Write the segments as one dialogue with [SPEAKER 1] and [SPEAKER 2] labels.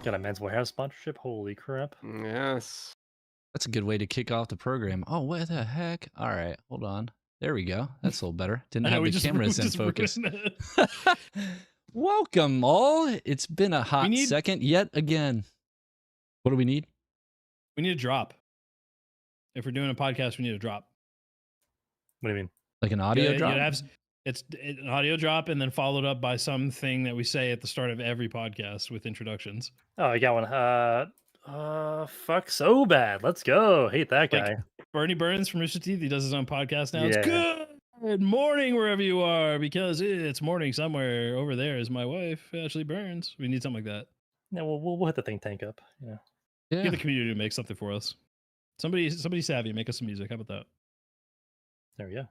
[SPEAKER 1] Got a men's warehouse sponsorship. Holy crap!
[SPEAKER 2] Yes.
[SPEAKER 3] That's a good way to kick off the program. Oh, what the heck? All right, hold on. There we go. That's a little better. Didn't have the cameras in focus. Welcome, all. It's been a hot second yet again. What do we need?
[SPEAKER 4] We need a drop. If we're doing a podcast, we need a drop.
[SPEAKER 1] What do you mean?
[SPEAKER 3] Like an audio drop?
[SPEAKER 4] It's an audio drop and then followed up by something that we say at the start of every podcast with introductions.
[SPEAKER 1] Oh, I got one. Fuck so bad. Let's go. Hate that guy.
[SPEAKER 4] Like Bernie Burns from Rooster Teeth. He does his own podcast now. Yeah. It's good morning wherever you are because it's morning somewhere. Over there is my wife, Ashley Burns. We need something like that.
[SPEAKER 1] Yeah, we'll hit the think tank up. Yeah.
[SPEAKER 4] Get the community to make something for us. Somebody savvy, make us some music. How about that?
[SPEAKER 1] There we go.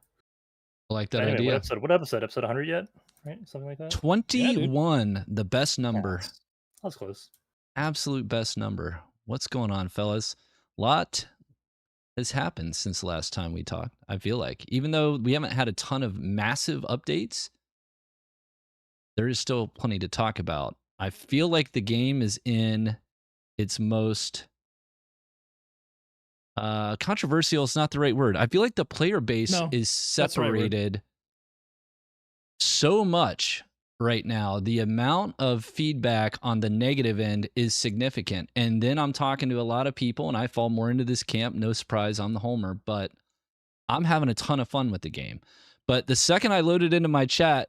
[SPEAKER 3] I like that idea.
[SPEAKER 1] What episode? Episode 100 yet? Right? Something like that?
[SPEAKER 3] 21, the best number.
[SPEAKER 1] That was close.
[SPEAKER 3] Absolute best number. What's going on, fellas? A lot has happened since the last time we talked, I feel like. Even though we haven't had a ton of massive updates, there is still plenty to talk about. I feel like the game is in its most... controversial is not the right word. I feel like the player base is separated so much right now. The amount of feedback on the negative end is significant. And then I'm talking to a lot of people, and I fall more into this camp. No surprise, I'm the homer, but I'm having a ton of fun with the game. But the second I loaded into my chat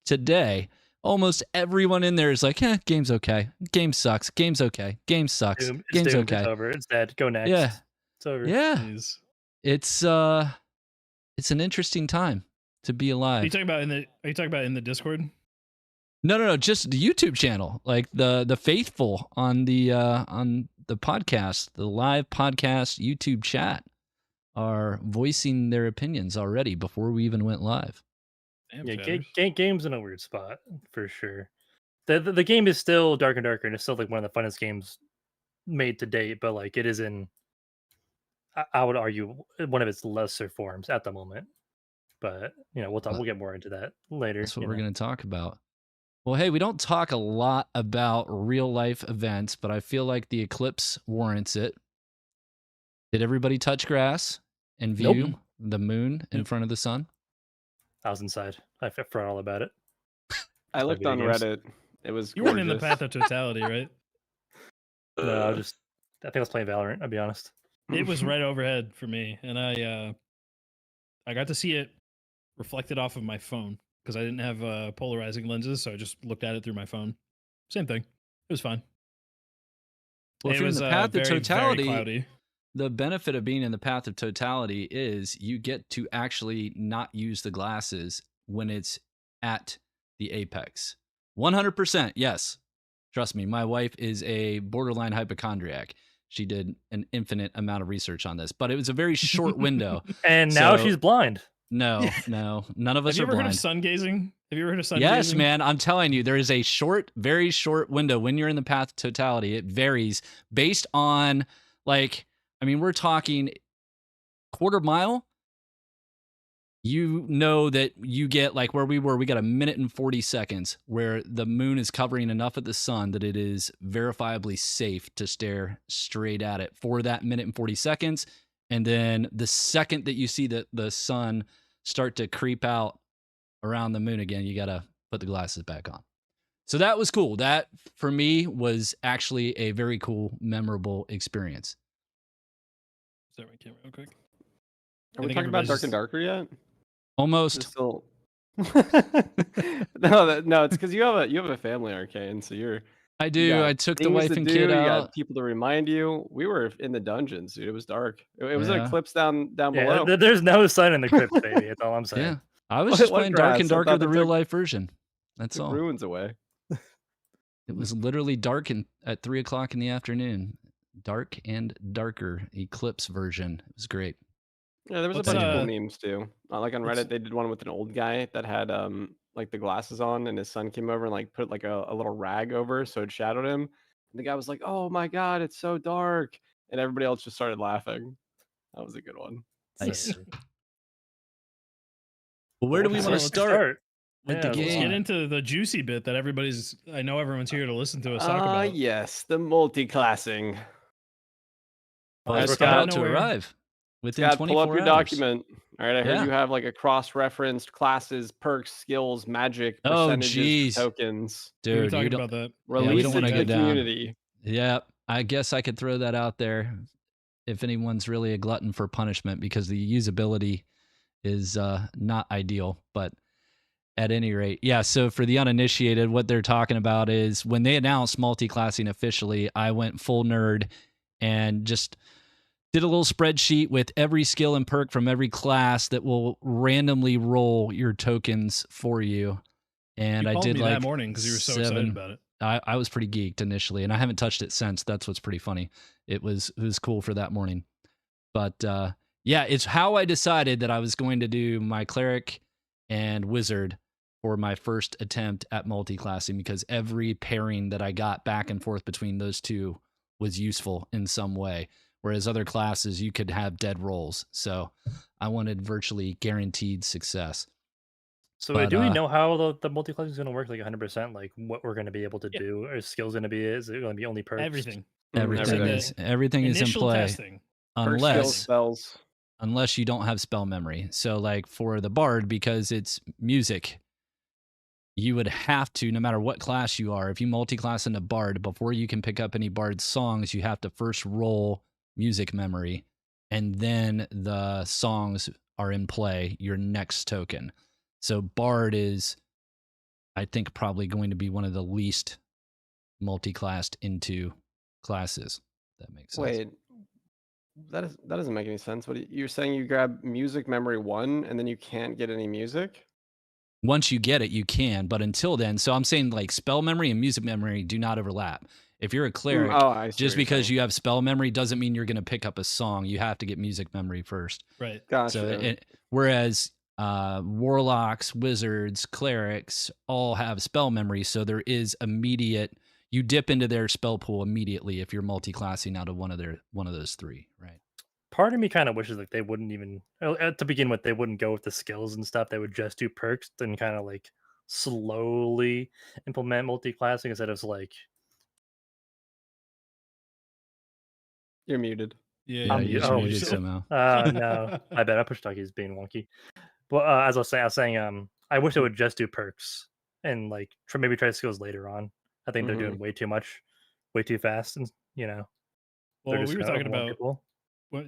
[SPEAKER 3] today, almost everyone in there is like, game's okay. Game sucks. Game's okay. Game sucks. Game's okay.
[SPEAKER 1] It's over. It's dead. Go next.
[SPEAKER 3] Yeah.
[SPEAKER 1] It's over.
[SPEAKER 3] Yeah. It's an interesting time to be alive.
[SPEAKER 4] Are you talking about in the Discord?
[SPEAKER 3] No, just the YouTube channel. Like the faithful on the podcast, the live podcast YouTube chat are voicing their opinions already before we even went live.
[SPEAKER 1] Damn, game's in a weird spot for sure. The game is still Dark and Darker, and it's still like one of the funnest games made to date, but like it is in, I would argue, one of its lesser forms at the moment. But we'll get more into that later.
[SPEAKER 3] That's what we're going to talk about. Well, hey, we don't talk a lot about real life events, but I feel like the eclipse warrants it. Did everybody touch grass and view the moon in front of the sun?
[SPEAKER 1] I was inside. I forgot all about it.
[SPEAKER 2] I looked on Reddit. It was
[SPEAKER 4] You weren't in the path of totality, right?
[SPEAKER 1] No, I think I was playing Valorant, I'll be honest.
[SPEAKER 4] It was right overhead for me, and I got to see it reflected off of my phone because I didn't have polarizing lenses, so I just looked at it through my phone. Same thing. It was fine.
[SPEAKER 3] Well, if you're in the path of totality, the benefit of being in the path of totality is you get to actually not use the glasses when it's at the apex. 100%, yes. Trust me, my wife is a borderline hypochondriac. She did an infinite amount of research on this, but it was a very short window.
[SPEAKER 1] And now she's blind.
[SPEAKER 3] No, none of us are blind. Have
[SPEAKER 4] you ever heard of sun gazing? Have you ever heard of sun
[SPEAKER 3] gazing?
[SPEAKER 4] Yes,
[SPEAKER 3] man. I'm telling you, there is a very short window when you're in the path of totality. It varies based on, we're talking quarter mile. You know that you get where we got 1 minute and 40 seconds where the moon is covering enough of the sun that it is verifiably safe to stare straight at it for that 1 minute and 40 seconds. And then the second that you see the sun start to creep out around the moon again, you got to put the glasses back on. So that was cool. That, for me, was actually a very cool, memorable experience.
[SPEAKER 4] Set my camera real quick.
[SPEAKER 2] Are we talking about Dark and Darker yet?
[SPEAKER 3] Almost.
[SPEAKER 2] Still... no, it's because you have a family, Arcane, so you're...
[SPEAKER 3] I do. I took the wife and kid out.
[SPEAKER 2] You got people to remind you. We were in the dungeons, dude. It was dark. It was an eclipse down below.
[SPEAKER 1] There's no sun in the crypt, baby. That's all I'm saying.
[SPEAKER 3] Yeah. I was just playing Dark and Darker, the real life version. That's all.
[SPEAKER 2] Ruins away.
[SPEAKER 3] It was literally dark at 3 o'clock in the afternoon. Dark and Darker Eclipse version. It was great.
[SPEAKER 2] Yeah, there was a bunch of cool memes too. Like on Reddit, they did one with an old guy that had the glasses on, and his son came over and put a little rag over so it shadowed him. And the guy was like, "Oh my god, it's so dark," and everybody else just started laughing. That was a good one.
[SPEAKER 3] Nice. Well, where do we want to start? with the game.
[SPEAKER 4] Let's get into the juicy bit that I know everyone's here to listen to us talk about.
[SPEAKER 2] Yes, the multiclassing.
[SPEAKER 3] Well, it's about to arrive within 24
[SPEAKER 2] pull up your
[SPEAKER 3] hours.
[SPEAKER 2] Document. All right, I heard you have like a cross-referenced classes, perks, skills, magic, percentages, tokens.
[SPEAKER 3] Dude,
[SPEAKER 4] we were talking about that.
[SPEAKER 2] Release it to the community.
[SPEAKER 3] Yeah, I guess I could throw that out there if anyone's really a glutton for punishment, because the usability is not ideal. But at any rate, yeah, so for the uninitiated, what they're talking about is when they announced multiclassing officially, I went full nerd and just did a little spreadsheet with every skill and perk from every class that will randomly roll your tokens for you. And I did like
[SPEAKER 4] that morning because you were so excited about it.
[SPEAKER 3] I was pretty geeked initially, and I haven't touched it since. That's what's pretty funny. It was cool for that morning. But yeah, it's how I decided that I was going to do my Cleric and Wizard for my first attempt at multiclassing, because every pairing that I got back and forth between those two was useful in some way. Whereas other classes, you could have dead rolls. So I wanted virtually guaranteed success.
[SPEAKER 1] So do we know how the multiclassing is going to work, like 100%? Like what we're going to be able to do? Are skills going to be? Is it going to be only perks?
[SPEAKER 4] Everything
[SPEAKER 3] is in play.
[SPEAKER 4] Testing.
[SPEAKER 3] Unless you don't have spell memory. So like for the Bard, because it's music, you would have to, no matter what class you are, if you multiclass into Bard, before you can pick up any Bard songs, you have to first roll music memory, and then the songs are in play, your next token. So Bard is, I think, probably going to be one of the least multiclassed into classes. That makes sense.
[SPEAKER 2] Wait, that doesn't make any sense. You're saying you grab music memory 1 and then you can't get any music?
[SPEAKER 3] Once you get it, you can, but until then, so I'm saying like spell memory and music memory do not overlap. If you're a Cleric, just because you have spell memory doesn't mean you're going to pick up a song. You have to get music memory first.
[SPEAKER 4] Right.
[SPEAKER 2] Gotcha.
[SPEAKER 3] So whereas Warlocks, Wizards, Clerics all have spell memory, so there is immediate, you dip into their spell pool immediately if you're multiclassing out of one of those three, right?
[SPEAKER 1] Part of me kind of wishes like they wouldn't even, to begin with, they wouldn't go with the skills and stuff. They would just do perks and kind of like slowly implement multiclassing instead of like.
[SPEAKER 2] You're muted.
[SPEAKER 3] Yeah, you're muted somehow.
[SPEAKER 1] No, I bet I push talkie is being wonky. But as I was saying, I wish they would just do perks and like maybe try skills later on. I think they're doing way too much, way too fast, and
[SPEAKER 4] Well, we were talking about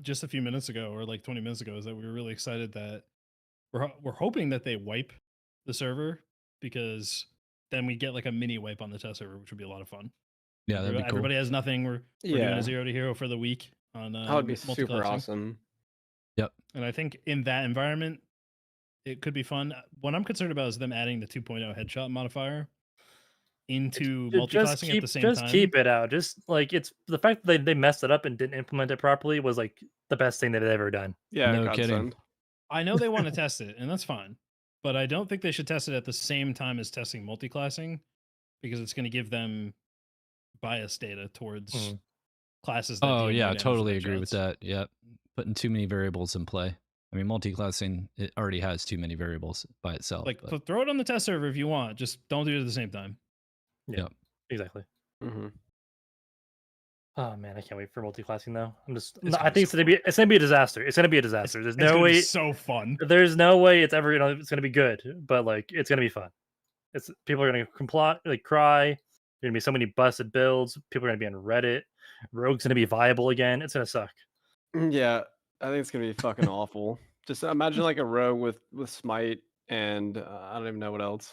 [SPEAKER 4] just a few minutes ago, or like 20 minutes ago, is that we were really excited that we're hoping that they wipe the server, because then we get like a mini wipe on the test server, which would be a lot of fun.
[SPEAKER 3] Yeah, that'd be cool.
[SPEAKER 4] Everybody has nothing. We're doing a 0 to hero for the week on
[SPEAKER 2] that would be super awesome.
[SPEAKER 3] Yep.
[SPEAKER 4] And I think in that environment, it could be fun. What I'm concerned about is them adding the 2.0 headshot modifier into multiclassing at the same time.
[SPEAKER 1] Just keep it out. Just like, it's the fact that they messed it up and didn't implement it properly was like the best thing that they've ever done.
[SPEAKER 2] Yeah,
[SPEAKER 3] no kidding.
[SPEAKER 4] I know they want to test it, and that's fine, but I don't think they should test it at the same time as testing multiclassing, because it's going to give them bias data towards classes.
[SPEAKER 3] Oh yeah, totally agree with that. Yep, putting too many variables in play. I mean, multiclassing, it already has too many variables by itself.
[SPEAKER 4] Like, throw it on the test server if you want. Just don't do it at the same time.
[SPEAKER 1] Yeah, exactly. Oh man, I can't wait for multiclassing though. I think it's gonna be a disaster. It's gonna be a disaster. There's no way.
[SPEAKER 4] It's so fun.
[SPEAKER 1] There's no way it's ever it's gonna be good. But like, it's gonna be fun. People are gonna cry. There's gonna be so many busted builds. People are gonna be on Reddit. Rogue's gonna be viable again. It's gonna suck.
[SPEAKER 2] Yeah, I think it's gonna be fucking awful. Just imagine like a rogue with smite and I don't even know what else.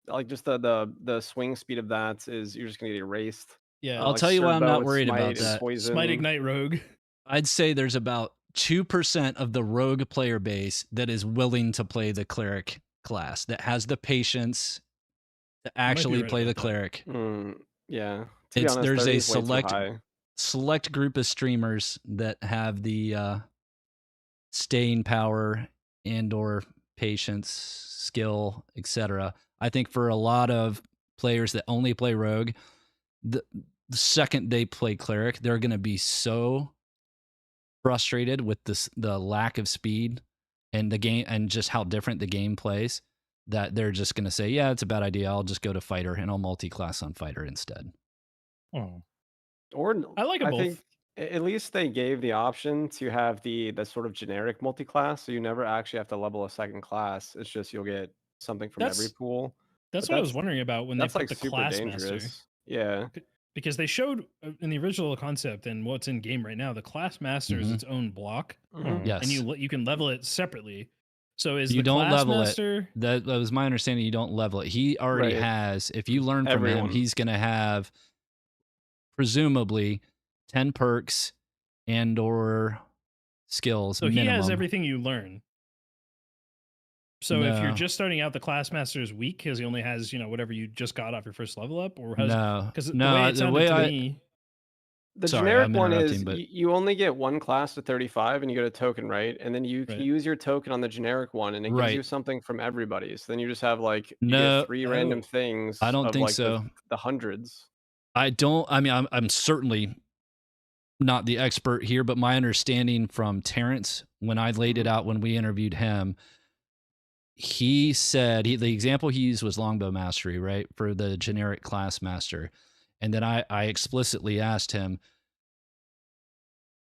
[SPEAKER 2] Like just the swing speed of that is you're just gonna get erased.
[SPEAKER 4] Yeah,
[SPEAKER 3] I'll tell you why I'm not worried about that.
[SPEAKER 4] Smite Ignite Rogue.
[SPEAKER 3] I'd say there's about 2% of the rogue player base that is willing to play the Cleric class, that has the patience to actually play the Cleric.
[SPEAKER 2] Yeah.
[SPEAKER 3] There's a select group of streamers that have the staying power and/or patience, skill, etc. I think for a lot of players that only play rogue, the second they play Cleric, they're going to be so frustrated with the lack of speed and the game and just how different the game plays that they're just going to say, yeah, it's a bad idea. I'll just go to fighter and I'll multi-class on fighter instead.
[SPEAKER 2] Or
[SPEAKER 4] I like them both.
[SPEAKER 2] think at least they gave the option to have the sort of generic multi-class, so you never actually have to level a second class. It's just you'll get something from every pool.
[SPEAKER 4] That's what I was wondering about when they put
[SPEAKER 2] like
[SPEAKER 4] the
[SPEAKER 2] super
[SPEAKER 4] class
[SPEAKER 2] dangerous.
[SPEAKER 4] master.
[SPEAKER 2] Yeah.
[SPEAKER 4] Because they showed in the original concept and what's in game right now, the class master is its own block.
[SPEAKER 3] Yes.
[SPEAKER 4] And you can level it separately. So is
[SPEAKER 3] you
[SPEAKER 4] the
[SPEAKER 3] don't
[SPEAKER 4] class
[SPEAKER 3] level
[SPEAKER 4] master...
[SPEAKER 3] it. That was my understanding. You don't level it. He already has, if you learn from him, he's going to have presumably 10 perks and or skills.
[SPEAKER 4] So
[SPEAKER 3] minimum.
[SPEAKER 4] he has everything you learn. So if you're just starting out, the class master is weak because he only has, whatever you just got off your first level up, or has, the way
[SPEAKER 2] the generic one is you only get one class to 35 and you get a token, right? And then you can use your token on the generic one and it gives you something from everybody. So then you just have you get 3 random things.
[SPEAKER 3] I don't think so.
[SPEAKER 2] The hundreds.
[SPEAKER 3] I'm certainly not the expert here, but my understanding from Terrence, when I laid it out when we interviewed him, he said the example he used was longbow mastery, right, for the generic class master. And then I explicitly asked him,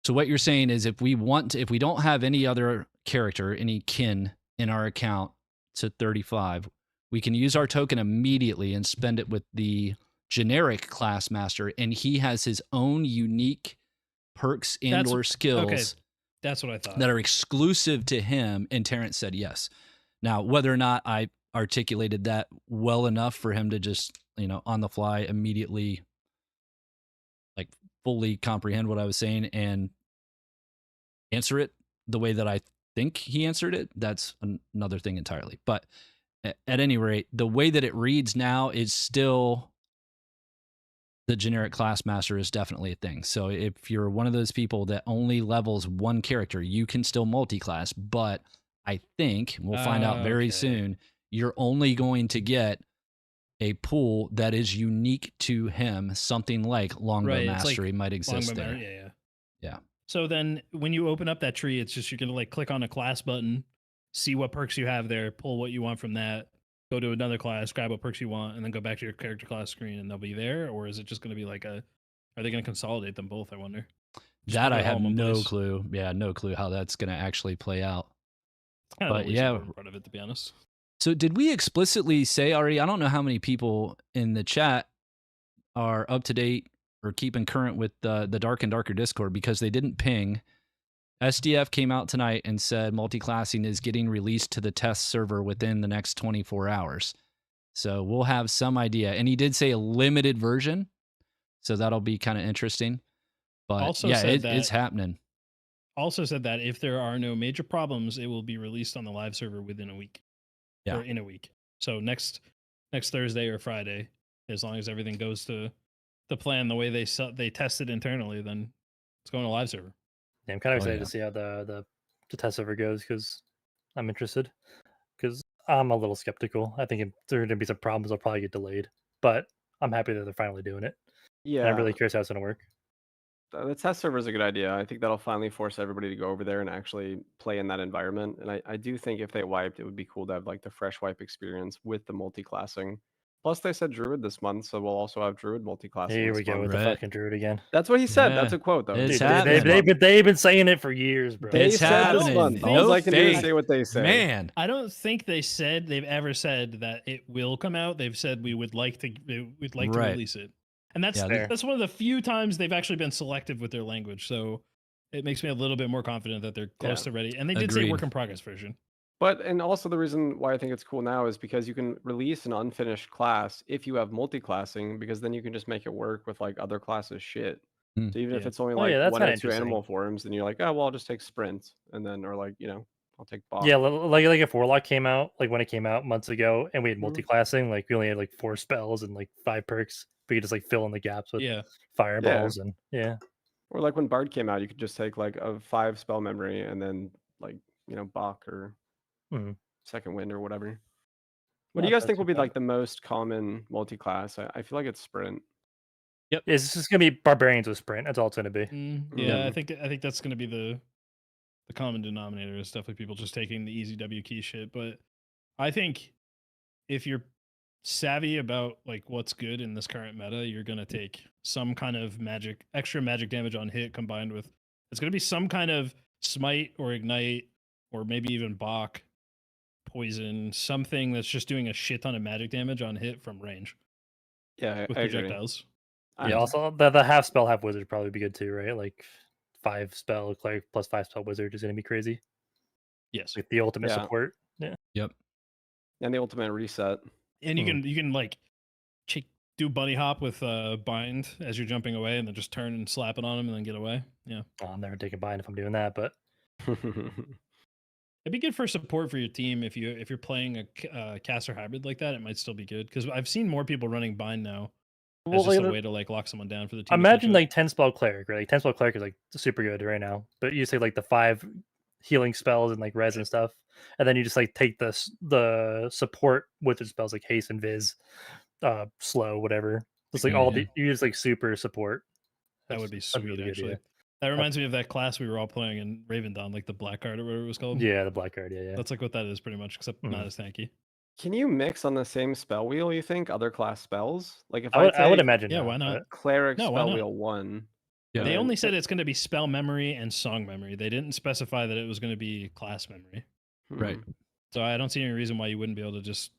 [SPEAKER 3] so what you're saying is if we don't have any other character, any kin in our account to 35, we can use our token immediately and spend it with the generic class master, and he has his own unique perks and or skills.
[SPEAKER 4] Okay, that's what I thought.
[SPEAKER 3] That are exclusive to him. And Terrence said yes. Now, whether or not I articulated that well enough for him to just, on the fly immediately fully comprehend what I was saying and answer it the way that I think he answered it, that's another thing entirely. But at any rate, the way that it reads now is still the generic class master is definitely a thing. So if you're one of those people that only levels one character, you can still multi-class, but I think we'll find out very soon, you're only going to get a pool that is unique to him. Something like longbow mastery might exist there. Yeah.
[SPEAKER 4] So then when you open up that tree, it's just you're going to click on a class button, see what perks you have there, pull what you want from that, go to another class, grab what perks you want, and then go back to your character class screen and they'll be there? Or is it just going to be are they going to consolidate them both, I wonder?
[SPEAKER 3] That I have no clue. Yeah, no clue how that's going to actually play out.
[SPEAKER 4] But yeah, part of it, to be honest.
[SPEAKER 3] So did we explicitly say already, I don't know how many people in the chat are up to date or keeping current with the Dark and Darker Discord, because they didn't ping. SDF came out tonight and said multiclassing is getting released to the test server within the next 24 hours. So we'll have some idea. And he did say a limited version, so that'll be kind of interesting. But
[SPEAKER 4] also
[SPEAKER 3] it's happening.
[SPEAKER 4] Also said that if there are no major problems, it will be released on the live server within a week.
[SPEAKER 3] Yeah.
[SPEAKER 4] Or in a week. So next Thursday or Friday, as long as everything goes to the plan the way they tested internally, then it's going to live server.
[SPEAKER 1] Yeah, I'm kind of excited to see how the test server goes, because I'm interested. Because I'm a little skeptical. I think if there are going to be some problems, they'll probably get delayed. But I'm happy that they're finally doing it.
[SPEAKER 2] Yeah.
[SPEAKER 1] And I'm really curious how it's going to work.
[SPEAKER 2] The test server is a good idea. I think that'll finally force everybody to go over there and actually play in that environment. And I do think if they wiped, it would be cool to have the fresh wipe experience with the multi-classing. Plus, they said Druid this month, so we'll also have Druid multi-classing.
[SPEAKER 1] Here we go with the fucking Druid again.
[SPEAKER 2] That's what he said. Yeah. That's a quote, though.
[SPEAKER 3] It's
[SPEAKER 1] they've been saying it for years, bro.
[SPEAKER 2] They said this month. All I can do is say what they say.
[SPEAKER 3] Man,
[SPEAKER 4] I don't think they've ever said that it will come out. They've said we'd like to release it. And that's one of the few times they've actually been selective with their language. So it makes me a little bit more confident that they're close to ready. And they did say work in progress version.
[SPEAKER 2] And also the reason why I think it's cool now is because you can release an unfinished class if you have multi-classing, because then you can just make it work with other classes shit. So even if it's only 1 or 2 animal forms, then you're oh, well, I'll just take sprint, and then or I'll take boss.
[SPEAKER 1] Yeah, like if Warlock came out, when it came out months ago, and we had multi-classing, we only had 4 spells and 5 perks. We could just fill in the gaps with fireballs and
[SPEAKER 2] Or when Bard came out, you could just take a 5 spell memory and then Bach or Second Wind or whatever. What do you guys think will be the most common multi-class? I feel like it's sprint.
[SPEAKER 1] Yep, it's just gonna be barbarians with sprint. That's all it's gonna be.
[SPEAKER 4] Yeah, I think that's gonna be the common denominator is definitely people just taking the easy W key shit. But I think if you're savvy about like what's good in this current meta, you're gonna take some kind of extra magic damage on hit combined with it's gonna be some kind of smite or ignite or maybe even Bach, poison, something that's just doing a shit ton of magic damage on hit from range.
[SPEAKER 2] Yeah,
[SPEAKER 4] with
[SPEAKER 2] I agree.
[SPEAKER 4] projectiles.
[SPEAKER 1] Yeah, also the half spell, half wizard probably be good too, right? Like 5 spell cleric plus 5 spell wizard is gonna be crazy.
[SPEAKER 4] Yes.
[SPEAKER 1] Like the ultimate support. Yeah.
[SPEAKER 3] Yep.
[SPEAKER 2] And the ultimate reset.
[SPEAKER 4] And you can like do bunny hop with bind as you're jumping away, and then just turn and slap it on him, and then get away. Yeah.
[SPEAKER 1] Oh, I'm never taking bind if I'm doing that, but
[SPEAKER 4] it'd be good for support for your team if you're playing a caster hybrid like that. It might still be good because I've seen more people running bind now. As just a way to like lock someone down for the team.
[SPEAKER 1] Imagine like 10 spell cleric, right? Like 10 spell cleric is like super good right now, but you say like the 5 healing spells and like res and stuff, and then you just like take the support wizard spells like haste and viz, slow, whatever. Just like you use like super support.
[SPEAKER 4] That would be sweet, really actually. Good, that reminds me of that class we were all playing in Raven Dawn, like the Blackguard or whatever it was called.
[SPEAKER 1] Yeah, the Blackguard, yeah.
[SPEAKER 4] That's like what that is pretty much, except not as tanky.
[SPEAKER 2] Can you mix on the same spell wheel, you think, other class spells? Like if
[SPEAKER 1] I would imagine.
[SPEAKER 4] Yeah, why not?
[SPEAKER 2] Cleric spell wheel 1.
[SPEAKER 3] Yeah.
[SPEAKER 4] They only said it's going to be spell memory and song memory. They didn't specify that it was going to be class memory.
[SPEAKER 3] Right.
[SPEAKER 4] So I don't see any reason why you wouldn't be able to just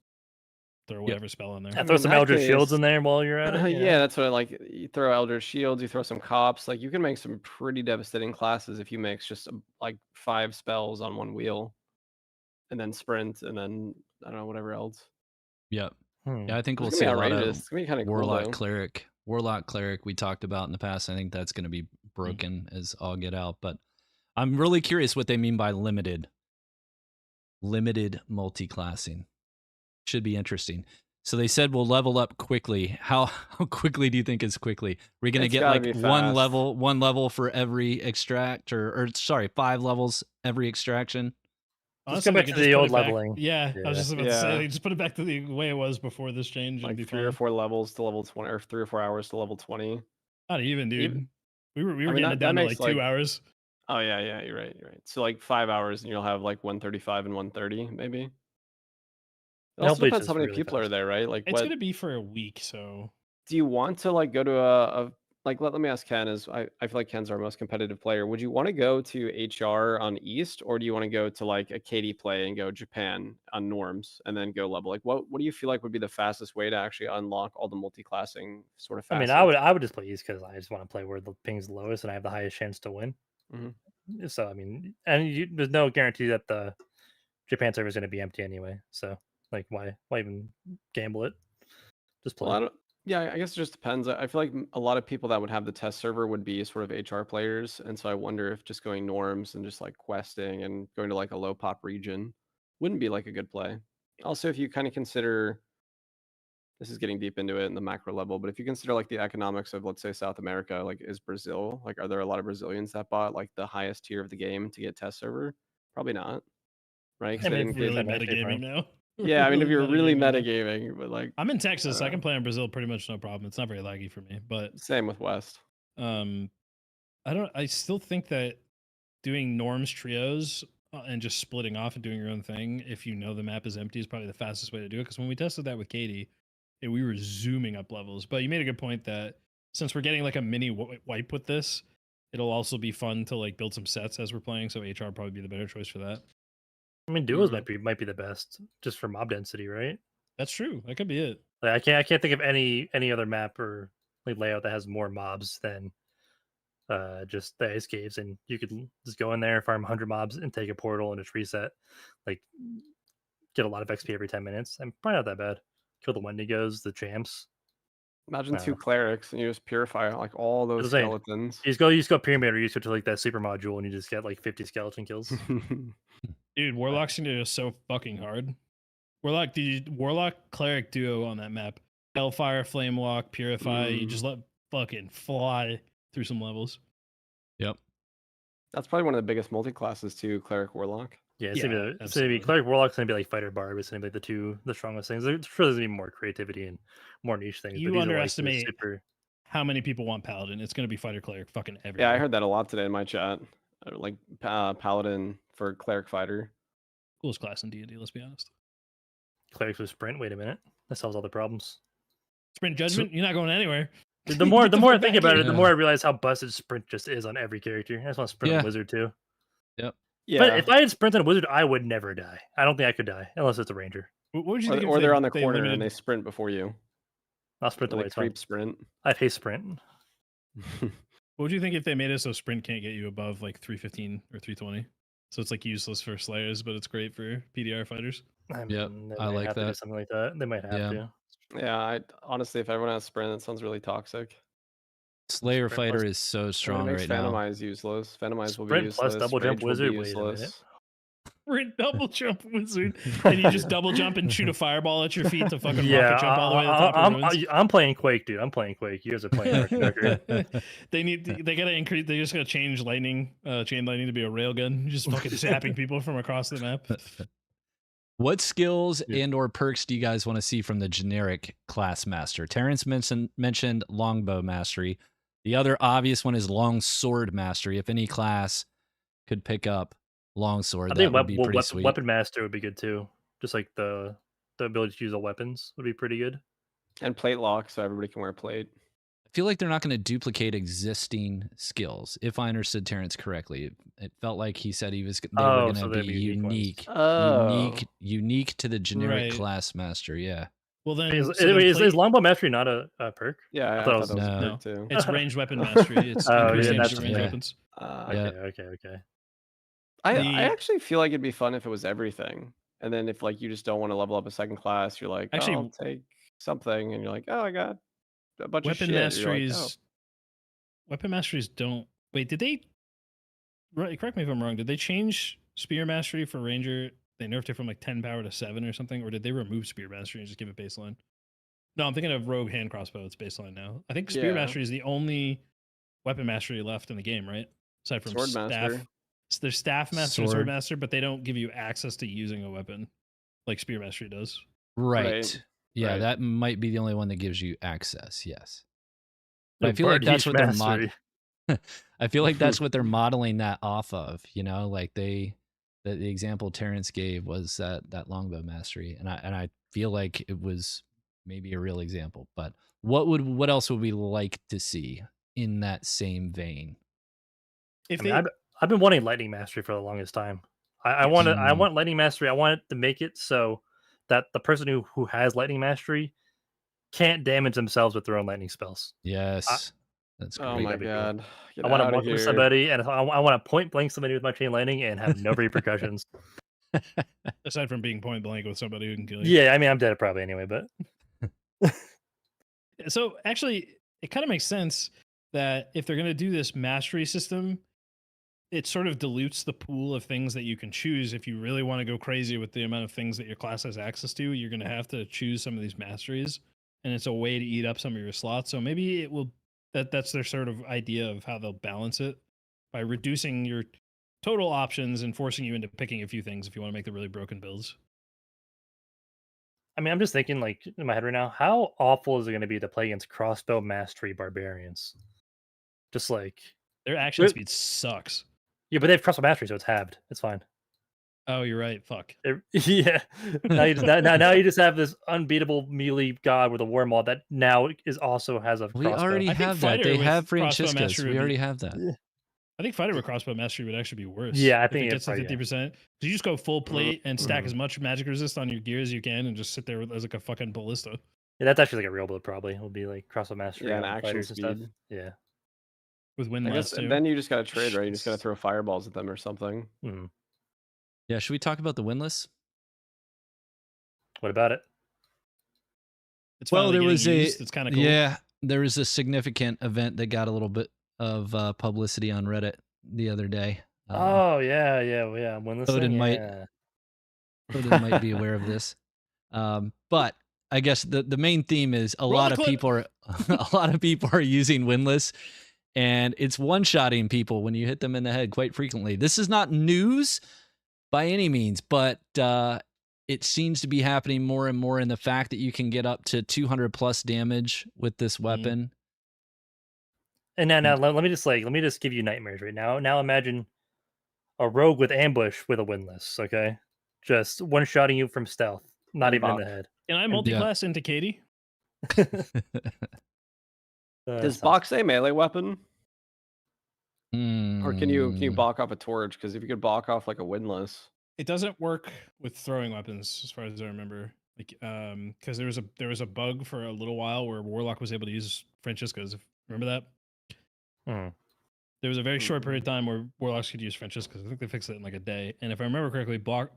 [SPEAKER 4] throw whatever spell in there.
[SPEAKER 1] And throw some Eldritch Shields in there while you're at it.
[SPEAKER 2] Yeah, that's what I like. You throw Eldritch Shields, you throw some cops. Like you can make some pretty devastating classes if you mix just like 5 spells on one wheel, and then sprint, and then I don't know whatever else.
[SPEAKER 3] Yep. Yeah, I think we'll see a lot of Warlock, Cleric. Warlock, Cleric we talked about in the past. I think that's going to be broken as all get out. But I'm really curious what they mean by limited multi-classing. Should be interesting. So they said we'll level up quickly. How quickly do you think is quickly? We're going to get like one level for every extract, or sorry, 5 levels every extraction.
[SPEAKER 1] Just go back to the old leveling.
[SPEAKER 4] Yeah, I was just about to say, just put it back to the way it was before this change.
[SPEAKER 2] Like 3 or 4 levels to level 20, or 3 or 4 hours to level 20.
[SPEAKER 4] Not even, dude. We were getting it down to like 2 hours.
[SPEAKER 2] Oh yeah, you're right. So like 5 hours, and you'll have like 135 and 130, maybe. It also depends how many people are there, right? Like
[SPEAKER 4] it's gonna be for a week, so.
[SPEAKER 2] Do you want to like go to a like let me ask Ken, as I feel like Ken's our most competitive player. Would you want to go to HR on East, or do you want to go to like a KD play and go Japan on norms and then go level? Like what do you feel like would be the fastest way to actually unlock all the multi-classing sort of facets?
[SPEAKER 1] I mean, I would just play East because I just want to play where the ping's lowest and I have the highest chance to win. So I mean, and there's no guarantee that the Japan server is going to be empty anyway. So like, why even gamble it? Just play.
[SPEAKER 2] Well, yeah, I guess it just depends. I feel like a lot of people that would have the test server would be sort of HR players, and so I wonder if just going norms and just like questing and going to like a low pop region wouldn't be like a good play. Also, if you kind of consider, this is getting deep into it in the macro level, but if you consider like the economics of, let's say, South America, like is Brazil, like are there a lot of Brazilians that bought like the highest tier of the game to get test server? Probably not, right?
[SPEAKER 4] I mean, really metagaming now.
[SPEAKER 2] Yeah, I mean, if you're really metagaming, but like
[SPEAKER 4] I'm in Texas, I can play in Brazil pretty much no problem. It's not very laggy for me, but
[SPEAKER 2] same with West.
[SPEAKER 4] I still think that doing norms trios and just splitting off and doing your own thing, if you know the map is empty, is probably the fastest way to do it. Because when we tested that with Katie, we were zooming up levels. But you made a good point that since we're getting like a mini wipe with this, it'll also be fun to like build some sets as we're playing. So HR would probably be the better choice for that.
[SPEAKER 1] I mean, duos might be the best just for mob density, right?
[SPEAKER 4] That's true. That could be it.
[SPEAKER 1] Like, I can't think of any other map or like layout that has more mobs than just the ice caves, and you could just go in there, farm 100 mobs, and take a portal and just reset. Like, get a lot of XP every 10 minutes. And probably not that bad. Kill the Wendigos, the champs.
[SPEAKER 2] Imagine 2 clerics and you just purify like all those skeletons.
[SPEAKER 1] You just go pyramid, or you just go to like that super module and you just get like 50 skeleton kills.
[SPEAKER 4] Dude, Warlock's gonna do so fucking hard. Warlock Cleric duo on that map. Hellfire, Flame Walk, Purify, you just let fucking fly through some levels.
[SPEAKER 3] Yep.
[SPEAKER 2] That's probably one of the biggest multi-classes too, Cleric Warlock.
[SPEAKER 1] Yeah, it's gonna be Cleric Warlock's gonna be like Fighter Barb. It's gonna be like the strongest things. There's gonna be more creativity and more niche things.
[SPEAKER 4] You underestimate how many people want Paladin. It's gonna be Fighter Cleric fucking everywhere.
[SPEAKER 2] Yeah, I heard that a lot today in my chat. Like Paladin for Cleric Fighter.
[SPEAKER 4] Coolest class in D&D, let's be honest.
[SPEAKER 1] Clerics with sprint. Wait a minute, that solves all the problems.
[SPEAKER 4] Sprint judgment. You're not going anywhere.
[SPEAKER 1] The more I think about it, the more I realize how busted sprint just is on every character. I just want sprint on wizard too.
[SPEAKER 3] Yep.
[SPEAKER 2] Yeah.
[SPEAKER 1] But if I had sprint on a wizard, I would never die. I don't think I could die unless it's a ranger.
[SPEAKER 4] What would you think?
[SPEAKER 2] Or they're on the corner and they sprint before you.
[SPEAKER 1] I'll sprint the way
[SPEAKER 2] it's creep sprint.
[SPEAKER 1] I hate sprint.
[SPEAKER 4] What would you think if they made it so sprint can't get you above like 315 or 320? So it's like useless for slayers, but it's great for PDR fighters.
[SPEAKER 3] Yep, I like
[SPEAKER 1] have
[SPEAKER 3] that.
[SPEAKER 1] To do something like that. They might have to.
[SPEAKER 2] Yeah, honestly, if everyone has sprint, that sounds really toxic.
[SPEAKER 3] Slayer fighter is so strong right now.
[SPEAKER 2] Phantomize useless. Phantomize will be
[SPEAKER 1] Sprint
[SPEAKER 2] useless.
[SPEAKER 1] plus double jump wizard.
[SPEAKER 2] Wait a minute.
[SPEAKER 4] Sprint double jump wizard, and you just double jump and shoot a fireball at your feet to fucking rocket jump all the way to the top of ruins.
[SPEAKER 1] I'm playing Quake, dude. I'm playing Quake. You guys are playing Dark.
[SPEAKER 4] They gotta increase. They just gotta change lightning, chain lightning to be a railgun, just fucking zapping people from across the map.
[SPEAKER 3] What skills and or perks do you guys want to see from the generic class master? Terrence mentioned longbow mastery. The other obvious one is long sword mastery. If any class could pick up longsword, that would be pretty sweet.
[SPEAKER 1] Weapon master would be good too. Just like the ability to use all weapons would be pretty good.
[SPEAKER 2] And plate lock, so everybody can wear plate.
[SPEAKER 3] I feel like they're not going to duplicate existing skills. If I understood Terrence correctly, it felt like he said they were going to be unique to the generic class master. Yeah.
[SPEAKER 4] Well then,
[SPEAKER 1] is longbow mastery not a perk?
[SPEAKER 2] Yeah, I thought it was
[SPEAKER 3] no.
[SPEAKER 2] a perk too.
[SPEAKER 4] It's ranged weapon mastery. It's ranged weapons.
[SPEAKER 1] Okay.
[SPEAKER 2] I actually feel like it'd be fun if it was everything, and then if like you just don't want to level up a second class, you're like, actually, I'll take something, and you're like, oh, I got a bunch of shit.
[SPEAKER 4] Weapon masteries don't wait. Did they? Correct me if I'm wrong. Did they change spear mastery for ranger? They nerfed it from like 10 power to 7 or something, or did they remove spear mastery and just give it baseline? No, I'm thinking of rogue hand crossbow. It's baseline now. I think spear mastery is the only weapon mastery left in the game, right? Aside from
[SPEAKER 2] sword
[SPEAKER 4] staff.
[SPEAKER 2] master.
[SPEAKER 4] There's staff master and sword master, but they don't give you access to using a weapon like spear mastery does.
[SPEAKER 3] Right. Yeah, that might be the only one that gives you access. Yes. But I feel like that's what they're I feel like that's what they're modeling that off of. You know, like the example Terrence gave was that longbow mastery, and I feel like it was maybe a real example. But what else would we like to see in that same vein?
[SPEAKER 1] I've been wanting lightning mastery for the longest time. I want lightning mastery. I want it to make it so that the person who has lightning mastery can't damage themselves with their own lightning spells.
[SPEAKER 3] Yes. That's great.
[SPEAKER 2] Oh my god!
[SPEAKER 1] I want to walk with somebody, and I want to point blank somebody with my chain lightning and have no repercussions.
[SPEAKER 4] Aside from being point blank with somebody who can kill you.
[SPEAKER 1] Yeah, I mean I'm dead probably anyway, but
[SPEAKER 4] so actually, it kind of makes sense that if they're going to do this mastery system, it sort of dilutes the pool of things that you can choose. If you really want to go crazy with the amount of things that your class has access to, you're going to have to choose some of these masteries, and it's a way to eat up some of your slots. So maybe it will. That's their sort of idea of how they'll balance it by reducing your total options and forcing you into picking a few things if you want to make the really broken builds.
[SPEAKER 1] I mean, I'm just thinking, like, in my head right now, how awful is it going to be to play against crossbow mastery barbarians? Just like
[SPEAKER 4] their action speed sucks.
[SPEAKER 1] Yeah, but they have crossbow mastery, so it's halved. It's fine.
[SPEAKER 4] Oh, you're right. Fuck.
[SPEAKER 1] Yeah. Now you just have this unbeatable melee god with a wormhole that now also has a crossbow.
[SPEAKER 3] We already have that. They have Franciscus. We already have that. Yeah.
[SPEAKER 4] I think fighter with crossbow mastery would actually be worse.
[SPEAKER 1] Yeah, I think
[SPEAKER 4] it gets to 50%. You just go full plate and stack as much magic resist on your gear as you can, and just sit there as like a fucking ballista.
[SPEAKER 1] Yeah, that's actually like a real build. Probably it'll be like crossbow mastery.
[SPEAKER 2] Yeah, and action speed.
[SPEAKER 1] And stuff. Yeah.
[SPEAKER 4] With Windlass too.
[SPEAKER 2] Then you just got to trade, right? You just got to throw fireballs at them or something.
[SPEAKER 1] Mm-hmm.
[SPEAKER 3] Yeah, should we talk about the Windlass?
[SPEAKER 1] What about it?
[SPEAKER 4] It's it's kind of cool.
[SPEAKER 3] Yeah, there was a significant event that got a little bit of publicity on Reddit the other day.
[SPEAKER 1] Yeah. Windlass
[SPEAKER 3] Odin might be aware of this, but I guess the main theme is a lot of people are using Windlass, and it's one-shotting people when you hit them in the head quite frequently. This is not news by any means, but it seems to be happening more and more in the fact that you can get up to 200 plus damage with this weapon.
[SPEAKER 1] And now let me just give you nightmares right now. Now imagine a rogue with ambush with a Windlass, okay? Just one-shotting you from stealth Not even in the head.
[SPEAKER 4] Can I multi-class into Katie?
[SPEAKER 2] Does Bach say melee weapon? Or can you
[SPEAKER 3] Hmm.
[SPEAKER 2] balk off a torch? Because if you could balk off like a windlass.
[SPEAKER 4] It doesn't work with throwing weapons, as far as I remember. Like, because there was a bug for a little while where Warlock was able to use Francisca's. Remember that? There was a very short period of time where Warlocks could use Francisca's. I think they fixed it in like a day. And if I remember correctly, Bach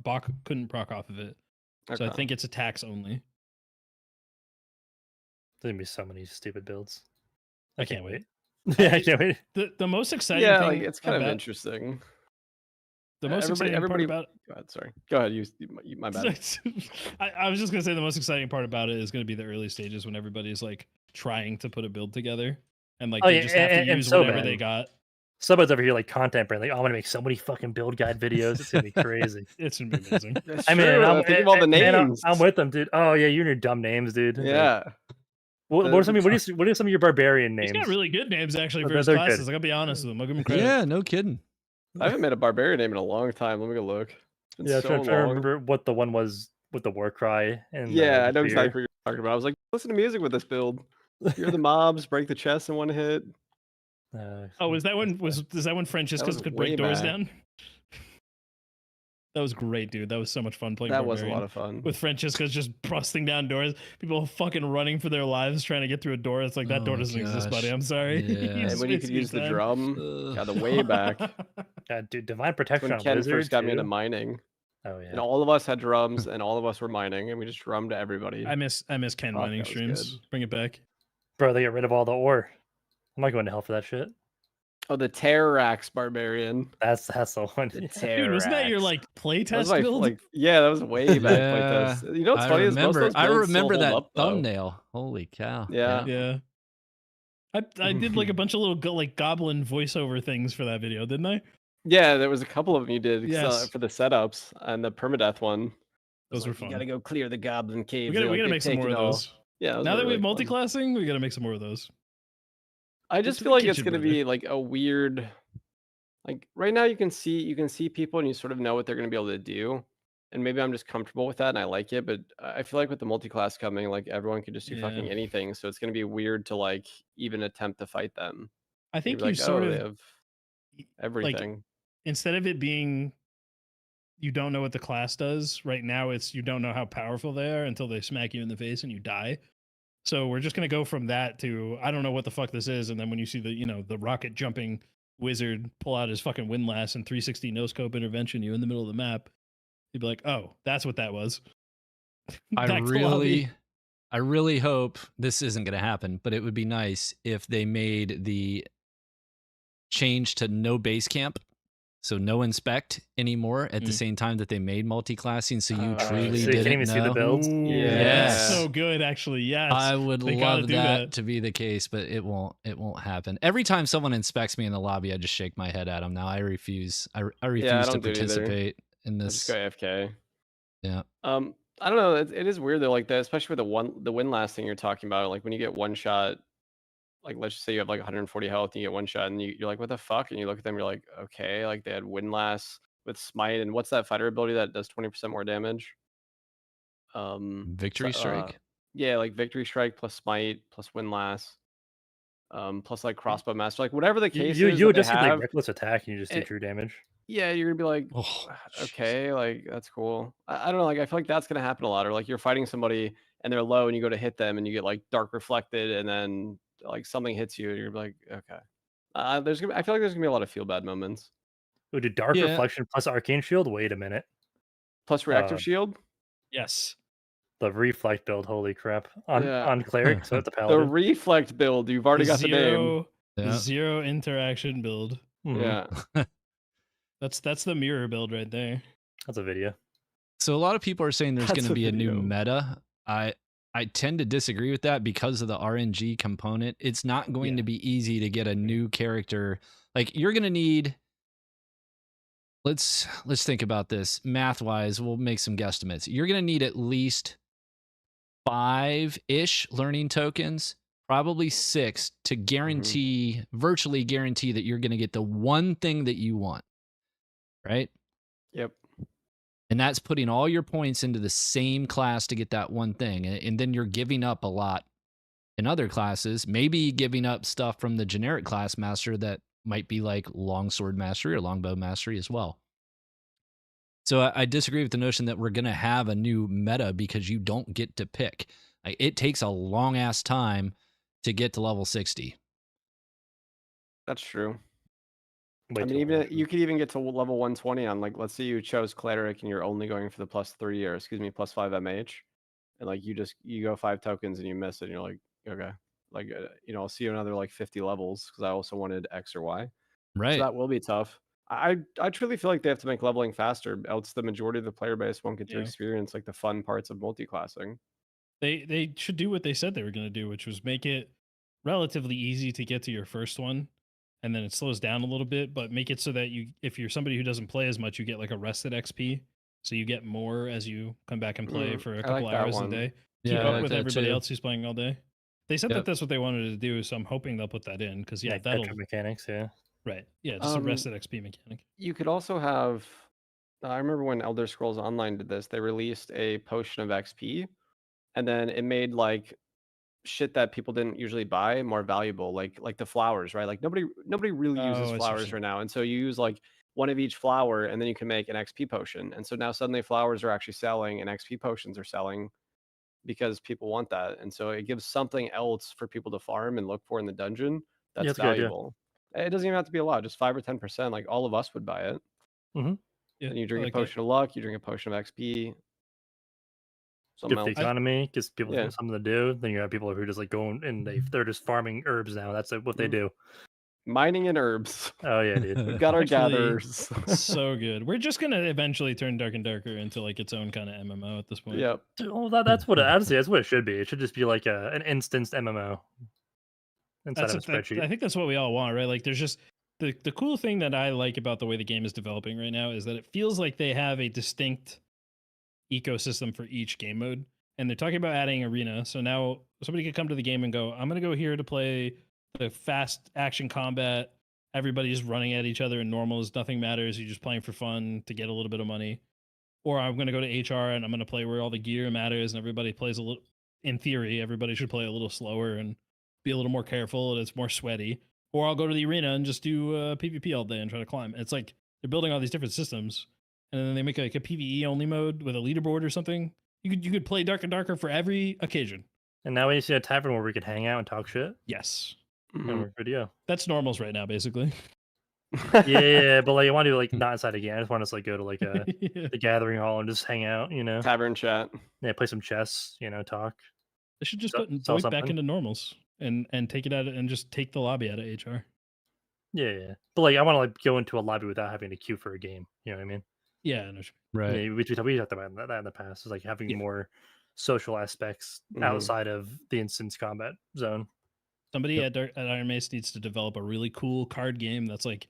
[SPEAKER 4] couldn't proc off of it. So I think it's attacks only.
[SPEAKER 1] There's gonna be so many stupid builds.
[SPEAKER 4] I can't wait.
[SPEAKER 1] Yeah, I can't wait.
[SPEAKER 4] The most exciting thing,
[SPEAKER 2] like it's kind of interesting.
[SPEAKER 4] The most exciting part about
[SPEAKER 2] go ahead, sorry. Go ahead. You my bad.
[SPEAKER 4] I was just gonna say the most exciting part about it is gonna be the early stages when everybody's like trying to put a build together and like they just have to use whatever they got.
[SPEAKER 1] Somebody's over here like content brand, like, I'm gonna make so many fucking build guide videos. It's gonna be crazy.
[SPEAKER 4] It's gonna be amazing.
[SPEAKER 1] I mean,
[SPEAKER 2] think of all the names.
[SPEAKER 1] I'm with them, dude. Oh yeah, you and your dumb names, dude.
[SPEAKER 2] Yeah.
[SPEAKER 1] What are some of your barbarian names?
[SPEAKER 4] He's got really good names actually for his classes. Good. I gotta be honest with him. I'll give him credit.
[SPEAKER 3] Yeah, no kidding.
[SPEAKER 2] I haven't made a barbarian name in a long time. Let me go look.
[SPEAKER 1] Yeah, so I'm trying to remember what the one was with the war cry. And
[SPEAKER 2] yeah, I know exactly what you're talking about. I was like, listen to music with this build. Hear the mobs, break the chest in one hit.
[SPEAKER 4] Is that when Francisca's could break doors down? That was great, dude. That was so much fun playing.
[SPEAKER 2] That was a lot of fun.
[SPEAKER 4] With Francisca's just busting down doors, people fucking running for their lives trying to get through a door. It's like that door doesn't exist, buddy. I'm sorry.
[SPEAKER 2] Yeah. And when you could use the drum, got the way back.
[SPEAKER 1] God, dude, divine protection
[SPEAKER 2] when
[SPEAKER 1] on
[SPEAKER 2] Ken
[SPEAKER 1] Wizard
[SPEAKER 2] first got
[SPEAKER 1] too.
[SPEAKER 2] me into mining.
[SPEAKER 1] Oh yeah.
[SPEAKER 2] And all of us had drums, and all of us were mining, and we just drummed to everybody.
[SPEAKER 4] I miss Ken mining streams. Good. Bring it back,
[SPEAKER 1] bro. They get rid of all the ore. I'm not going to hell for that shit.
[SPEAKER 2] Oh, the Terrax Barbarian.
[SPEAKER 1] That's the one.
[SPEAKER 2] The
[SPEAKER 4] Dude, wasn't that your like playtest build?
[SPEAKER 2] Yeah, that was way back playtest. You know what's funny is most of those
[SPEAKER 3] I remember that
[SPEAKER 2] up,
[SPEAKER 3] thumbnail. Holy cow.
[SPEAKER 2] Yeah.
[SPEAKER 4] I did like a bunch of little like goblin voiceover things for that video, didn't I?
[SPEAKER 2] Yeah, there was a couple of them you did for the setups and the permadeath one.
[SPEAKER 4] Those were fun.
[SPEAKER 2] You gotta go clear the goblin cave.
[SPEAKER 4] We gotta make some more of those.
[SPEAKER 2] Yeah.
[SPEAKER 4] Now that we have multiclassing, we gotta make some more of those.
[SPEAKER 2] I just feel like it's gonna be like a weird, like right now you can see people and you sort of know what they're gonna be able to do, and maybe I'm just comfortable with that and I like it. But I feel like with the multi-class coming, like everyone can just do fucking anything, so it's gonna be weird to like even attempt to fight them.
[SPEAKER 4] I think you sort of
[SPEAKER 2] have everything.
[SPEAKER 4] Like, instead of it being you don't know what the class does right now, it's you don't know how powerful they are until they smack you in the face and you die. So we're just gonna go from that to I don't know what the fuck this is, and then when you see the rocket jumping wizard pull out his fucking windlass and 360 no scope intervention you in the middle of the map, you'd be like, oh, that's what that was.
[SPEAKER 3] I really hope this isn't gonna happen, but it would be nice if they made the change to no base camp. So no inspect anymore at the same time that they made multi-classing, so you truly
[SPEAKER 1] so you
[SPEAKER 3] didn't
[SPEAKER 1] can't even
[SPEAKER 3] know.
[SPEAKER 1] see the builds.
[SPEAKER 3] Yes.
[SPEAKER 4] So good, actually. Yes,
[SPEAKER 3] I would love that to be the case, but it won't happen. Every time someone inspects me in the lobby, I just shake my head at them. Now I refuse. I refuse to participate in this.
[SPEAKER 2] I just go AFK.
[SPEAKER 3] Yeah.
[SPEAKER 2] I don't know. It is weird though, like that, especially with the windlass thing you're talking about. Like when you get one shot. Like, let's just say you have like 140 health and you get one shot and you're like, what the fuck? And you look at them, you're like, okay, like they had Windlass with Smite. And what's that fighter ability that does 20% more damage?
[SPEAKER 3] Victory Strike?
[SPEAKER 2] Yeah, like Victory Strike plus Smite plus Windlass. Plus like Crossbow Master. Like whatever the case is.
[SPEAKER 1] You would just have like Reckless Attack and you just do true damage.
[SPEAKER 2] Yeah, you're gonna be like, okay, like that's cool. I don't know, like I feel like that's gonna happen a lot. Or like you're fighting somebody and they're low and you go to hit them and you get like Dark Reflected and then like something hits you and you're like, okay. I feel like there's gonna be a lot of feel bad moments.
[SPEAKER 1] Would do Dark Reflection plus Arcane Shield? Wait a minute.
[SPEAKER 2] Plus Reactive Shield?
[SPEAKER 4] Yes.
[SPEAKER 1] The Reflect build, holy crap. On Cleric, so it's a Paladin.
[SPEAKER 2] The Reflect build, you've already got the name.
[SPEAKER 4] Zero interaction build.
[SPEAKER 2] Yeah.
[SPEAKER 4] That's the mirror build right there.
[SPEAKER 1] That's a video.
[SPEAKER 3] So a lot of people are saying there's going to be a new meta. I tend to disagree with that because of the RNG component. It's not going to be easy to get a new character. Like you're going to need, let's think about this math wise. We'll make some guesstimates. You're going to need at least 5-ish learning tokens, probably 6 to guarantee, virtually guarantee that you're going to get the one thing that you want. Right?
[SPEAKER 2] Yep.
[SPEAKER 3] And that's putting all your points into the same class to get that one thing. And then you're giving up a lot in other classes, maybe giving up stuff from the generic class master that might be like longsword mastery or longbow mastery as well. So I disagree with the notion that we're going to have a new meta because you don't get to pick. It takes a long ass time to get to level 60.
[SPEAKER 2] That's true.
[SPEAKER 1] Way
[SPEAKER 2] I mean,
[SPEAKER 1] too
[SPEAKER 2] even
[SPEAKER 1] long.
[SPEAKER 2] you could even get to level 120 on, like, let's say you chose Cleric and you're only going for the +3 or +5 MH, and like you go 5 tokens and you miss it, and you're like, okay, like I'll see you another like 50 levels because I also wanted X or Y.
[SPEAKER 3] Right.
[SPEAKER 2] So that will be tough. I truly feel like they have to make leveling faster, else the majority of the player base won't get to experience like the fun parts of multiclassing.
[SPEAKER 4] They should do what they said they were going to do, which was make it relatively easy to get to your first one, and then it slows down a little bit, but make it so that if you're somebody who doesn't play as much, you get like a rested XP, so you get more as you come back and play for a couple hours a day. Keep up with everybody else who's playing all day. They said that that's what they wanted to do, so I'm hoping they'll put that in because that'll
[SPEAKER 1] mechanics,
[SPEAKER 4] right, just a rested XP mechanic.
[SPEAKER 2] You could also have. I remember when Elder Scrolls Online did this. They released a potion of XP, and then it made like shit that people didn't usually buy more valuable, like the flowers, right? Like nobody really uses flowers right now, and so you use like one of each flower, and then you can make an XP potion. And so now suddenly flowers are actually selling, and XP potions are selling because people want that, and so it gives something else for people to farm and look for in the dungeon that's valuable. It doesn't even have to be a lot, just 5 or 10%. Like all of us would buy it.
[SPEAKER 1] Mm-hmm.
[SPEAKER 4] Yeah,
[SPEAKER 2] and you drink a potion of luck, you drink a potion of XP.
[SPEAKER 1] Good for the economy, gives people something to do. Then you have people who are just like going and they're just farming herbs now. That's like what they do.
[SPEAKER 2] Mining and herbs.
[SPEAKER 1] Oh yeah, dude.
[SPEAKER 2] We've got our gatherers.
[SPEAKER 4] So good. We're just gonna eventually turn Dark and Darker into like its own kind of MMO at this point.
[SPEAKER 2] Yep.
[SPEAKER 1] Well, that's what honestly that's what it should be. It should just be like an instanced MMO inside of a spreadsheet.
[SPEAKER 4] I think that's what we all want, right? Like there's just the cool thing that I like about the way the game is developing right now is that it feels like they have a distinct ecosystem for each game mode, and they're talking about adding arena, so now somebody could come to the game and go, I'm gonna go here to play the fast action combat, everybody's running at each other in normals, nothing matters, you're just playing for fun to get a little bit of money. Or I'm gonna go to HR and I'm gonna play where all the gear matters and everybody plays a little, in theory everybody should play a little slower and be a little more careful and it's more sweaty. Or I'll go to the arena and just do PvP all day and try to climb. It's like they're building all these different systems, and then they make like a PvE only mode with a leaderboard or something. You could play Dark and Darker for every occasion.
[SPEAKER 1] And now we see a tavern where we could hang out and talk shit.
[SPEAKER 4] Yes.
[SPEAKER 1] And we're good, yeah.
[SPEAKER 4] That's normals right now, basically.
[SPEAKER 1] Yeah, but like I want to do like not inside a game. I just want us to like go to like the gathering hall and just hang out,
[SPEAKER 2] Tavern chat.
[SPEAKER 1] Yeah, play some chess, talk.
[SPEAKER 4] They should just put VoIP back into normals and take it out and just take the lobby out of HR.
[SPEAKER 1] Yeah. But like I want to like go into a lobby without having to queue for a game. You know what I mean?
[SPEAKER 4] Yeah, no,
[SPEAKER 3] right.
[SPEAKER 1] Yeah, we talked about that in the past. Is like having more social aspects outside of the instance combat zone.
[SPEAKER 4] Somebody at Iron Mace needs to develop a really cool card game that's like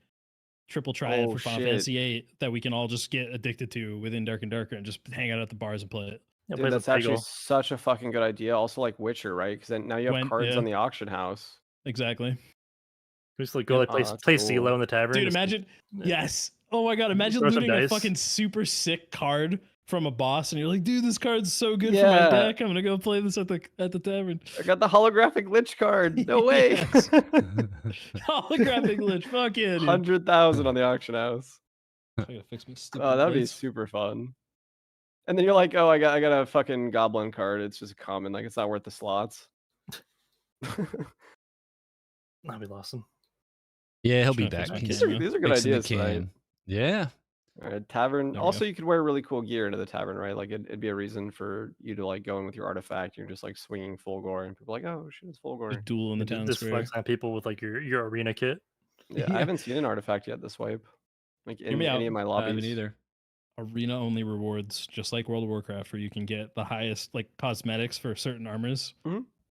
[SPEAKER 4] triple triad for Final Fantasy VIII that we can all just get addicted to within Dark and Darker and just hang out at the bars and play it.
[SPEAKER 2] Yeah, dude, that's actually such a fucking good idea. Also, like Witcher, right? Because then now you have cards on the auction house.
[SPEAKER 4] Exactly.
[SPEAKER 1] Just like go play CeeLo in the tavern.
[SPEAKER 4] Dude, imagine. Yes. Oh my god, imagine looting a fucking super sick card from a boss, and you're like, dude, this card's so good for my deck. I'm gonna go play this at the tavern.
[SPEAKER 2] I got the holographic Lich card. No way.
[SPEAKER 4] Holographic Lich. Fuck yeah, dude.
[SPEAKER 2] 100,000 on the auction house.
[SPEAKER 4] I gotta fix my stupid
[SPEAKER 2] that'd be super fun. And then you're like, oh, I got a fucking goblin card. It's just common. Like it's not worth the slots.
[SPEAKER 1] That'd be awesome.
[SPEAKER 3] Yeah, he'll be back.
[SPEAKER 2] These are good ideas, right?
[SPEAKER 3] Yeah.
[SPEAKER 2] All right, tavern. Also, you could wear really cool gear into the tavern, right? Like it'd be a reason for you to like go in with your artifact. You're just like swinging full gore, and people are like, oh shit, it's full gore.
[SPEAKER 4] Just duel in the town
[SPEAKER 1] square. Flex on people with like your arena kit.
[SPEAKER 2] Yeah, I haven't seen an artifact yet this wipe. Like in any of my lobbies.
[SPEAKER 3] I haven't either.
[SPEAKER 4] Arena only rewards, just like World of Warcraft, where you can get the highest like cosmetics for certain armors.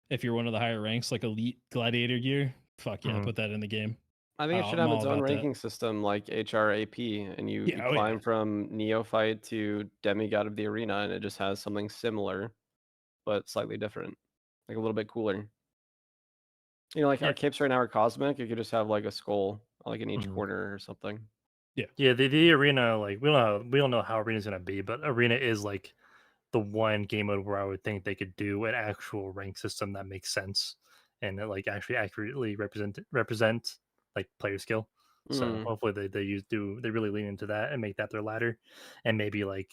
[SPEAKER 4] If you're one of the higher ranks, like elite gladiator gear, fuck yeah, put that in the game.
[SPEAKER 2] I think it should have its own ranking system like HRAP, and you climb from neophyte to demigod of the arena, and it just has something similar, but slightly different, like a little bit cooler. Like our capes right now are cosmic. You could just have like a skull, like in each corner or something.
[SPEAKER 1] Yeah, the arena, like we don't know how arena's gonna be, but arena is like the one game mode where I would think they could do an actual rank system that makes sense and like actually accurately represent like player skill. So hopefully they really lean into that and make that their ladder, and maybe like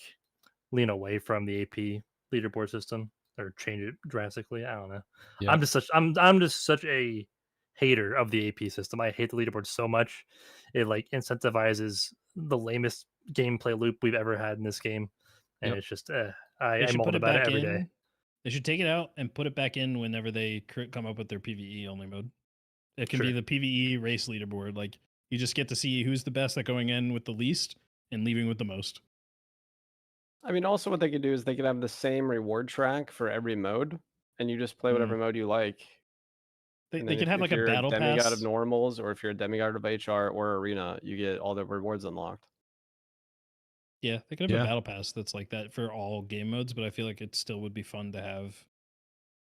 [SPEAKER 1] lean away from the AP leaderboard system or change it drastically. I don't know.
[SPEAKER 3] Yeah.
[SPEAKER 1] I'm just such a hater of the AP system. I hate the leaderboard so much. It like incentivizes the lamest gameplay loop we've ever had in this game, and it's just I mold about it every day.
[SPEAKER 4] They should take it out and put it back in whenever they come up with their PvE only mode. It can be the PvE race leaderboard. Like you just get to see who's the best at going in with the least and leaving with the most.
[SPEAKER 2] I mean, also what they could do is they could have the same reward track for every mode, and you just play whatever mode you like.
[SPEAKER 4] They could have like a battle pass.
[SPEAKER 2] If you're a demigod of normals, or if you're a demigod of HR or arena, you get all the rewards unlocked.
[SPEAKER 4] Yeah, they could have a battle pass that's like that for all game modes, but I feel like it still would be fun to have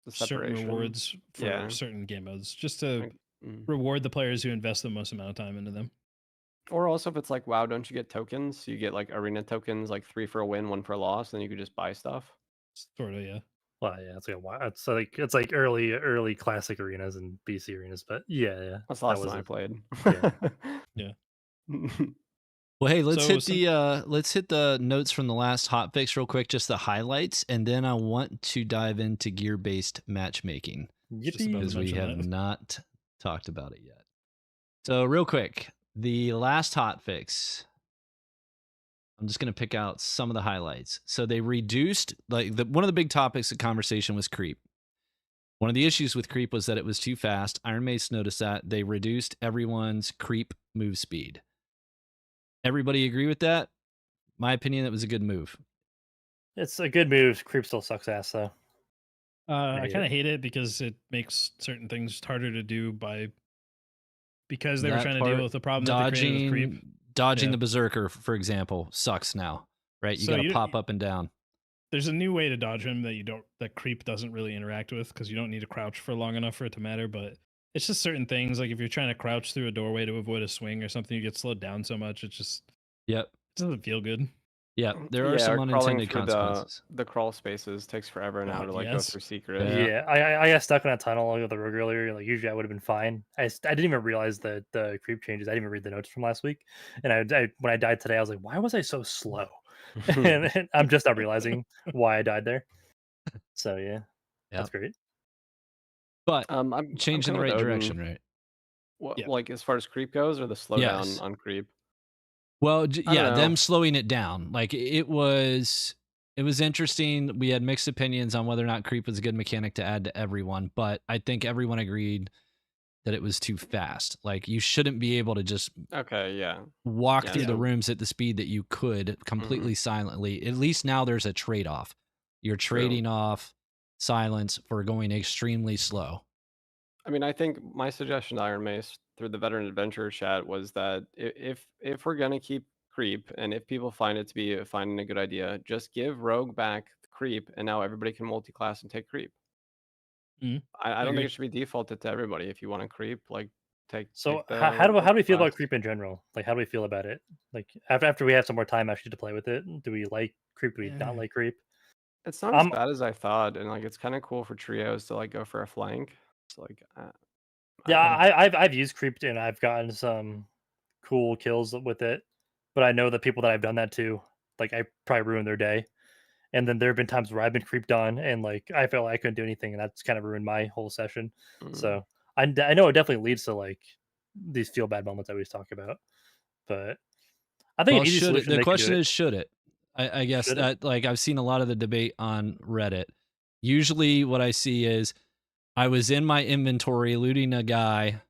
[SPEAKER 4] certain rewards for certain game modes, just to reward the players who invest the most amount of time into them.
[SPEAKER 2] Or also, if it's like WoW, don't you get tokens? You get like arena tokens, like 3 for a win, 1 for a loss, and then you could just buy stuff.
[SPEAKER 4] Sort of, yeah.
[SPEAKER 1] Well, yeah, it's like early classic arenas and BC arenas, but yeah.
[SPEAKER 2] That's the last time I played.
[SPEAKER 4] Yeah.
[SPEAKER 3] Well, hey, let's hit the notes from the last hotfix real quick, just the highlights, and then I want to dive into gear-based matchmaking because we have not talked about it yet. So, real quick, the last hotfix. I'm just going to pick out some of the highlights. So they reduced, like one of the big topics of conversation was creep. One of the issues with creep was that it was too fast. Iron Mace noticed that. They reduced everyone's creep move speed. Everybody agree with that? My opinion, it was a good move.
[SPEAKER 1] It's a good move. Creep still sucks ass, though.
[SPEAKER 4] I kind of hate it because it makes certain things harder to do because they were trying to deal with the problem that they created with creep.
[SPEAKER 3] Dodging the berserker, for example, sucks now, right? You got to pop up and down.
[SPEAKER 4] There's a new way to dodge him that creep doesn't really interact with, because you don't need to crouch for long enough for it to matter. But it's just certain things, like if you're trying to crouch through a doorway to avoid a swing or something, you get slowed down so much. It just it doesn't feel good.
[SPEAKER 3] Yeah, there are some unintended consequences.
[SPEAKER 2] The crawl spaces takes forever now to go through secret.
[SPEAKER 1] Yeah, I got stuck in a tunnel with the rogue earlier. Like usually I would have been fine. I didn't even realize the creep changes. I didn't even read the notes from last week. And I when I died today, I was like, why was I so slow? and I'm just not realizing why I died there. So yeah, that's great.
[SPEAKER 3] But I'm changing in the right direction, right?
[SPEAKER 2] Like as far as creep goes, or the slowdown on creep?
[SPEAKER 3] Well, them slowing it down. Like it was interesting. We had mixed opinions on whether or not creep was a good mechanic to add to everyone, but I think everyone agreed that it was too fast. Like you shouldn't be able to just walk through the rooms at the speed that you could completely silently. At least now there's a trade-off. You're trading off silence for going extremely slow.
[SPEAKER 2] I mean, I think my suggestion to Iron Mace through the Veteran Adventurer chat was that if we're gonna keep creep, and if people find it to be finding a good idea, just give rogue back creep, and now everybody can multi-class and take creep. I don't think it should be defaulted to everybody. If you want to creep, like take.
[SPEAKER 1] So how do we feel about creep in general? Like how do we feel about it? Like after we have some more time actually to play with it, do we like creep? Do we not like creep?
[SPEAKER 2] It's not as bad as I thought, and like it's kind of cool for trios to like go for a flank. It's like
[SPEAKER 1] I've used creep and I've gotten some cool kills with it, but I know the people that I've done that to, like I probably ruined their day. And then there have been times where I've been creeped on and like I felt like I couldn't do anything, and that's kind of ruined my whole session. So I know it definitely leads to like these feel bad moments I always talk about. But I think
[SPEAKER 3] the question is, should it? I guess that like I've seen a lot of the debate on Reddit. Usually what I see is I was in my inventory looting a guy,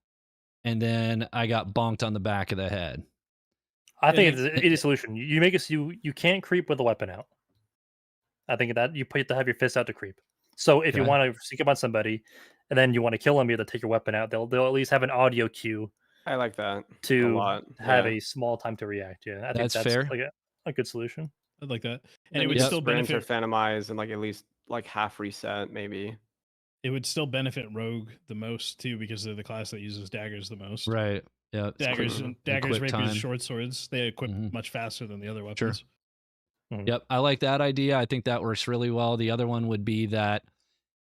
[SPEAKER 3] and then I got bonked on the back of the head.
[SPEAKER 1] I think it's an easy solution. You make it so you can't creep with a weapon out. I think that you have to have your fist out to creep. So if you want to sneak up on somebody, and then you want to kill them, you have to take your weapon out. They'll at least have an audio cue.
[SPEAKER 2] I like that
[SPEAKER 1] to have a small time to react. Yeah, I think that's
[SPEAKER 3] fair.
[SPEAKER 1] Like a good solution.
[SPEAKER 4] I'd like that,
[SPEAKER 2] and it would still benefit or Phantom Eyes and like at least like half reset maybe.
[SPEAKER 4] It would still benefit Rogue the most too, because they're the class that uses daggers the most.
[SPEAKER 3] Right. Yeah,
[SPEAKER 4] daggers, rapiers, short swords. They equip much faster than the other weapons.
[SPEAKER 3] Sure. Yep, I like that idea. I think that works really well. The other one would be that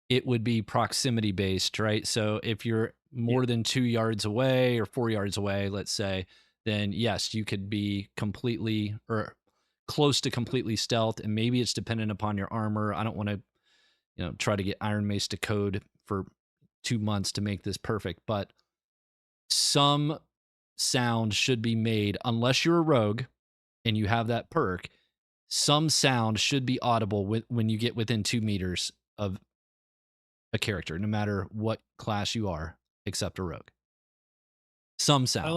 [SPEAKER 3] it would be proximity based, right? So if you're more than 2 yards away or 4 yards away, let's say, then yes, you could be completely or close to completely stealth, and maybe it's dependent upon your armor. I don't want to, try to get Iron Mace to code for 2 months to make this perfect, but some sound should be made unless you're a rogue and you have that perk. Some sound should be audible when you get within 2 meters of a character, no matter what class you are, except a rogue. Some sound.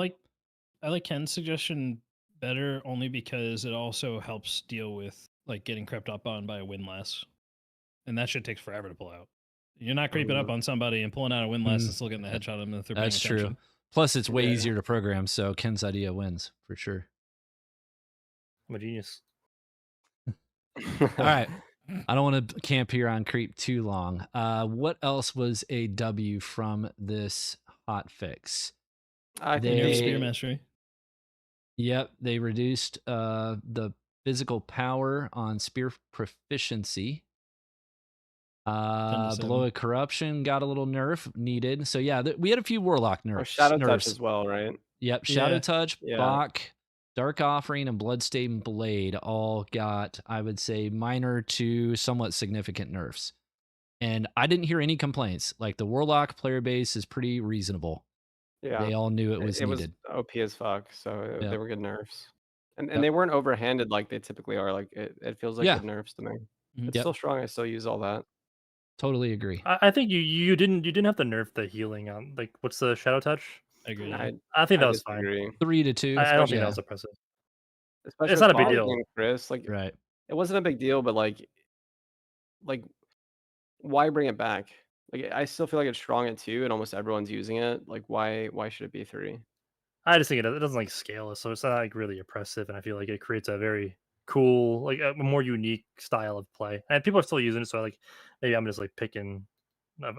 [SPEAKER 4] I like Ken's suggestion better only because it also helps deal with like getting crept up on by a windlass, and that shit takes forever to pull out. You're not creeping up on somebody and pulling out a windlass and still getting the headshot on them if they're paying attention. That's true.
[SPEAKER 3] Plus, it's way easier to program, so Ken's idea wins for sure.
[SPEAKER 1] I'm a genius.
[SPEAKER 3] All right. I don't want to camp here on creep too long. What else was a W from this hotfix?
[SPEAKER 4] I think spear mastery.
[SPEAKER 3] Yep, they reduced the physical power on spear proficiency. Below a corruption got a little nerf needed. So yeah, we had a few warlock nerfs.
[SPEAKER 2] Shadow touch as well, right?
[SPEAKER 3] Yep, shadow touch, Bach, Dark Offering, and Bloodstained Blade all got, I would say, minor to somewhat significant nerfs. And I didn't hear any complaints. Like, the Warlock player base is pretty reasonable.
[SPEAKER 2] Yeah.
[SPEAKER 3] They all knew it was needed.
[SPEAKER 2] It was OP as fuck, so they were good nerfs. And they weren't overhanded like they typically are. Like, it feels like good nerfs to me. It's still strong. I still use all that.
[SPEAKER 3] Totally agree.
[SPEAKER 1] I think you didn't have to nerf the healing on, like, what's the shadow touch?
[SPEAKER 4] I agree.
[SPEAKER 1] I think that was fine.
[SPEAKER 3] 3-2.
[SPEAKER 1] I don't think that was oppressive.
[SPEAKER 2] Especially
[SPEAKER 1] it's not a big deal,
[SPEAKER 2] Chris. Like,
[SPEAKER 3] right?
[SPEAKER 2] It wasn't a big deal, but like, why bring it back? Like, I still feel like it's strong at 2, and almost everyone's using it. Like, why should it be 3?
[SPEAKER 1] I just think it doesn't like scale, so it's not like really oppressive, and I feel like it creates a very cool, like a more unique style of play. And people are still using it, so like maybe I'm just like picking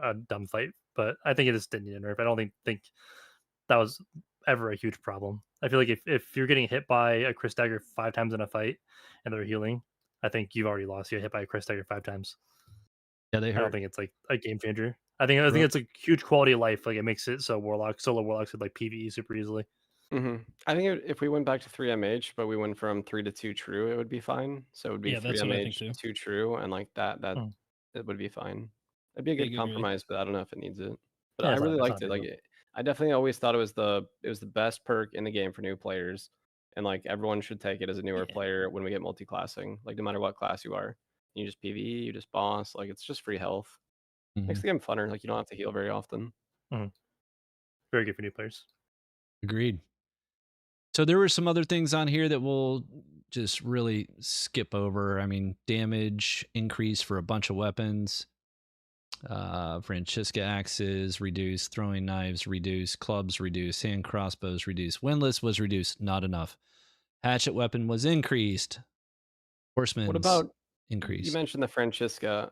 [SPEAKER 1] a dumb fight, but I think it just didn't need a nerf. I don't think that was ever a huge problem. I feel like if you're getting hit by a Chris Dagger 5 times in a fight and they're healing, I think you've already lost. You get hit by a Chris Dagger 5 times.
[SPEAKER 3] Yeah, they hurt.
[SPEAKER 1] I don't think it's like a game changer. I think it's a huge quality of life. Like, it makes it so solo warlocks could like PvE super easily.
[SPEAKER 2] I think if we went back to 3 MH, but we went from 3 to 2 true, it would be fine. So it would be 3 MH, 2 true, and like that it would be fine. It'd be a good compromise, but I don't know if it needs it. But I really liked it. Like, I definitely always thought it was the best perk in the game for new players, and like everyone should take it as a newer player when we get multiclassing. Like, no matter what class you are, you just PvE, you just boss. Like, it's just free health. Makes the game funner. Like, you don't have to heal very often.
[SPEAKER 1] Very good for new players.
[SPEAKER 3] Agreed. So there were some other things on here that we'll just really skip over. I mean, damage increase for a bunch of weapons. Francesca axes reduced, throwing knives reduced, clubs reduced, hand crossbows reduced, windlass was reduced, not enough. Hatchet weapon was increased. Horseman's
[SPEAKER 2] what about
[SPEAKER 3] increased?
[SPEAKER 2] You mentioned the Francesca.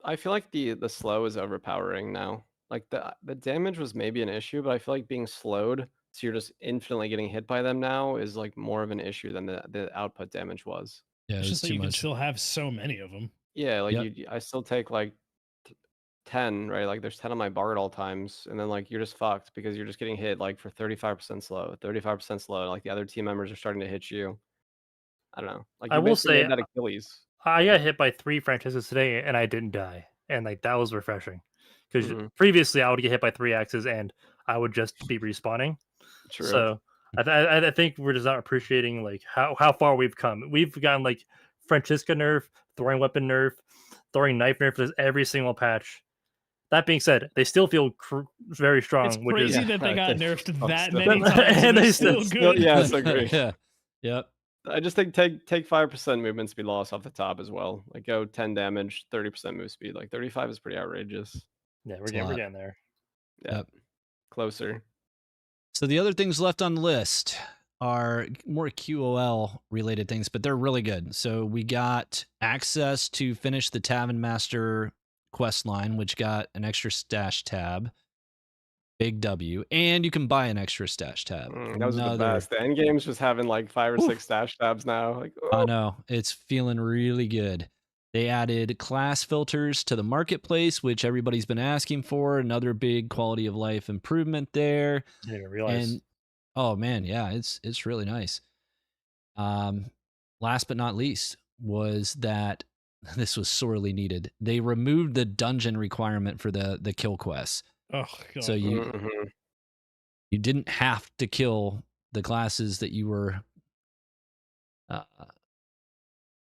[SPEAKER 2] I feel like the slow is overpowering now. Like, the damage was maybe an issue, but I feel like being slowed, so you're just infinitely getting hit by them now, is like more of an issue than the output damage was.
[SPEAKER 3] Yeah,
[SPEAKER 4] it's just that you
[SPEAKER 3] much.
[SPEAKER 4] can still have so many of them.
[SPEAKER 2] Yeah, like I still take like 10, right? Like, there's 10 on my bar at all times, and then like you're just fucked because you're just getting hit like for 35% slow, 35% slow. Like, the other team members are starting to hit you. I don't know. Like,
[SPEAKER 1] I will say
[SPEAKER 2] that Achilles.
[SPEAKER 1] I got hit by 3 Francescas today, and I didn't die, and like that was refreshing. Because previously I would get hit by 3 axes and I would just be respawning.
[SPEAKER 2] True.
[SPEAKER 1] So I think we're just not appreciating like how far we've come. We've gotten like Francesca nerf, throwing weapon nerf, throwing knife nerf every single patch. That being said, they still feel very strong.
[SPEAKER 4] It's crazy that they got nerfed that many times,
[SPEAKER 1] and
[SPEAKER 4] they still good.
[SPEAKER 2] Yes, I agree.
[SPEAKER 3] Yep.
[SPEAKER 2] I just think take 5% movement speed loss off the top as well. Like, go 10 damage, 30% move speed. Like, 35 is pretty outrageous.
[SPEAKER 1] Yeah, we're getting there.
[SPEAKER 2] Yep. Closer.
[SPEAKER 3] So the other things left on the list are more QoL related things, but they're really good. So we got access to finish the Tavern Master quest line, which got an extra stash tab. Big W. And you can buy an extra stash tab.
[SPEAKER 2] Those are the best. The end game's just having like 5 or 6 stash tabs now. Like,
[SPEAKER 3] I know. It's feeling really good. They added class filters to the marketplace, which everybody's been asking for. Another big quality of life improvement there.
[SPEAKER 1] I didn't realize.
[SPEAKER 3] And oh man, yeah, it's really nice. Last but not least was that this was sorely needed. They removed the dungeon requirement for the kill quests.
[SPEAKER 4] Oh, God.
[SPEAKER 3] So you didn't have to kill the classes that you were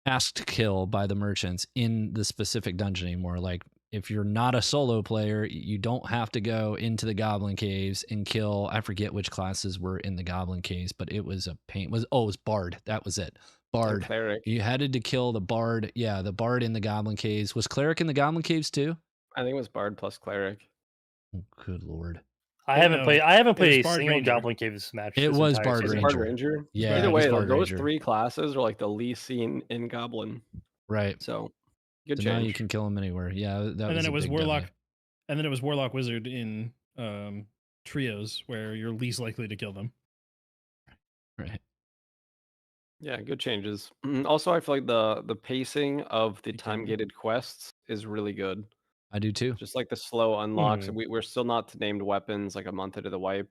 [SPEAKER 3] asked to kill by the merchants in the specific dungeon anymore. Like if you're not a solo player, you don't have to go into the goblin caves and kill, I forget which classes were in the goblin caves, but it was a pain. It was bard. That was it. Bard.
[SPEAKER 2] Cleric.
[SPEAKER 3] You had to kill the bard. Yeah, the bard in the goblin caves. Was cleric in the goblin caves too?
[SPEAKER 2] I think it was bard plus cleric.
[SPEAKER 3] Oh, good lord.
[SPEAKER 1] I haven't played a single Goblin Caves match.
[SPEAKER 3] It was Bard
[SPEAKER 2] Ranger.
[SPEAKER 3] Yeah.
[SPEAKER 2] Either way, those 3 classes are like the least seen in Goblin.
[SPEAKER 3] Right.
[SPEAKER 2] So good change.
[SPEAKER 3] Now you can kill them anywhere. Yeah.
[SPEAKER 4] And then it was Warlock. And then it was Warlock Wizard in trios where you're least likely to kill them.
[SPEAKER 3] Right.
[SPEAKER 2] Yeah, good changes. Also, I feel like the pacing of the time-gated quests is really good.
[SPEAKER 3] I do too.
[SPEAKER 2] Just like the slow unlocks. We're still not named weapons like a month into the wipe.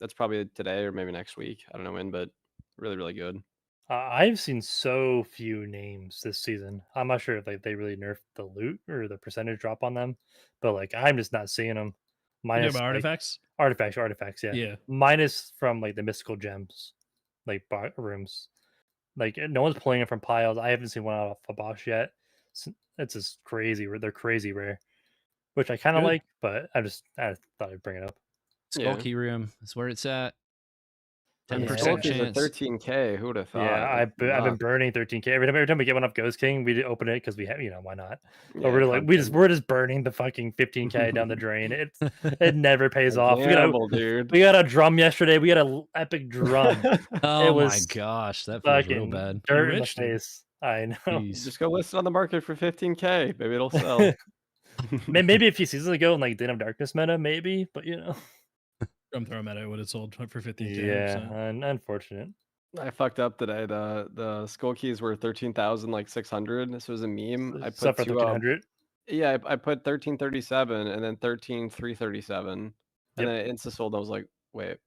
[SPEAKER 2] That's probably today or maybe next week. I don't know when, but really, really good.
[SPEAKER 1] I've seen so few names this season. I'm not sure if they really nerfed the loot or the percentage drop on them, but like I'm just not seeing them. Minus
[SPEAKER 4] about artifacts?
[SPEAKER 1] Artifacts, yeah.
[SPEAKER 4] Yeah.
[SPEAKER 1] Minus from like the mystical gems, like rooms. Like no one's pulling it from piles. I haven't seen one out of a boss yet. It's just crazy. They're crazy rare, which I kind of like, but I thought I'd bring it up.
[SPEAKER 3] Skull Key Room is where it's at.
[SPEAKER 2] 10% chance. 13K. Who would have thought?
[SPEAKER 1] Yeah, I've been burning 13K every time we get one up Ghost King. We open it because we have, why not? But we're like we're just burning the fucking 15K down the drain. It never pays off. We got a drum yesterday. We got an epic drum.
[SPEAKER 3] Oh my gosh, that feels real bad.
[SPEAKER 1] Dirt in the face. I know.
[SPEAKER 2] Jeez. Just go list it on the market for 15K. Maybe it'll sell.
[SPEAKER 1] Maybe a few seasons ago in like Den of Darkness meta, maybe, but
[SPEAKER 4] Drum throw meta would have sold for 15K.
[SPEAKER 1] Yeah, unfortunate.
[SPEAKER 2] I fucked up today. The skull keys were 13,600. This was a meme. I put
[SPEAKER 1] 1300.
[SPEAKER 2] Yeah, I put 1337 and then 13,337, and then it insta sold. I was like, wait,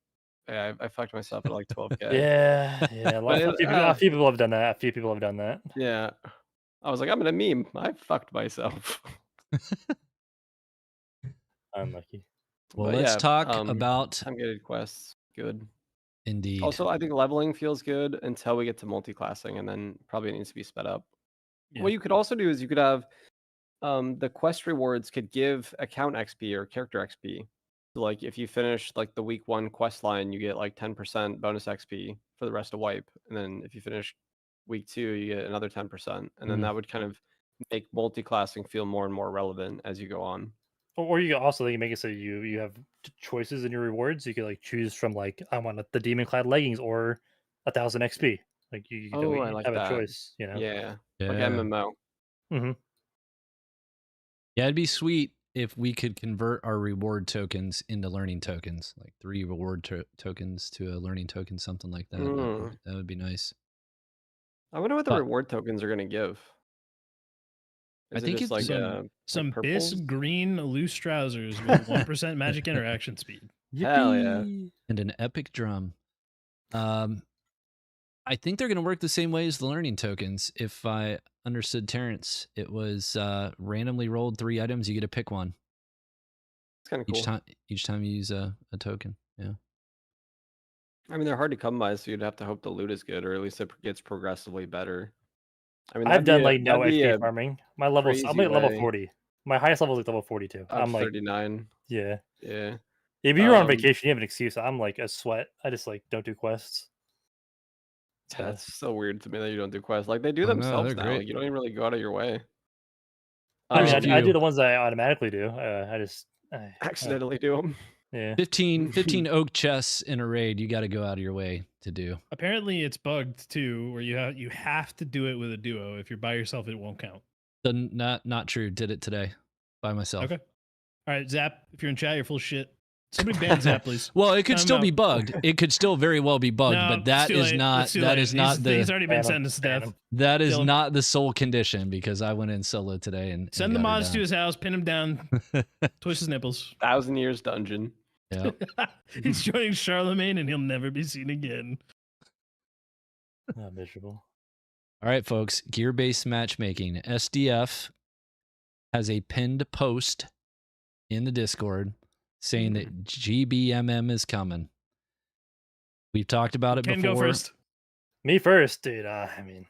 [SPEAKER 2] I fucked myself at like 12K.
[SPEAKER 1] Yeah. A few people have done that.
[SPEAKER 2] Yeah, I was like, I'm in a meme. I fucked myself.
[SPEAKER 1] Unlucky.
[SPEAKER 3] Well, let's talk about
[SPEAKER 2] time-gated quests. Good.
[SPEAKER 3] Indeed.
[SPEAKER 2] Also, I think leveling feels good until we get to multiclassing, and then probably needs to be sped up. Yeah. What you could also do is you could have the quest rewards could give account XP or character XP. So, like if you finish like the week 1 quest line, you get like 10% bonus XP for the rest of wipe, and then if you finish week 2, you get another 10%, and then that would kind of make multiclassing feel more and more relevant as you go on.
[SPEAKER 1] Or you also make it so you have choices in your rewards. You could like choose from like I want the demon clad leggings or 1,000 XP. Like you
[SPEAKER 2] like
[SPEAKER 1] have
[SPEAKER 2] that.
[SPEAKER 1] A choice.
[SPEAKER 2] Yeah. Like MMO.
[SPEAKER 1] Mm-hmm.
[SPEAKER 3] Yeah, it'd be sweet if we could convert our reward tokens into learning tokens, like 3 reward tokens to a learning token, something like that. That would be nice.
[SPEAKER 2] I wonder what the reward tokens are going to give.
[SPEAKER 3] I think it's
[SPEAKER 4] like some Biss green loose trousers with 1% magic interaction speed.
[SPEAKER 2] Hell yeah.
[SPEAKER 3] And an epic drum. I think they're going to work the same way as the learning tokens. If I understood Terrence, it was randomly rolled 3 items. You get to pick one.
[SPEAKER 2] It's kind of cool.
[SPEAKER 3] Each time you use a token. Yeah.
[SPEAKER 2] I mean, they're hard to come by, so you'd have to hope the loot is good, or at least it gets progressively better.
[SPEAKER 1] I mean, I've done like no XP farming. My levels, I'm like level 40. My highest level is like level 42. I'm like
[SPEAKER 2] 39.
[SPEAKER 1] Yeah.
[SPEAKER 2] Yeah.
[SPEAKER 1] If you're on vacation, you have an excuse. I'm like a sweat. I just like don't do quests.
[SPEAKER 2] That's so weird to me that you don't do quests. Like they do themselves now. Like, you don't even really go out of your way.
[SPEAKER 1] I mean, I do the ones that I automatically do. I just
[SPEAKER 2] accidentally do them.
[SPEAKER 1] Yeah.
[SPEAKER 3] 15 oak chests in a raid. You got to go out of your way to do.
[SPEAKER 4] Apparently, it's bugged too, where you have to do it with a duo. If you're by yourself, it won't count.
[SPEAKER 3] Not true. Did it today by myself.
[SPEAKER 4] Okay. All right, Zap. If you're in chat, you're full of shit. Somebody ban Zap, please.
[SPEAKER 3] Well, it could still be bugged. It could still very well be bugged,
[SPEAKER 4] No,
[SPEAKER 3] but that is not
[SPEAKER 4] he's already been sentenced to death.
[SPEAKER 3] That is not the sole condition, because I went in solo today and
[SPEAKER 4] send the mods to his house, pin him down, twist his nipples.
[SPEAKER 2] 1,000 years dungeon.
[SPEAKER 3] Yeah.
[SPEAKER 4] He's joining Charlemagne and he'll never be seen again.
[SPEAKER 1] Miserable.
[SPEAKER 3] All right, folks. Gear-based matchmaking. SDF has a pinned post in the Discord saying that GBMM is coming. We've talked about it before.
[SPEAKER 4] Go first.
[SPEAKER 1] Me first, dude. I mean,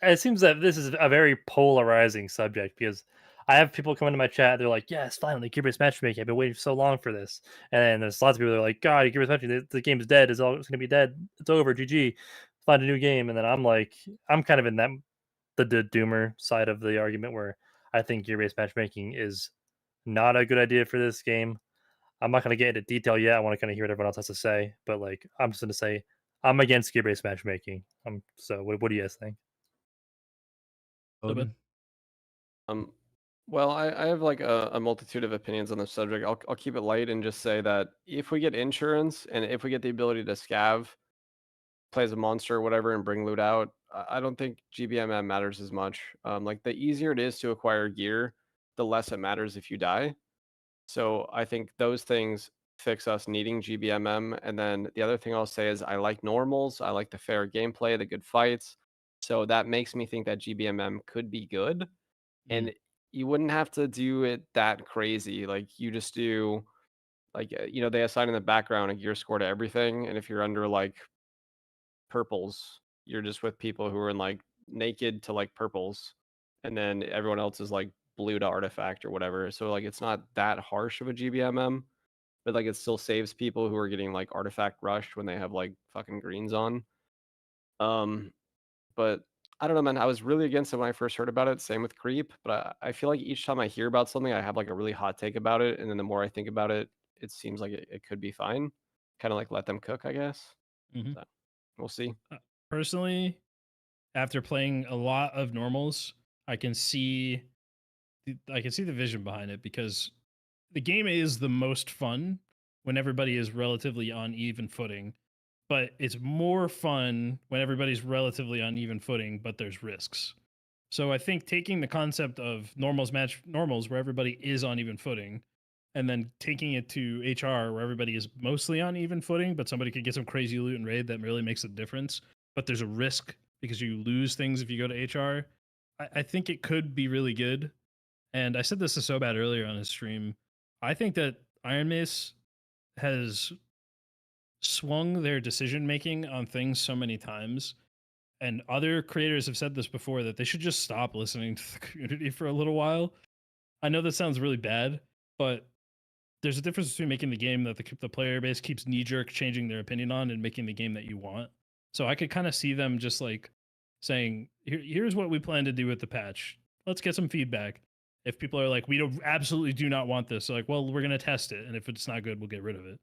[SPEAKER 1] it seems that this is a very polarizing subject, because I have people come into my chat. They're like, "Yes, finally, gear-based matchmaking. I've been waiting so long for this." And there's lots of people that are like, "God, gear-based matchmaking. The game's dead. It's going to be dead. It's over. GG. Find a new game." And then I'm like, I'm kind of in the doomer side of the argument, where I think gear-based matchmaking is not a good idea for this game. I'm not going to get into detail yet. I want to kind of hear what everyone else has to say, but like, I'm just going to say I'm against gear-based matchmaking. So what do you guys think?
[SPEAKER 3] Odin?
[SPEAKER 2] Well, I have like a multitude of opinions on the subject. I'll keep it light and just say that if we get insurance and if we get the ability to scav, play as a monster or whatever, and bring loot out, I don't think GBMM matters as much. Like, the easier it is to acquire gear, the less it matters if you die. So I think those things fix us needing GBMM. And then the other thing I'll say is I like normals. I like the fair gameplay, the good fights. So that makes me think that GBMM could be good. And you wouldn't have to do it that crazy. Like, you just do, like, they assign in the background a gear score to everything. And if you're under like purples, you're just with people who are in like naked to like purples. And then everyone else is like blue to artifact or whatever. So like, it's not that harsh of a GBMM, but like, it still saves people who are getting like artifact rushed when they have like fucking greens on. But I don't know, man. I was really against it when I first heard about it. Same with creep. But I feel like each time I hear about something, I have like a really hot take about it. And then the more I think about it, it seems like it could be fine. Kind of like let them cook, I guess. So, we'll see.
[SPEAKER 4] Personally, after playing a lot of normals, I can see the vision behind it, because the game is the most fun when everybody is relatively on even footing, but it's more fun when everybody's relatively on even footing, but there's risks. So I think taking the concept of normals where everybody is on even footing, and then taking it to HR where everybody is mostly on even footing, but somebody could get some crazy loot and raid that really makes a difference, but there's a risk because you lose things if you go to HR. I think it could be really good. And I said this to Sobad earlier on his stream. I think that Iron Mace has swung their decision making on things so many times, and other creators have said this before, that they should just stop listening to the community for a little while. I know that sounds really bad, but there's a difference between making the game that the player base keeps knee-jerk changing their opinion on and making the game that you want. So I could kind of see them just like saying, here's what we plan to do with the patch. Let's get some feedback. If people are like, absolutely do not want this, so like, well, we're going to test it, and if it's not good, we'll get rid of it.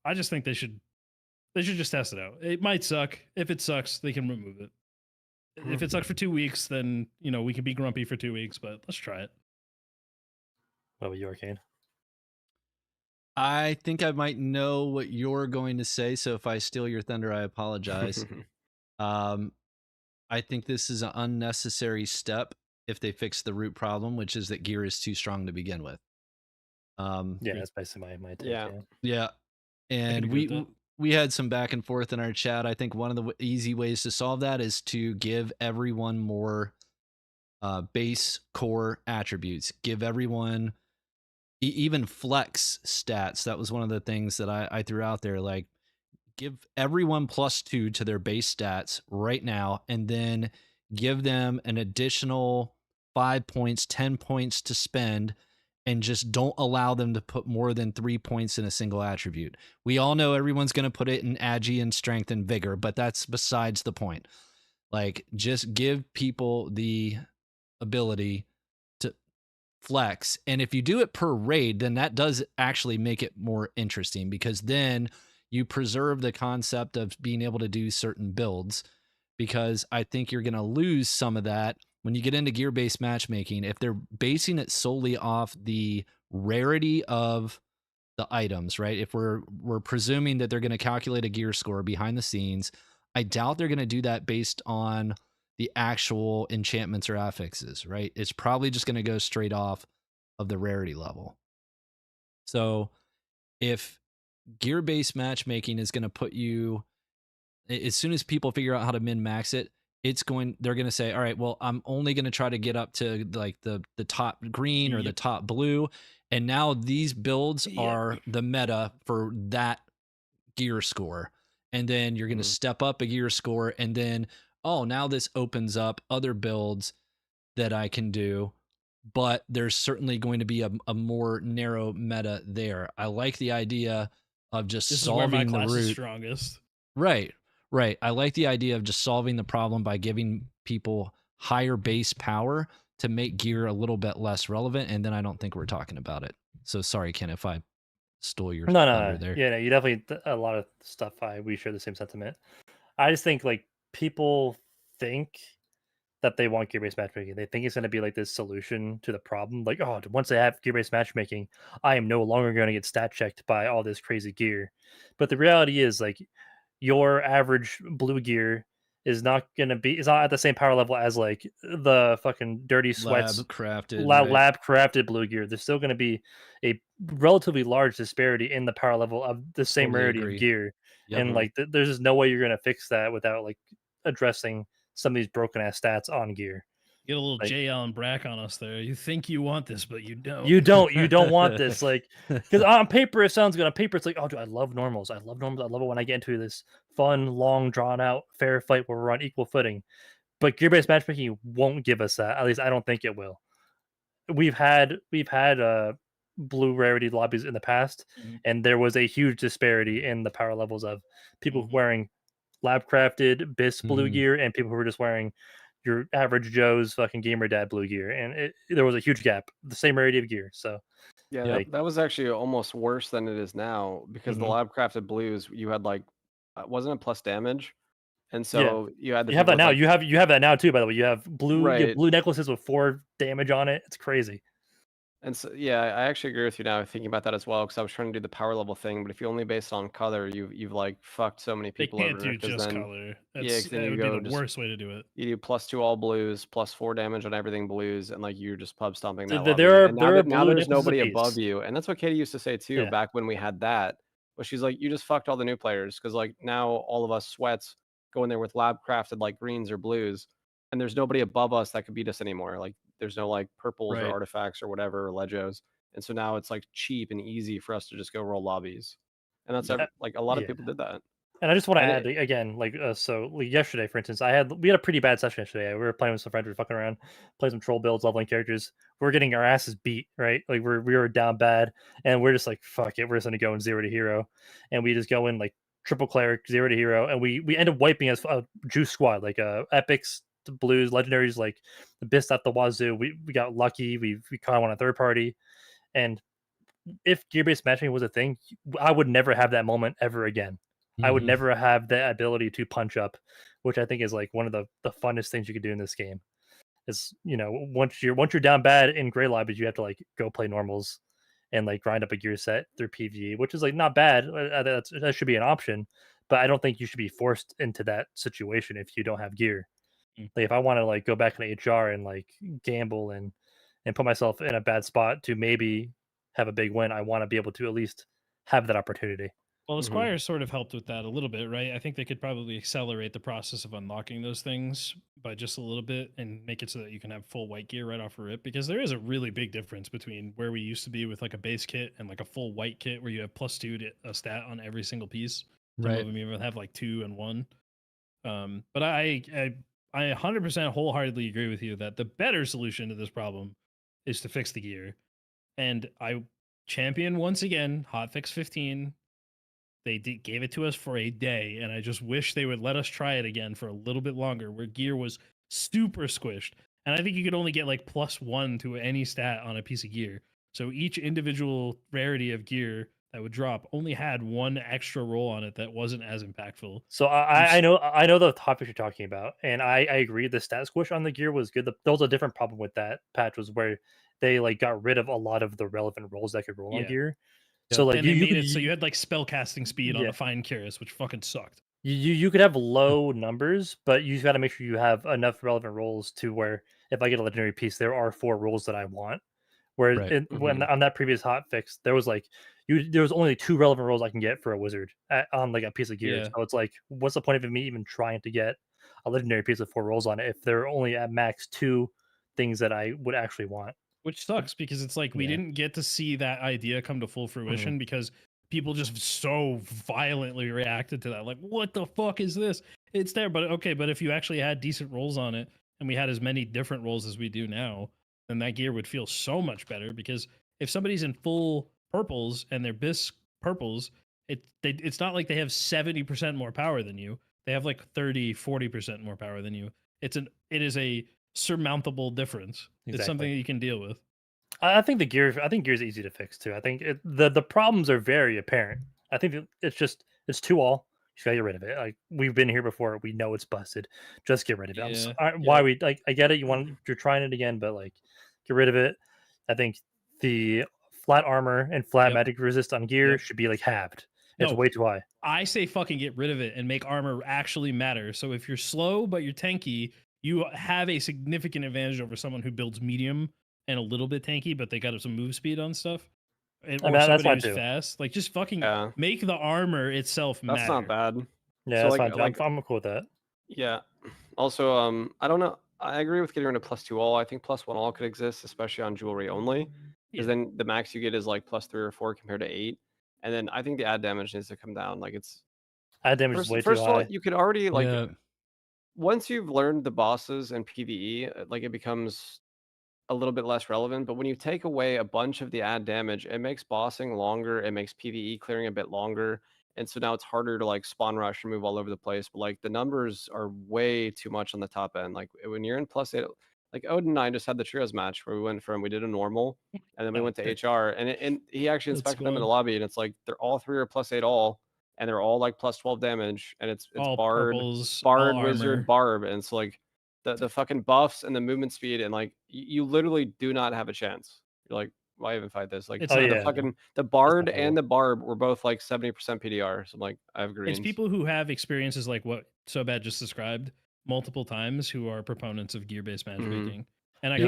[SPEAKER 4] I just think they should just test it out. It might suck. If it sucks, they can remove it. If it sucks for 2 weeks, then, we can be grumpy for 2 weeks, but let's try it.
[SPEAKER 1] What about you, Arcane?
[SPEAKER 3] I think I might know what you're going to say, so if I steal your thunder, I apologize. I think this is an unnecessary step if they fix the root problem, which is that gear is too strong to begin with.
[SPEAKER 1] Yeah, that's basically my take.
[SPEAKER 3] Yeah. And we had some back and forth in our chat. I think one of the easy ways to solve that is to give everyone more base core attributes. Give everyone even flex stats. That was one of the things that I threw out there. Like, give everyone +2 to their base stats right now, and then give them an additional 5 points, 10 points to spend, and just don't allow them to put more than 3 points in a single attribute. We all know everyone's going to put it in agi and strength and vigor, but that's besides the point. Like, just give people the ability to flex. And if you do it per raid, then that does actually make it more interesting, because then you preserve the concept of being able to do certain builds, because I think you're going to lose some of that when you get into gear-based matchmaking. If they're basing it solely off the rarity of the items, right? If we're presuming that they're going to calculate a gear score behind the scenes, I doubt they're going to do that based on the actual enchantments or affixes, right? It's probably just going to go straight off of the rarity level. So if gear-based matchmaking is going to put you, as soon as people figure out how to min-max it, they're going to say, all right, well, I'm only going to try to get up to like the top green or the top blue. And now these builds are the meta for that gear score. And then you're going to step up a gear score. And then, oh, now this opens up other builds that I can do. But there's certainly going to be a more narrow meta there. I like the idea of just solving the root.
[SPEAKER 4] Is strongest.
[SPEAKER 3] Right. I like the idea of just solving the problem by giving people higher base power to make gear a little bit less relevant, and then I don't think we're talking about it. So sorry, Ken, if I stole your thunder there.
[SPEAKER 1] Yeah, no, you definitely a lot of stuff. We share the same sentiment. I just think like people think that they want gear-based matchmaking. They think it's going to be like this solution to the problem. Like, oh, once I have gear-based matchmaking, I am no longer going to get stat checked by all this crazy gear. But the reality is, like, your average blue gear is not going to be, it's not at the same power level as like the fucking dirty sweats lab crafted blue gear. There's still going to be a relatively large disparity in the power level of the same rarity of gear. Yep. And like there's just no way you're going to fix that without like addressing some of these broken ass stats on gear.
[SPEAKER 4] Get a little like, J. Allen Brack on us there. You think you want this, but you don't.
[SPEAKER 1] You don't want this. Like, because on paper it sounds good. On paper it's like, oh, dude, I love normals. I love normals. I love it when I get into this fun, long, drawn out, fair fight where we're on equal footing. But gear-based matchmaking won't give us that. At least I don't think it will. We've had blue rarity lobbies in the past, and there was a huge disparity in the power levels of people wearing lab crafted BIS blue gear and people who were just wearing your average Joe's fucking gamer dad blue gear, and there was a huge gap. The same rarity of gear. So
[SPEAKER 2] yeah, like, that was actually almost worse than it is now because the lab crafted blues, you had like wasn't it plus damage, and so you had
[SPEAKER 1] you have that now. Like, you have that now too. By the way, you have blue blue necklaces with 4 damage on it. It's crazy.
[SPEAKER 2] And so, yeah, I actually agree with you now thinking about that as well, because I was trying to do the power level thing, but if you only base it on color, you've like fucked so many people over.
[SPEAKER 4] They can't do just color.
[SPEAKER 2] That would
[SPEAKER 4] be the worst way to do it.
[SPEAKER 2] You do +2 all blues, +4 damage on everything blues, and like you're just pub stomping that. Now there's nobody above you, and that's what Katie used to say too back when we had that. But she's like, you just fucked all the new players because like now all of us sweats go in there with lab crafted like greens or blues, and there's nobody above us that could beat us anymore. Like there's no like purples or artifacts or whatever or legos, and so now it's like cheap and easy for us to just go roll lobbies, and that's like a lot of people did that.
[SPEAKER 1] And I just want to add again, like so like yesterday, for instance, we had a pretty bad session yesterday. We were playing with some friends, we were fucking around, playing some troll builds, leveling characters. We were getting our asses beat, right? Like we were down bad, and we're just like, fuck it, we're just gonna go in 0 to hero, and we just go in like triple cleric, 0 to hero, and we end up wiping as a juice squad, like epics, blues, legendaries, like the best at the wazoo. We got lucky. We caught one on third party, and if gear-based matchmaking was a thing, I would never have that moment ever again. I would never have the ability to punch up, which I think is like one of the funnest things you could do in this game. Is, you know, once you're down bad in gray lobbies, you have to like go play normals and like grind up a gear set through PvE, which is like not bad. That should be an option, but I don't think you should be forced into that situation if you don't have gear. Like if I want to like go back in HR and like gamble and put myself in a bad spot to maybe have a big win, I want to be able to at least have that opportunity.
[SPEAKER 4] Well, the Squires sort of helped with that a little bit, right? I think they could probably accelerate the process of unlocking those things by just a little bit and make it so that you can have full white gear right off the rip, because there is a really big difference between where we used to be with like a base kit and like a full white kit where you have +2 to a stat on every single piece. Some of them even have like 2 and 1. But I 100% wholeheartedly agree with you that the better solution to this problem is to fix the gear. And I champion once again Hotfix 15. They gave it to us for a day, and I just wish they would let us try it again for a little bit longer, where gear was super squished. And I think you could only get like +1 to any stat on a piece of gear. So each individual rarity of gear that would drop only had 1 extra roll on it that wasn't as impactful.
[SPEAKER 1] So I know the topic you're talking about, and I agree the stat squish on the gear was good. There was a different problem with that patch, was where they like got rid of a lot of the relevant rolls that could roll on gear. So like
[SPEAKER 4] and they made it so you had like spell casting speed on
[SPEAKER 1] Yeah.
[SPEAKER 4] a fine Curious, which fucking sucked.
[SPEAKER 1] You could have low numbers, but you got to make sure you have enough relevant rolls to where if I get a legendary piece, there are 4 rolls that I want. Whereas
[SPEAKER 3] Right.
[SPEAKER 1] when on that previous hotfix, there was like there was only 2 relevant rolls I can get for a wizard on like a piece of gear.
[SPEAKER 4] Yeah.
[SPEAKER 1] So it's like, what's the point of me even trying to get a legendary piece with 4 rolls on it if there are only at max 2 things that I would actually want?
[SPEAKER 4] Which sucks because it's like we
[SPEAKER 1] Yeah.
[SPEAKER 4] didn't get to see that idea come to full fruition because people just so violently reacted to that. Like, what the fuck is this? It's there, but okay, but if you actually had decent rolls on it and we had as many different rolls as we do now, then that gear would feel so much better because if somebody's in full purples and they're bisque purples, it's not like they have 70% more power than you. They have like 30-40% more power than you. It is a surmountable difference. It's something that you can deal with.
[SPEAKER 1] I think gear is easy to fix too. I think the problems are very apparent. I think it's too all. You gotta get rid of it. Like, we've been here before. We know it's busted. Just get rid of it. Why we like? I get it. You're trying it again, but like, get rid of it. I think the flat armor and flat magic resist on gear should be like halved. It's way too high.
[SPEAKER 4] I say fucking get rid of it and make armor actually matter. So if you're slow but you're tanky, you have a significant advantage over someone who builds medium and a little bit tanky, but they got some move speed on stuff. Or somebody who's fast. Like, just fucking make the armor itself matter.
[SPEAKER 2] That's not bad.
[SPEAKER 1] Yeah, so that's fine. I'm cool with that.
[SPEAKER 2] Yeah. Also, I don't know. I agree with getting rid of +2 all. I think +1 all could exist, especially on jewelry only, because then the max you get is like +3 or 4 compared to 8. And then I think the add damage needs to come down. Like, it's
[SPEAKER 1] add damage is way too high.
[SPEAKER 2] First of all, you could already like once you've learned the bosses and PvE, like, it becomes a little bit less relevant. But when you take away a bunch of the add damage, it makes bossing longer. It makes PvE clearing a bit longer. And so now it's harder to like spawn rush and move all over the place. But like, the numbers are way too much on the top end. Like, when you're in +8, like Odin and I just had the trios match where we did a normal and then we went to HR and he actually inspected them in the lobby, and it's like they're all 3 are +8 all, and they're all like +12 damage, and it's
[SPEAKER 4] all
[SPEAKER 2] bard,
[SPEAKER 4] purples,
[SPEAKER 2] bard,
[SPEAKER 4] all
[SPEAKER 2] wizard,
[SPEAKER 4] armor.
[SPEAKER 2] barb, and it's like the fucking buffs and the movement speed, and like you literally do not have a chance. You're like, why even fight this? Like, the bard and the barb were both like 70% PDR. So I'm like, I have greens.
[SPEAKER 4] It's people who have experiences like what Sobad just described multiple times who are proponents of gear-based matchmaking. And
[SPEAKER 1] I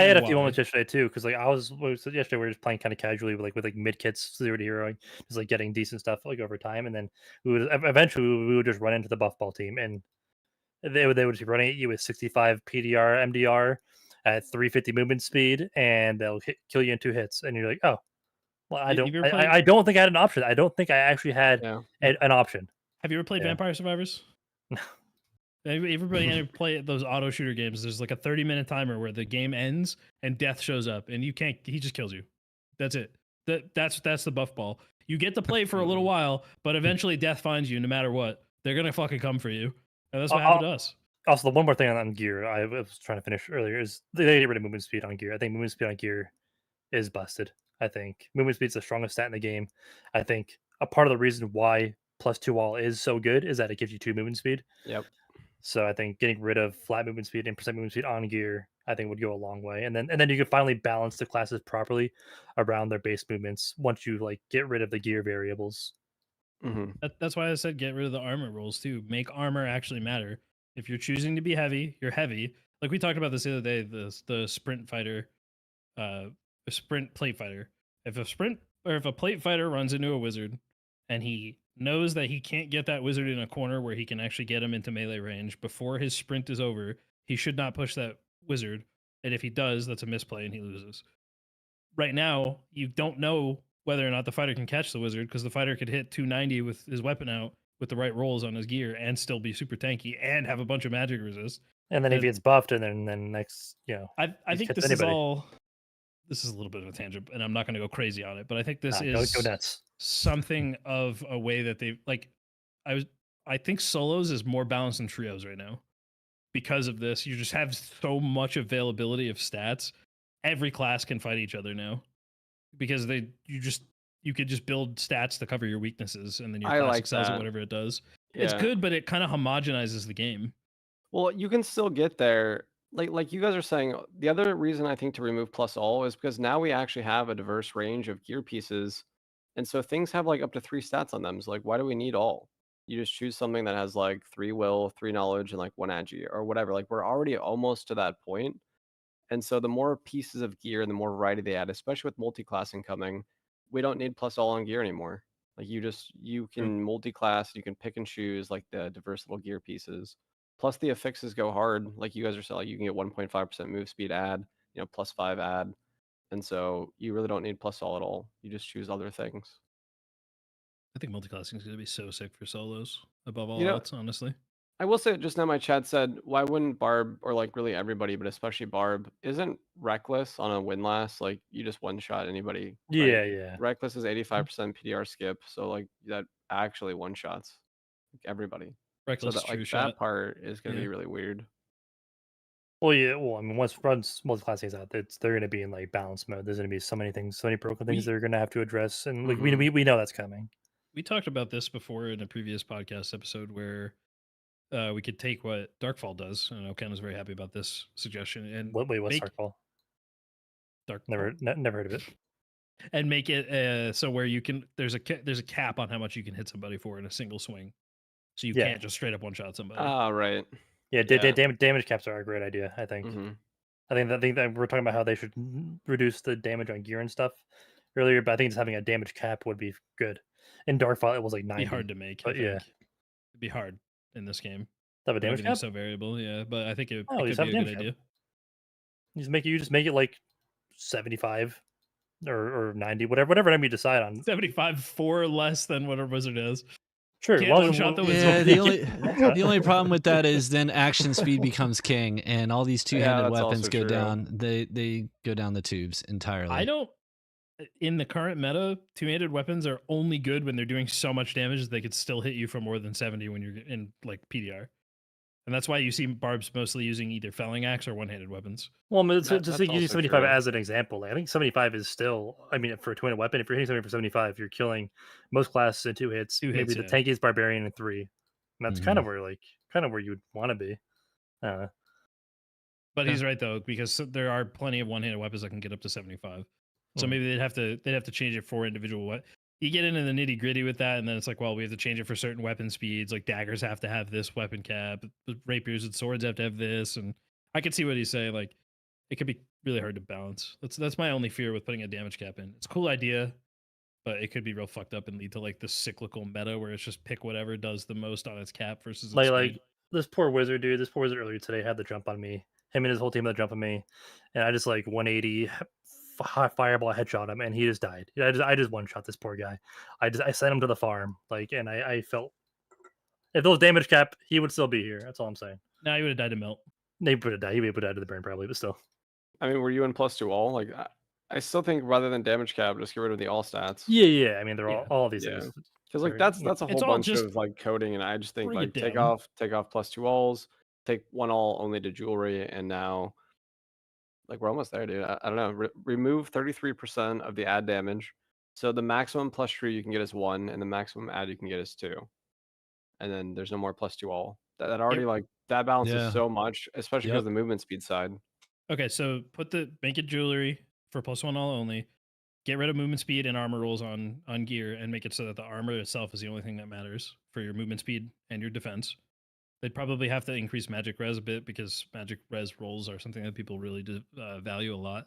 [SPEAKER 1] had a few moments yesterday too, because like yesterday we were just playing kind of casually with like mid kits, 0 to heroing, just like getting decent stuff like over time, and then eventually we would just run into the Buffball team, and they would just be running at you with 65 PDR MDR at 350 movement speed, and they'll kill you in 2 hits, and you're like, oh, well, I don't think I had an option. I don't think I actually had an option.
[SPEAKER 4] Have you ever played Vampire Survivors? No. Everybody play those auto shooter games. There's like a 30-minute timer where the game ends and death shows up, and he just kills you. That's it. That's the Buffball. You get to play for a little while, but eventually death finds you no matter what. They're gonna fucking come for you. And that's what happened to us.
[SPEAKER 1] Also, the one more thing on gear I was trying to finish earlier is they get rid of movement speed on gear. I think movement speed on gear is busted. I think movement speed is the strongest stat in the game. I think a part of the reason why +2 all is so good is that it gives you 2 movement speed.
[SPEAKER 2] Yep.
[SPEAKER 1] So I think getting rid of flat movement speed and percent movement speed on gear, I think, would go a long way. And then you can finally balance the classes properly around their base movements once you like get rid of the gear variables.
[SPEAKER 4] That's why I said get rid of the armor rolls too. Make armor actually matter. If you're choosing to be heavy, you're heavy. Like we talked about this the other day, the sprint fighter, a sprint plate fighter. If a plate fighter runs into a wizard and he knows that he can't get that wizard in a corner where he can actually get him into melee range before his sprint is over, he should not push that wizard. And if he does, that's a misplay and he loses. Right now, you don't know whether or not the fighter can catch the wizard because the fighter could hit 290 with his weapon out with the right rolls on his gear and still be super tanky and have a bunch of magic resist.
[SPEAKER 1] And then if he gets buffed, and then next,
[SPEAKER 4] I think this is all. This is a little bit of a tangent, and I'm not going to go crazy on it, but I think this is
[SPEAKER 1] go nuts.
[SPEAKER 4] Something of a way that they like. I think solos is more balanced than trios right now because of this. You just have so much availability of stats. Every class can fight each other now because you could just build stats to cover your weaknesses, and then your class excels at whatever it does. Yeah. It's good, but it kind of homogenizes the game.
[SPEAKER 2] Well, you can still get there. Like you guys are saying, the other reason I think to remove +all is because now we actually have a diverse range of gear pieces And so things have like up to 3 stats on them. So like, why do we need all? You just choose something that has like 3 will, 3 knowledge, and like 1 agi or whatever. Like we're already almost to that point. And so the more pieces of gear and the more variety they add, especially with multi-classing coming, we don't need plus all on gear anymore. Like you can multi-class, you can pick and choose like the diverse little gear pieces. Plus the affixes go hard. Like you guys are saying, like you can get 1.5% move speed add, plus 5 add. And so you really don't need plus all at all. You just choose other things.
[SPEAKER 4] I think multiclassing is going to be so sick for solos above all
[SPEAKER 2] You know,
[SPEAKER 4] else, honestly.
[SPEAKER 2] I will say just now my chat said, why wouldn't Barb, or like really everybody, but especially Barb, isn't Reckless on a Windlass? Like you just one shot anybody.
[SPEAKER 1] Yeah,
[SPEAKER 2] Right?
[SPEAKER 1] yeah.
[SPEAKER 2] Reckless is 85% PDR skip. So like that actually one shots like everybody.
[SPEAKER 4] Reckless
[SPEAKER 2] so that
[SPEAKER 4] true
[SPEAKER 2] like
[SPEAKER 4] shot.
[SPEAKER 2] that part is going to
[SPEAKER 4] Yeah.
[SPEAKER 2] be really weird.
[SPEAKER 1] Well, yeah. Well, I mean, once multi-classing is out, they're going to be in like balance mode. There's going to be so many things, so many broken things they're going to have to address, and like we know that's coming.
[SPEAKER 4] We talked about this before in a previous podcast episode where we could take what Darkfall does. I know Ken was very happy about this suggestion. And
[SPEAKER 1] Wait, what's
[SPEAKER 4] make
[SPEAKER 1] Darkfall?
[SPEAKER 4] Darkfall.
[SPEAKER 1] Never heard of it.
[SPEAKER 4] And make it so where you can there's a cap on how much you can hit somebody for in a single swing, so you can't just straight up one shot somebody.
[SPEAKER 2] Right.
[SPEAKER 1] Yeah, damage caps are a great idea. I think. I think that we're talking about how they should reduce the damage on gear and stuff earlier, but I think just having a damage cap would be good. In Darkfall, it was like 90.
[SPEAKER 4] It'd be hard to make.
[SPEAKER 1] But yeah,
[SPEAKER 4] it'd be hard in this game.
[SPEAKER 1] Have a damage cap?
[SPEAKER 4] So variable, yeah. But I think it could
[SPEAKER 1] just
[SPEAKER 4] be a good idea.
[SPEAKER 1] You just make it like 75 or 90, whatever number you decide on.
[SPEAKER 4] 75 for less than what our wizard is.
[SPEAKER 1] Sure.
[SPEAKER 3] Yeah, the only problem with that is then action speed becomes king, and all these two-handed weapons go down. They go down the tubes entirely.
[SPEAKER 4] I don't. In the current meta, two-handed weapons are only good when they're doing so much damage that they could still hit you for more than 70 when you're in like PDR. And that's why you see Barbs mostly using either felling axe or one-handed weapons.
[SPEAKER 1] Well, just using 75 as an example. Like, I think 75 is still. I mean, for a two-handed weapon, if you're hitting something for 75, you're killing most classes in 2 hits. Maybe the tankiest barbarian in 3. And that's kind of where you would want to be.
[SPEAKER 4] But he's right though, because there are plenty of one-handed weapons that can get up to 75. So maybe they'd have to change it for individual. You get into the nitty gritty with that, and then it's like, well, we have to change it for certain weapon speeds. Like daggers have to have this weapon cap, rapiers and swords have to have this, and I can see what he's saying. Like, it could be really hard to balance. That's my only fear with putting a damage cap in. It's a cool idea, but it could be real fucked up and lead to like the cyclical meta where it's just pick whatever does the most on its cap versus its
[SPEAKER 1] like this poor wizard dude. This poor wizard earlier today had the jump on me. Him and his whole team had the jump on me, and I just like 180. Fireball headshot him and he just died. I just one shot this poor guy. I sent him to the farm, like, and I felt if there was damage cap, he would still be here. That's all I'm saying.
[SPEAKER 4] No, he would have died to melt.
[SPEAKER 1] He would have died. He would have died to the burn probably, but still.
[SPEAKER 2] I mean, were you in +2 all? Like, I still think rather than damage cap, just get rid of the all stats.
[SPEAKER 1] Yeah. I mean, they're all these things.
[SPEAKER 2] Because like that's a whole bunch of like coding, and I just think like take off +2 alls, take 1 all only to jewelry, and now. Like we're almost there, dude. I don't know. Remove 33% of the add damage. So the maximum +3 you can get is 1, and the maximum add you can get is 2. And then there's no more +2 all. That already like that balances so much, especially because of the movement speed side.
[SPEAKER 4] Okay, so make it jewelry for +1 all only. Get rid of movement speed and armor rolls on gear, and make it so that the armor itself is the only thing that matters for your movement speed and your defense. They'd probably have to increase magic res a bit because magic res rolls are something that people really value a lot.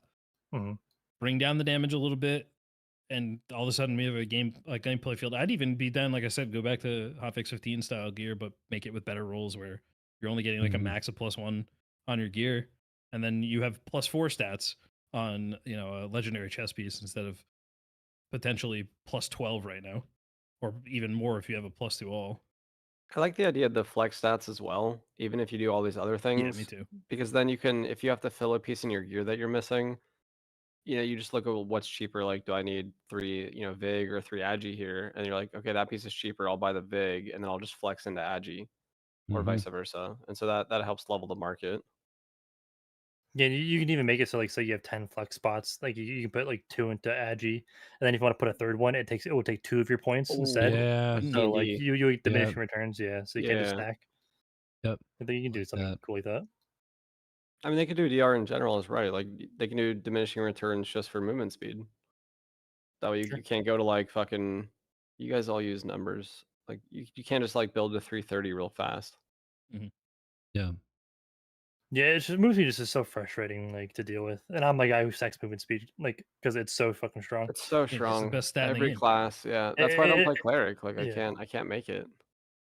[SPEAKER 4] Bring down the damage a little bit, and all of a sudden we have a gameplay field. I'd even be down, like I said, go back to Hotfix 15 style gear, but make it with better rolls where you're only getting like a max of +1 on your gear, and then you have +4 stats on a legendary chess piece instead of potentially +12 right now, or even more if you have a +2 all.
[SPEAKER 2] I like the idea of the flex stats as well, even if you do all these other things.
[SPEAKER 4] Yeah, me too.
[SPEAKER 2] Because then you can, if you have to fill a piece in your gear that you're missing, you just look at what's cheaper. Like, do I need 3, Vig or 3 Agi here? And you're like, okay, that piece is cheaper. I'll buy the Vig, and then I'll just flex into Agi, or vice versa. And so that helps level the market.
[SPEAKER 1] Yeah, you can even make it so like say you have 10 flex spots, like you can put like 2 into Agi, and then if you want to put a third one, it will take 2 of your points instead.
[SPEAKER 3] Yeah.
[SPEAKER 1] So like you diminishing returns, so you can't just stack.
[SPEAKER 3] Yep.
[SPEAKER 1] I think you can do something cool like that.
[SPEAKER 2] I mean, they could do DR in general, is right. Like they can do diminishing returns just for movement speed. That way
[SPEAKER 1] Sure.
[SPEAKER 2] you can't go to like fucking. You guys all use numbers. Like you can't just like build to 330 real fast.
[SPEAKER 3] Yeah.
[SPEAKER 1] Yeah, it's just movement speed just is so frustrating, like to deal with. And I'm a guy who stacks movement speed, like because it's so fucking strong.
[SPEAKER 2] It's so
[SPEAKER 4] It's the
[SPEAKER 2] strong.
[SPEAKER 4] best stat in the
[SPEAKER 2] Every
[SPEAKER 4] game.
[SPEAKER 2] class, yeah. That's why I don't play Cleric. Like
[SPEAKER 1] Yeah.
[SPEAKER 2] I can't make it.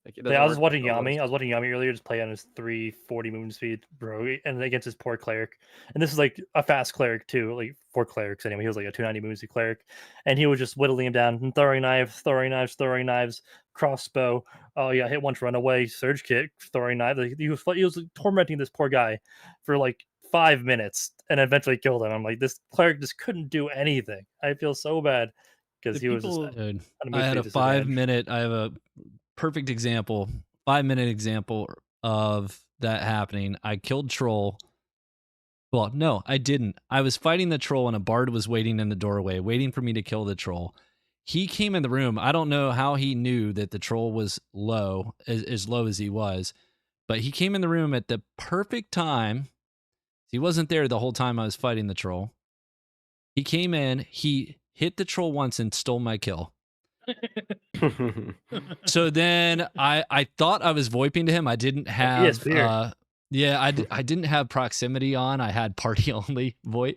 [SPEAKER 2] Like it
[SPEAKER 1] Yeah,
[SPEAKER 2] doesn't
[SPEAKER 1] I
[SPEAKER 2] work.
[SPEAKER 1] was watching
[SPEAKER 2] with combos.
[SPEAKER 1] Yami. I was watching Yami earlier, just play on his 340 movement speed, bro, and against his poor cleric. And this is like a fast cleric too, like for clerics anyway. He was like a 290 movement speed cleric, and he was just whittling him down and throwing knives, crossbow. Oh yeah, hit once, run away, surge kick, throwing knife. Like, he was tormenting this poor guy for like 5 minutes, and eventually killed him. I'm like, this cleric just couldn't do anything. I feel so bad because he was just.
[SPEAKER 3] Dude,
[SPEAKER 1] at
[SPEAKER 3] I had a
[SPEAKER 1] disadvantage.
[SPEAKER 3] 5 minute. I have a perfect example, 5 minute example of that happening. I killed troll. Well, no, I didn't. I was fighting the troll and a bard was waiting in the doorway, waiting for me to kill the troll. He came in the room. I don't know how he knew that the troll was low, as low as he was, but he came in the room at the perfect time. He wasn't there the whole time I was fighting the troll. He came in, he hit the troll once and stole my kill. So then I thought I was VoIPing to him. I didn't have I didn't have proximity on. I had party only VoIP.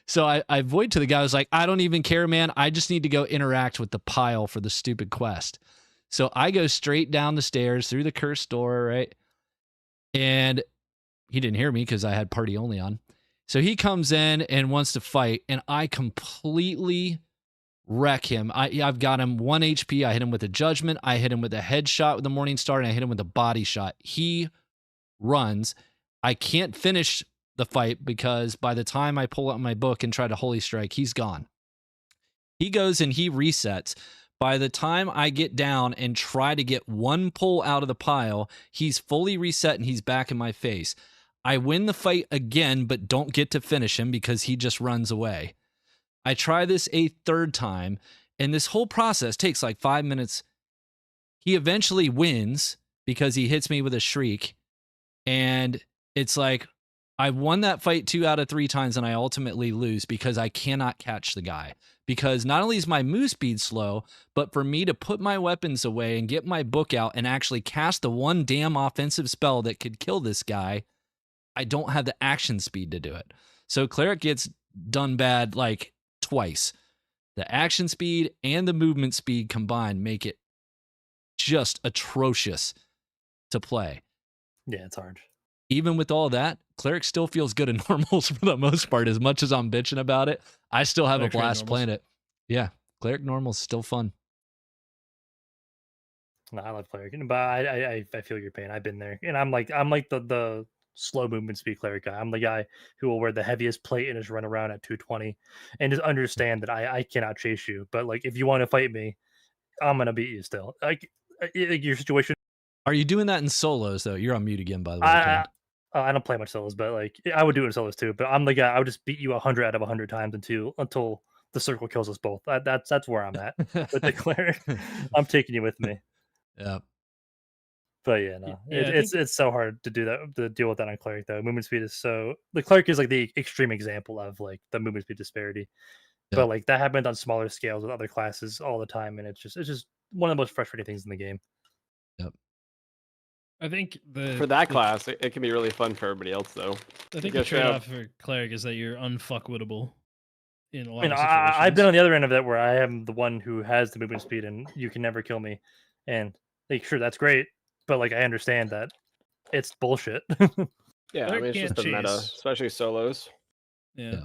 [SPEAKER 3] So I VoIP to the guy. I was like, I don't even care, man. I just need to go interact with the pile for the stupid quest. So I go straight down the stairs through the cursed door, right? And he didn't hear me because I had party only on. So he comes in and wants to fight, and I completely wreck him. I've got him 1 HP. I hit him with a judgment. I hit him with a headshot with the Morning Star, and I hit him with a body shot. He runs. I can't finish the fight because by the time I pull out my book and try to Holy Strike, he's gone. He goes and he resets. By the time I get down and try to get one pull out of the pile, he's fully reset and he's back in my face. I win the fight again, but don't get to finish him because he just runs away. I try this a third time, and this whole process takes like 5 minutes. He eventually wins because he hits me with a shriek, and it's like I won that fight 2 out of 3 times, and I ultimately lose because I cannot catch the guy. Because not only is my move speed slow, but for me to put my weapons away and get my book out and actually cast the one damn offensive spell that could kill this guy, I don't have the action speed to do it. So Cleric gets done bad like twice. The action speed and the movement speed combined make it just atrocious to play.
[SPEAKER 1] Yeah, it's hard.
[SPEAKER 3] Even with all that, Cleric still feels good in normals for the most part. As much as I'm bitching about it, I still have a blast playing it. Yeah, Cleric normals still fun.
[SPEAKER 1] No, I love Cleric, but I feel your pain. I've been there, and I'm like the slow movement speed Cleric guy. I'm the guy who will wear the heaviest plate and just run around at 220, and just understand that I cannot chase you. But like, if you want to fight me, I'm gonna beat you still. Like your situation.
[SPEAKER 3] Are you doing that in solos though? You're on mute again, by the way.
[SPEAKER 1] I don't play much solos, but like I would do it in solos too. But I'm the guy. I would just beat you 100 out of 100 times until the circle kills us both. That's where I'm at with the Cleric. I'm taking you with me.
[SPEAKER 3] Yeah.
[SPEAKER 1] But yeah, no, it's so hard to do that, to deal with that on Cleric though. Movement speed is so, the Cleric is like the extreme example of like the movement speed disparity. Yeah. But like that happened on smaller scales with other classes all the time, and it's just one of the most frustrating things in the game.
[SPEAKER 3] Yep.
[SPEAKER 4] I think
[SPEAKER 2] for that class, it can be really fun for everybody else though.
[SPEAKER 4] I think the trade-off for Cleric is that you're unfuckwittable in a lot of situations.
[SPEAKER 1] I've been on the other end of that where I am the one who has the movement speed and you can never kill me, and like sure that's great. But like I understand that it's bullshit.
[SPEAKER 2] Yeah, I mean it's just the meta, especially solos.
[SPEAKER 4] Yeah.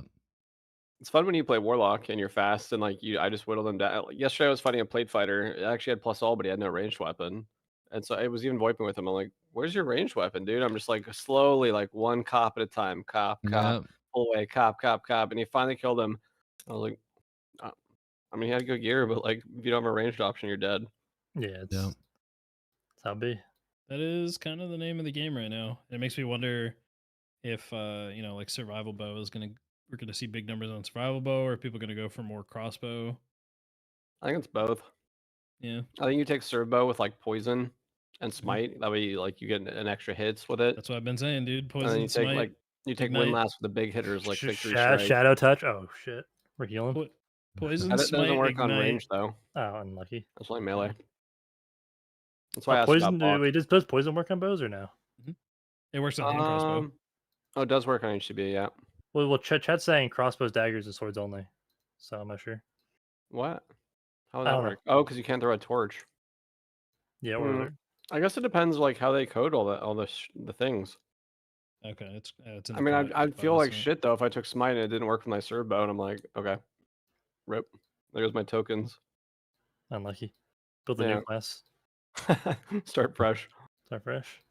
[SPEAKER 2] It's fun when you play Warlock and you're fast and like I just whittle them down. Yesterday I was fighting a plate fighter. It actually had plus all, but he had no ranged weapon. And so I was even VoIPing with him. I'm like, "Where's your ranged weapon, dude?" I'm just like slowly, like one cop at a time, cop, pull away, cop, and he finally killed him. I was like, I mean, he had good gear, but like if you don't have a ranged option, you're dead.
[SPEAKER 1] Yeah, it's how it be.
[SPEAKER 4] That is kind of the name of the game right now. It makes me wonder if like survival bow is we're gonna see big numbers on survival bow, or are people gonna go for more crossbow?
[SPEAKER 2] I think it's both.
[SPEAKER 4] Yeah,
[SPEAKER 2] I think you take serve bow with like poison and smite. That way, like you get an extra hits with it.
[SPEAKER 4] That's what I've been saying, dude. Poison,
[SPEAKER 2] and then you
[SPEAKER 4] smite.
[SPEAKER 2] Take you take Windlass with the big hitters like Victory Strike.
[SPEAKER 1] Shadow touch. Oh shit, we're healing.
[SPEAKER 4] Poison,
[SPEAKER 2] That
[SPEAKER 4] smite,
[SPEAKER 2] doesn't work on
[SPEAKER 4] ignite.
[SPEAKER 2] range though.
[SPEAKER 1] Oh, unlucky.
[SPEAKER 2] That's only melee. That's why I asked
[SPEAKER 1] poison.
[SPEAKER 2] about
[SPEAKER 1] Wait, does poison work on bows or no?
[SPEAKER 4] It works on hand crossbow.
[SPEAKER 2] Oh, it does work on HCB, yeah.
[SPEAKER 1] Well, chat's saying crossbows, daggers, and swords only. So I'm not sure.
[SPEAKER 2] What? How would
[SPEAKER 1] I
[SPEAKER 2] that
[SPEAKER 1] don't know.
[SPEAKER 2] work? Oh, because you can't throw a torch.
[SPEAKER 1] Yeah, or
[SPEAKER 2] I guess it depends, like how they code all the things.
[SPEAKER 4] Okay, it's. In
[SPEAKER 2] I
[SPEAKER 4] the
[SPEAKER 2] mean,
[SPEAKER 4] pod-
[SPEAKER 2] I'd feel like
[SPEAKER 4] pod,
[SPEAKER 2] shit though if I took smite and it didn't work with my serve bow, and I'm like, okay, rip. There goes my tokens.
[SPEAKER 1] unlucky. Build a new class.
[SPEAKER 2] Start fresh.
[SPEAKER 1] Start fresh.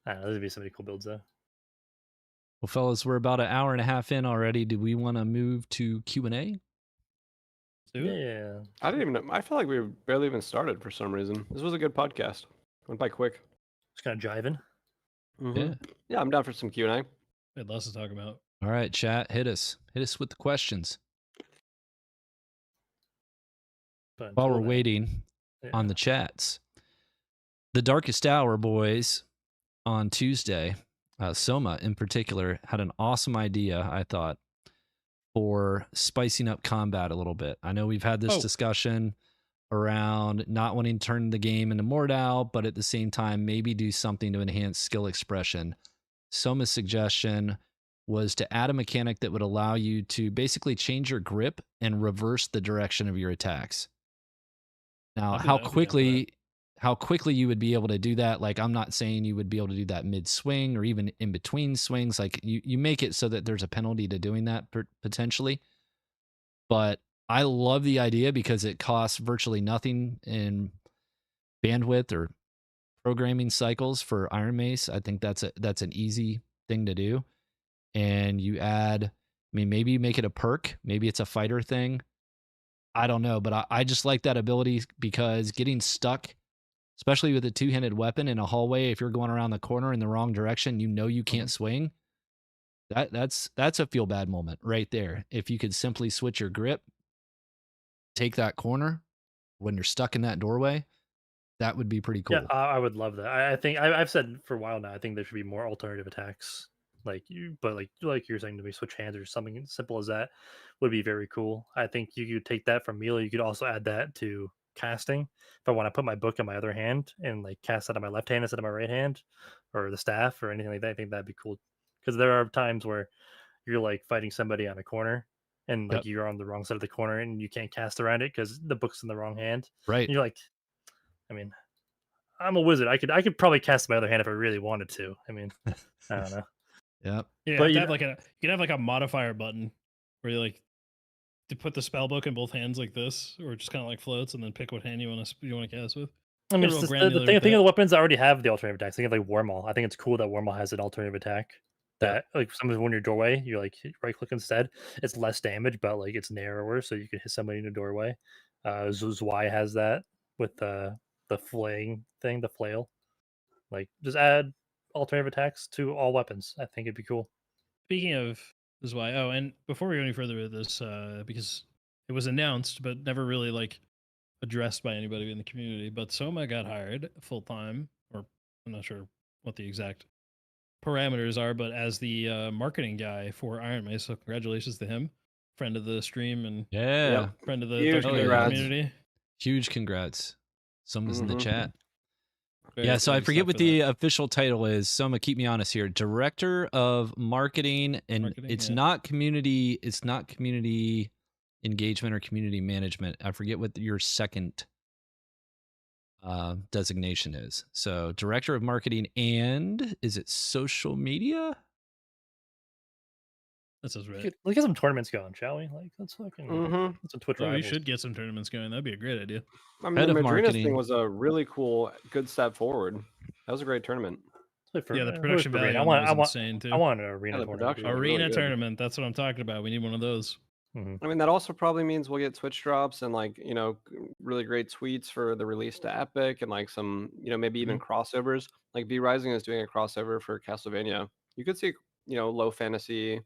[SPEAKER 1] I don't know. There's gonna be so many cool builds though.
[SPEAKER 3] Well, fellas, we're about an hour and a half in already. Do we want to move to Q&A?
[SPEAKER 1] Yeah.
[SPEAKER 2] I didn't even know. I feel like we barely even started for some reason. This was a good podcast. Went by quick.
[SPEAKER 1] Just kind of jiving.
[SPEAKER 3] Yeah.
[SPEAKER 2] Yeah, I'm down for some Q&A.
[SPEAKER 4] We had lots to talk about.
[SPEAKER 3] All right, chat, hit us. Hit us with the questions.
[SPEAKER 1] But
[SPEAKER 3] While we're waiting on the chats, the Darkest Hour boys on Tuesday, Soma in particular, had an awesome idea, I thought, for spicing up combat a little bit. I know we've had this discussion around not wanting to turn the game into Mordau, but at the same time, maybe do something to enhance skill expression. Soma's suggestion was to add a mechanic that would allow you to basically change your grip and reverse the direction of your attacks. Now, how quickly you would be able to do that, like, I'm not saying you would be able to do that mid-swing or even in between swings. Like, you make it so that there's a penalty to doing that potentially. But I love the idea because it costs virtually nothing in bandwidth or programming cycles for Iron Mace. I think that's an easy thing to do. And you add, I mean, maybe you make it a perk. Maybe it's a fighter thing. I don't know, but I just like that ability because getting stuck, especially with a two-handed weapon in a hallway, if you're going around the corner in the wrong direction, you can't swing. That's a feel bad moment right there. If you could simply switch your grip, take that corner when you're stuck in that doorway, that would be pretty cool.
[SPEAKER 1] Yeah, I would love that. I think I've said for a while now. I think there should be more alternative attacks, like you're saying, to be switch hands or something as simple as that would be very cool. I think you could take that from melee. You could also add that to casting. If I want to put my book in my other hand and like cast that on my left hand instead of my right hand, or the staff or anything like that, I think that'd be cool. Because there are times where you're like fighting somebody on a corner and like you're on the wrong side of the corner and you can't cast around it because the book's in the wrong hand.
[SPEAKER 3] Right.
[SPEAKER 1] And you're like, I mean, I'm a wizard. I could probably cast my other hand if I really wanted to. I mean, I don't know.
[SPEAKER 3] Yep.
[SPEAKER 4] Yeah,
[SPEAKER 1] but
[SPEAKER 4] you could have like a modifier button where you like to put the spell book in both hands like this, or just kind of like floats, and then pick what hand you want to cast with.
[SPEAKER 1] I mean, the thing of the weapons already have the alternative attacks. Think of like Wormhole. I think it's cool that Wormhole has an alternative attack. That like sometimes when your doorway, you like right click instead. It's less damage, but like it's narrower, so you can hit somebody in a doorway. Zwei has that with the flaying thing, the flail. Like just add alternative attacks to all weapons. I think it'd be cool.
[SPEAKER 4] Speaking of Zwei, and before we go any further with this, because it was announced but never really like addressed by anybody in the community, but Soma got hired full time, or I'm not sure what the exact parameters are, but as the marketing guy for Iron Mace, so congratulations to him, friend of the stream and friend of the community.
[SPEAKER 3] Huge congrats. Someone's in the chat.
[SPEAKER 4] Very
[SPEAKER 3] so I forget what the official title is. Soma, keep me honest here. Director of Marketing, and it's not community. It's not community engagement or community management. I forget what your second designation is. So Director of Marketing, and is it social media?
[SPEAKER 4] That sounds right.
[SPEAKER 1] Let's get some tournaments going, shall we? Like, let's fucking let's Twitch rivals.
[SPEAKER 4] We should get some tournaments going. That'd be a great idea.
[SPEAKER 2] I mean, the Madrinas thing was a really cool, good step forward. That was a great tournament.
[SPEAKER 4] The production value was insane too.
[SPEAKER 1] I want an arena tournament.
[SPEAKER 4] Arena tournament. That's what I'm talking about. We need one of those.
[SPEAKER 2] I mean, that also probably means we'll get Twitch drops and like, really great tweets for the release to Epic and like some, maybe even crossovers. Like V Rising is doing a crossover for Castlevania. You could see, low fantasy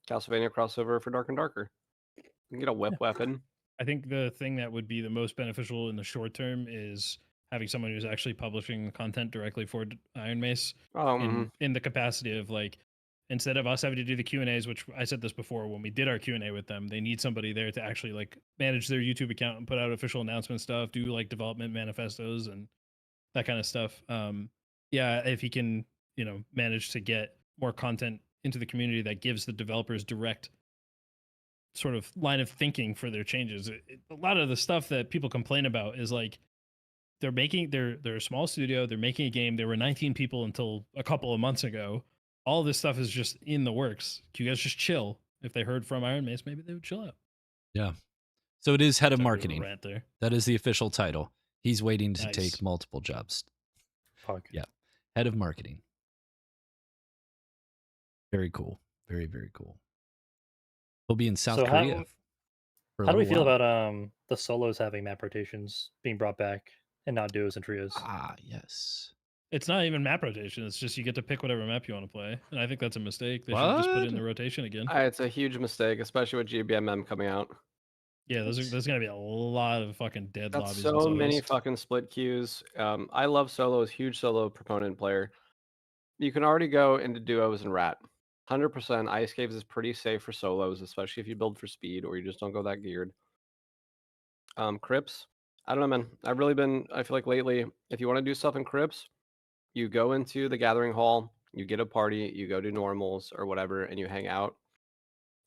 [SPEAKER 2] Castlevania crossover for Dark and Darker. You can get a whip weapon.
[SPEAKER 4] I think the thing that would be the most beneficial in the short term is having someone who's actually publishing content directly for Iron Mace in the capacity of like instead of us having to do the Q&As, which I said this before when we did our Q&A with them, they need somebody there to actually like manage their YouTube account and put out official announcement stuff, do like development manifestos and that kind of stuff. Yeah, if he can, manage to get more content into the community that gives the developers direct sort of line of thinking for their changes. A lot of the stuff that people complain about is like they're a small studio, they're making a game. There were 19 people until a couple of months ago. All this stuff is just in the works. Can you guys just chill? If they heard from Iron Mace, maybe they would chill out.
[SPEAKER 3] Yeah. So it is head of
[SPEAKER 4] Sorry,
[SPEAKER 3] marketing.
[SPEAKER 4] rant there.
[SPEAKER 3] That is the official title. He's waiting to
[SPEAKER 4] Nice.
[SPEAKER 3] take multiple jobs.
[SPEAKER 1] Fuck.
[SPEAKER 3] Yeah. Head of marketing. Very cool. Very, very cool. He'll be in South Korea.
[SPEAKER 1] How do we feel about the solos having map rotations being brought back and not duos and trios?
[SPEAKER 3] Ah, yes.
[SPEAKER 4] It's not even map rotation. It's just you get to pick whatever map you want to play. And I think that's a mistake. They should just put it in the rotation again.
[SPEAKER 2] It's a huge mistake, especially with GBMM coming out.
[SPEAKER 4] Yeah, there's going to be a lot of fucking dead
[SPEAKER 2] That's
[SPEAKER 4] lobbies.
[SPEAKER 2] So many fucking split queues. I love solos, huge solo proponent player. You can already go into duos and rat. 100% Ice Caves is pretty safe for solos, especially if you build for speed or you just don't go that geared. Crypts, I don't know, man. I feel like lately, if you want to do stuff in Crypts, you go into the gathering hall, you get a party, you go do normals or whatever, and you hang out.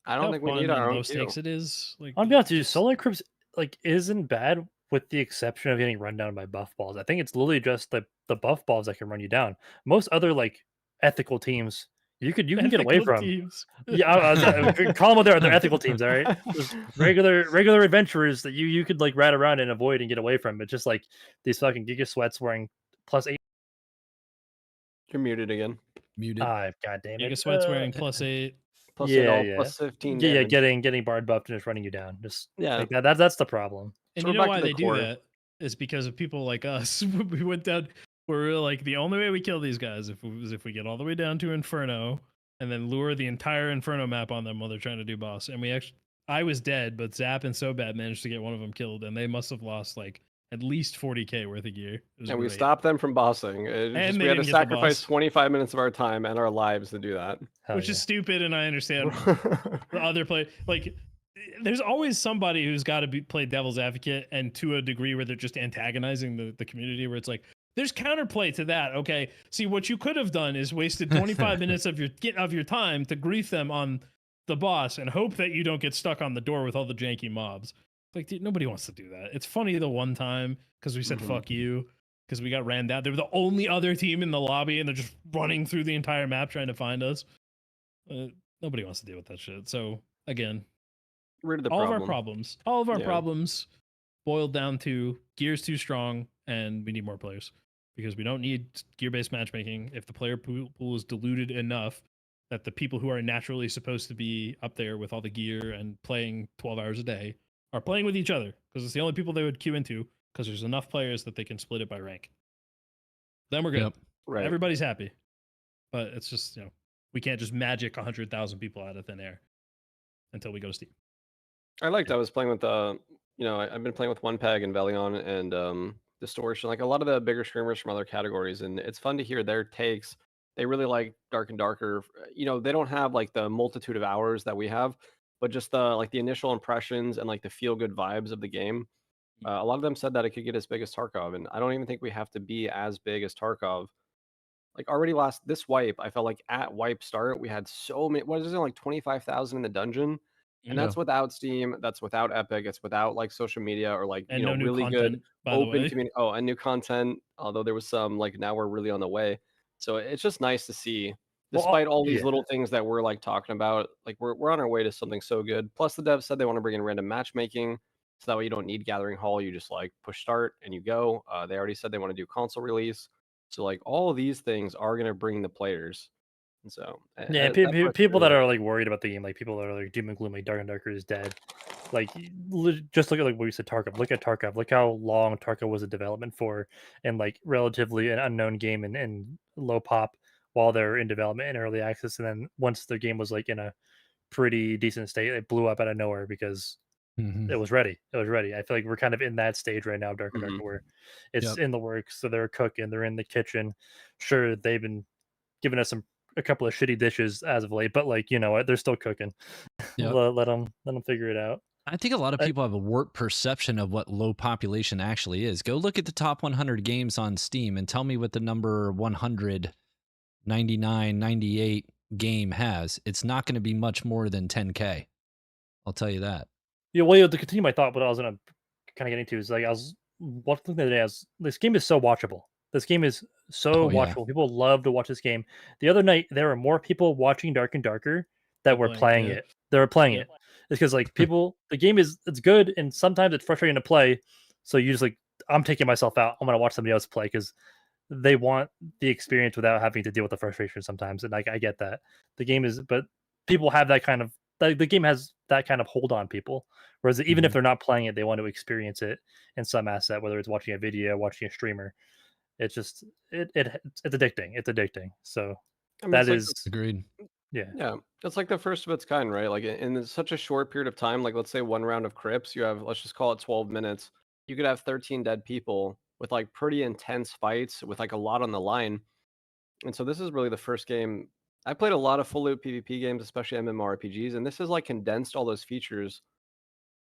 [SPEAKER 2] I don't think we need our own
[SPEAKER 4] stakes it is. Like,
[SPEAKER 1] I'll be honest with you, solo Crypts like isn't bad with the exception of getting run down by buff balls. I think it's literally just the buff balls that can run you down. Most other like ethical teams you can get away from.
[SPEAKER 4] Teams.
[SPEAKER 1] Yeah, call them they're ethical teams, all right? Just regular adventurers that you could like rat around and avoid and get away from. But just like these fucking Giga Sweats wearing +8.
[SPEAKER 2] You're muted again.
[SPEAKER 3] Muted.
[SPEAKER 1] God damn it.
[SPEAKER 4] Giga Sweats wearing +8.
[SPEAKER 2] Plus 15 damage.
[SPEAKER 1] Getting bard buffed and just running you down. Just
[SPEAKER 2] yeah,
[SPEAKER 1] like that's the problem.
[SPEAKER 4] And
[SPEAKER 2] so
[SPEAKER 4] you know why they do that is because of people like us. We went down. We're like, the only way we kill these guys is if we get all the way down to Inferno and then lure the entire Inferno map on them while they're trying to do boss. And I was dead, but Zap and SoBad managed to get one of them killed, and they must have lost like at least 40k worth of gear.
[SPEAKER 2] And we stopped them from bossing. We had to sacrifice 25 minutes of our time and our lives to do that.
[SPEAKER 4] Which is stupid, and I understand the other play. Like, there's always somebody who's got to play devil's advocate, and to a degree where they're just antagonizing the community, where it's like, there's counterplay to that. Okay, see, what you could have done is wasted 25 minutes of your time to grief them on the boss and hope that you don't get stuck on the door with all the janky mobs. Like, dude, nobody wants to do that. It's funny the one time because we said fuck you because we got ran down. They were the only other team in the lobby, and they're just running through the entire map trying to find us. Nobody wants to deal with that shit. So again, all of our problems boiled down to gear's too strong and we need more players, because we don't need gear-based matchmaking if the player pool is diluted enough that the people who are naturally supposed to be up there with all the gear and playing 12 hours a day are playing with each other, because it's the only people they would queue into, because there's enough players that they can split it by rank. Then we're good.
[SPEAKER 3] Yep.
[SPEAKER 2] Right.
[SPEAKER 4] Everybody's happy. But it's just, we can't just magic 100,000 people out of thin air until we go to Steam.
[SPEAKER 2] I was playing with I've been playing with One Peg and Velion and Distortion, like a lot of the bigger streamers from other categories, and it's fun to hear their takes. They really like Dark and Darker. They don't have like the multitude of hours that we have, but just the initial impressions and like the feel good vibes of the game. A lot of them said that it could get as big as Tarkov, and I don't even think we have to be as big as Tarkov. Like already this wipe, I felt like at wipe start we had so many. What is it, like 25,000 in the dungeon? And that's without Steam, that's without Epic, it's without like social media or like really good open community. Oh, and new content. Although there was some, like, now we're really on the way. So it's just nice to see, despite all these little things that we're like talking about, like we're on our way to something so good. Plus the devs said they want to bring in random matchmaking, so that way you don't need Gathering Hall. You just like push start and you go. They already said they want to do console release. So like all of these things are going to bring the players. And so
[SPEAKER 1] people that are like worried about the game, like people that are like doom and gloom, like Dark and Darker is dead. Like, just look at like what you said, Tarkov. Look at Tarkov. Look how long Tarkov was in development for, and like relatively an unknown game and low pop while they're in development and early access. And then once the game was like in a pretty decent state, it blew up out of nowhere because it was ready. It was ready. I feel like we're kind of in that stage right now, Dark and Darker, where it's in the works. So they're cooking. They're in the kitchen. Sure, they've been giving us some a couple of shitty dishes as of late, but like, you know what, they're still cooking.
[SPEAKER 3] Yep.
[SPEAKER 1] let them figure it out.
[SPEAKER 3] I think a lot of people have a warped perception of what low population actually is. Go look at the top 100 games on Steam and tell me what the number 199, 98 game has. It's not going to be much more than 10K. I'll tell you that.
[SPEAKER 1] Yeah, well, to continue my thought, what I was gonna kind of get into is like I was watching the other day. This game is so watchable. This game is so watchable. People love to watch this game. The other night, there were more people watching Dark and Darker that were playing it. They were playing it. It's because like people, the game it's good, and sometimes it's frustrating to play. So you just like, I'm taking myself out. I'm gonna watch somebody else play because they want the experience without having to deal with the frustration sometimes. And like I get that the game is, but people have that kind of the game has that kind of hold on people. Whereas even if they're not playing it, they want to experience it in some asset, whether it's watching a video, watching a streamer. It's just it's addicting. It's addicting. So
[SPEAKER 2] I mean,
[SPEAKER 1] that
[SPEAKER 2] like
[SPEAKER 1] is
[SPEAKER 3] agreed.
[SPEAKER 2] Yeah, it's like the first of its kind, right? Like in such a short period of time, like let's say one round of crypts, you have, let's just call it 12 minutes. You could have 13 dead people with like pretty intense fights with like a lot on the line. And so this is really the first game. I played a lot of full loop PvP games, especially MMORPGs, and this is like condensed all those features.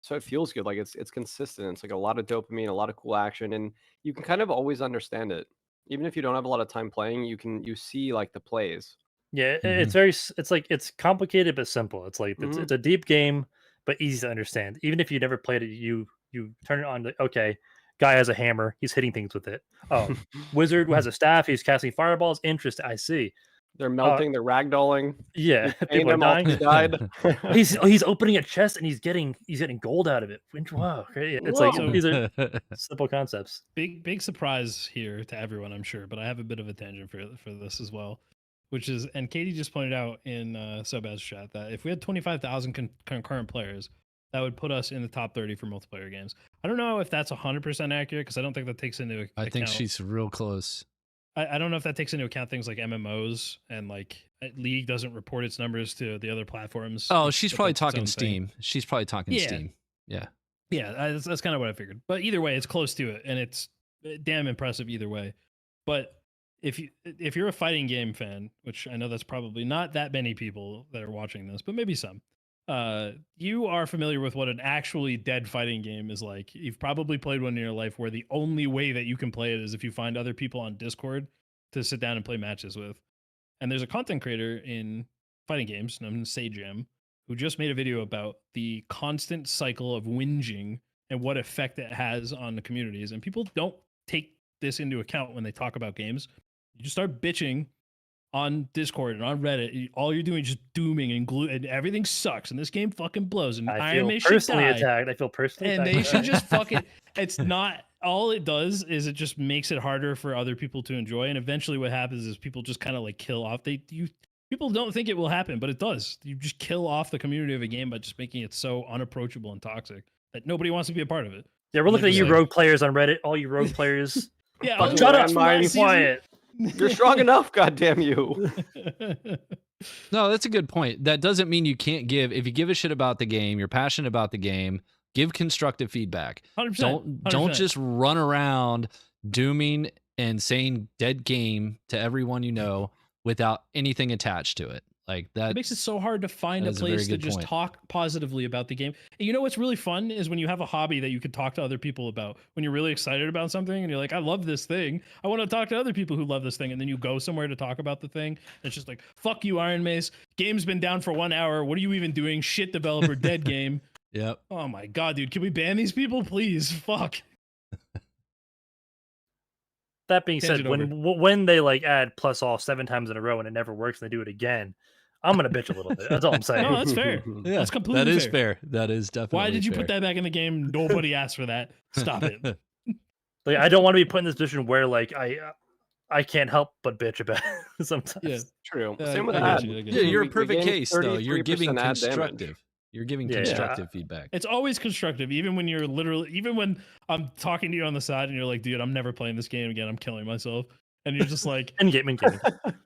[SPEAKER 2] So it feels good. Like it's consistent. It's like a lot of dopamine, a lot of cool action, and you can kind of always understand it. Even if you don't have a lot of time playing, you see like the plays.
[SPEAKER 1] Yeah, it's like it's complicated but simple. It's like it's a deep game but easy to understand. Even if you never played it, you turn it on. Okay, guy has a hammer. He's hitting things with it. Oh, wizard has a staff. He's casting fireballs. Interesting. I see.
[SPEAKER 2] They're melting. They're ragdolling.
[SPEAKER 1] Yeah,
[SPEAKER 2] people are dying. Died.
[SPEAKER 1] he's opening a chest and he's getting gold out of it. Wow, it's like these are simple concepts.
[SPEAKER 4] Big surprise here to everyone, I'm sure, but I have a bit of a tangent for this as well, which is, and Katie just pointed out in Sobaz's chat that if we had 25,000 concurrent players, that would put us in the top 30 for multiplayer games. I don't know if that's 100% accurate because I don't think that takes into account.
[SPEAKER 3] I think she's real close.
[SPEAKER 4] I don't know if that takes into account things like MMOs and like League doesn't report its numbers to the other platforms.
[SPEAKER 3] Oh, she's probably talking Steam. She's probably talking Steam. Yeah.
[SPEAKER 4] Yeah, that's kind of what I figured. But either way, it's close to it, and it's damn impressive either way. But if you're a fighting game fan, which I know that's probably not that many people that are watching this, but maybe some, you are familiar with what an actually dead fighting game is like. You've probably played one in your life where the only way that you can play it is if you find other people on Discord to sit down and play matches with. And there's a content creator in fighting games named Sajam who just made a video about the constant cycle of whinging and what effect it has on the communities. And people don't take this into account when they talk about games. You just start bitching on Discord and on Reddit. All you're doing is just dooming and everything sucks. And this game fucking blows. And
[SPEAKER 1] I feel personally attacked. I feel personally
[SPEAKER 4] attacked.
[SPEAKER 1] And
[SPEAKER 4] they should just fucking. It's not. All it does is it just makes it harder for other people to enjoy. And eventually, what happens is people just kind of like kill off. People don't think it will happen, but it does. You just kill off the community of a game by just making it so unapproachable and toxic that nobody wants to be a part of it.
[SPEAKER 1] Yeah, we're looking at you rogue players on Reddit. All you rogue players.
[SPEAKER 4] Yeah,
[SPEAKER 1] shut up, be quiet.
[SPEAKER 2] You're strong enough, goddamn you.
[SPEAKER 3] No, that's a good point. That doesn't mean you can't give. If you give a shit about the game, you're passionate about the game, give constructive feedback.
[SPEAKER 4] 100%.
[SPEAKER 3] Don't just run around dooming and saying dead game to everyone you know without anything attached to it. Like that,
[SPEAKER 4] it makes it so hard to find a place to just talk positively about the game. And you know what's really fun is when you have a hobby that you could talk to other people about. When you're really excited about something and you're like, I love this thing. I want to talk to other people who love this thing. And then you go somewhere to talk about the thing. And it's just like, fuck you, Iron Mace. Game's been down for 1 hour. What are you even doing? Shit developer, dead game.
[SPEAKER 3] Yep.
[SPEAKER 4] Oh my god, dude. Can we ban these people, please? Fuck.
[SPEAKER 1] That being said, when they like add plus all 7 times in a row and it never works and they do it again, I'm gonna bitch a little bit. That's all I'm saying.
[SPEAKER 4] No, that's fair.
[SPEAKER 3] Yeah,
[SPEAKER 4] that's completely
[SPEAKER 3] fair. That is fair. That is definitely.
[SPEAKER 4] Why did you
[SPEAKER 3] fair.
[SPEAKER 4] put that back in the game? Nobody asked for that. Stop it.
[SPEAKER 1] Like I don't want to be put in this position where like I can't help but bitch about it sometimes.
[SPEAKER 4] Yeah,
[SPEAKER 2] true. Same with ad.
[SPEAKER 3] Yeah, you're a perfect case though. You're giving constructive. You're giving constructive feedback.
[SPEAKER 4] It's always constructive, even when you're even when I'm talking to you on the side and you're like, dude, I'm never playing this game again. I'm killing myself. And you're just like,
[SPEAKER 1] in game.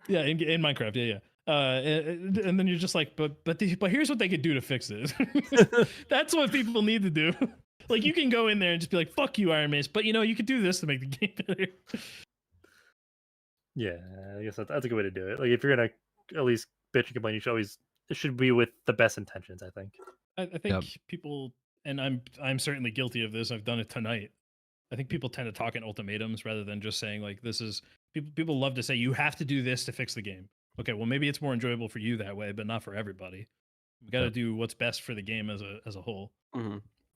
[SPEAKER 4] Yeah, in Minecraft. Yeah. And then you're just like, but here's what they could do to fix it. That's what people need to do. Like you can go in there and just be like, fuck you, Iron Mace, but you could do this to make the game better.
[SPEAKER 1] Yeah, I guess that's a good way to do it. Like if you're gonna at least bitch and complain, it should be with the best intentions, I think.
[SPEAKER 4] I think people, and I'm certainly guilty of this. I've done it tonight. I think people tend to talk in ultimatums rather than just saying like, this is people love to say you have to do this to fix the game. Okay, well maybe it's more enjoyable for you that way, but not for everybody. We got to do what's best for the game as a whole.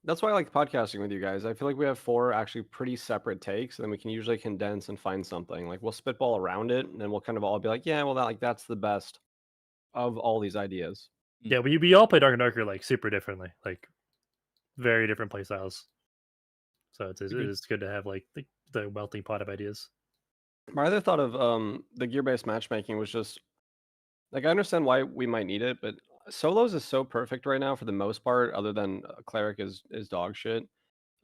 [SPEAKER 2] That's why I like podcasting with you guys. I feel like we have 4 actually pretty separate takes, and then we can usually condense and find something. Like we'll spitball around it, and then we'll kind of all be like, yeah, well, that's the best of all these ideas.
[SPEAKER 1] Yeah, we all play Dark and Darker like super differently, like very different play styles. So it's good to have like the melting pot of ideas.
[SPEAKER 2] My other thought of the gear-based matchmaking was just like I understand why we might need it, but solos is so perfect right now for the most part. Other than Cleric is dog shit.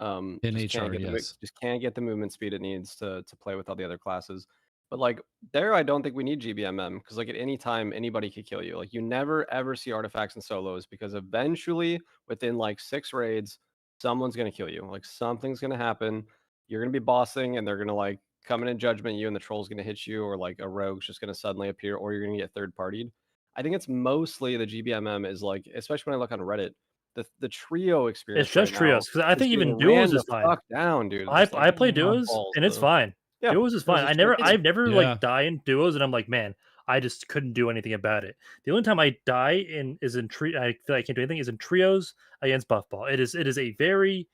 [SPEAKER 3] In
[SPEAKER 2] just
[SPEAKER 3] HR,
[SPEAKER 2] just can't get the movement speed it needs to play with all the other classes. But like there, I don't think we need GBMM because like at any time anybody could kill you. Like you never ever see artifacts in solos because eventually within like 6 raids, someone's gonna kill you. Like something's gonna happen. You're gonna be bossing and they're gonna like come in and judgment you, and the troll's gonna hit you, or like a rogue's just gonna suddenly appear, or you're gonna get third partied. I think it's mostly the GBMM is like, especially when I look on Reddit, the trio experience.
[SPEAKER 1] It's just trios because I think even duos is fine.
[SPEAKER 2] Down, dude.
[SPEAKER 1] I play duos and it's fine.
[SPEAKER 2] Yeah,
[SPEAKER 1] duos is fine. I've never like die in duos and I'm like, man, I just couldn't do anything about it. The only time I die is in I feel like I can't do anything is in trios against Buffball. It is a very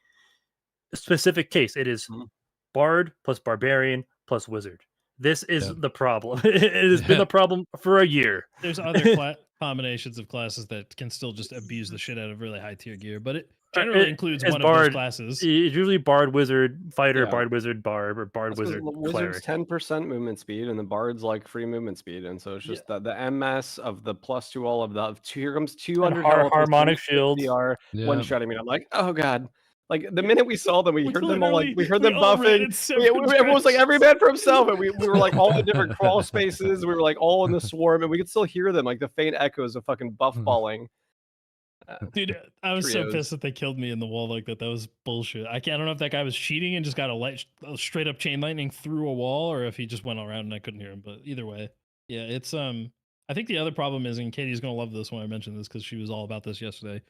[SPEAKER 1] specific case. It is Bard plus Barbarian plus Wizard. This is the problem. It has been the problem for a year.
[SPEAKER 4] There's other combinations of classes that can still just abuse the shit out of really high tier gear, but it generally includes one
[SPEAKER 1] Bard,
[SPEAKER 4] of those classes.
[SPEAKER 1] It's usually Bard, Wizard, Fighter, Bard, Wizard, Barb, or Bard, Wizard,
[SPEAKER 2] Wizard's
[SPEAKER 1] Cleric.
[SPEAKER 2] 10% movement speed, and the Bard's like free movement speed, and so it's just the MS of the +2 all of the here comes 200
[SPEAKER 1] harmonic shield,
[SPEAKER 2] one shotting me. I'm like, oh god. Like the minute we saw them, we heard them all like we heard them
[SPEAKER 4] all
[SPEAKER 2] buffing. Everyone was like every man for himself, and we were like all in different crawl spaces. We were like all in the swarm, and we could still hear them like the faint echoes of fucking buffballing.
[SPEAKER 4] Dude, I was so pissed that they killed me in the wall like that. That was bullshit. I don't know if that guy was cheating and just got a straight up chain lightning through a wall, or if he just went around and I couldn't hear him. But either way, yeah, it's I think the other problem is, and Katie's gonna love this when I mention this because she was all about this yesterday,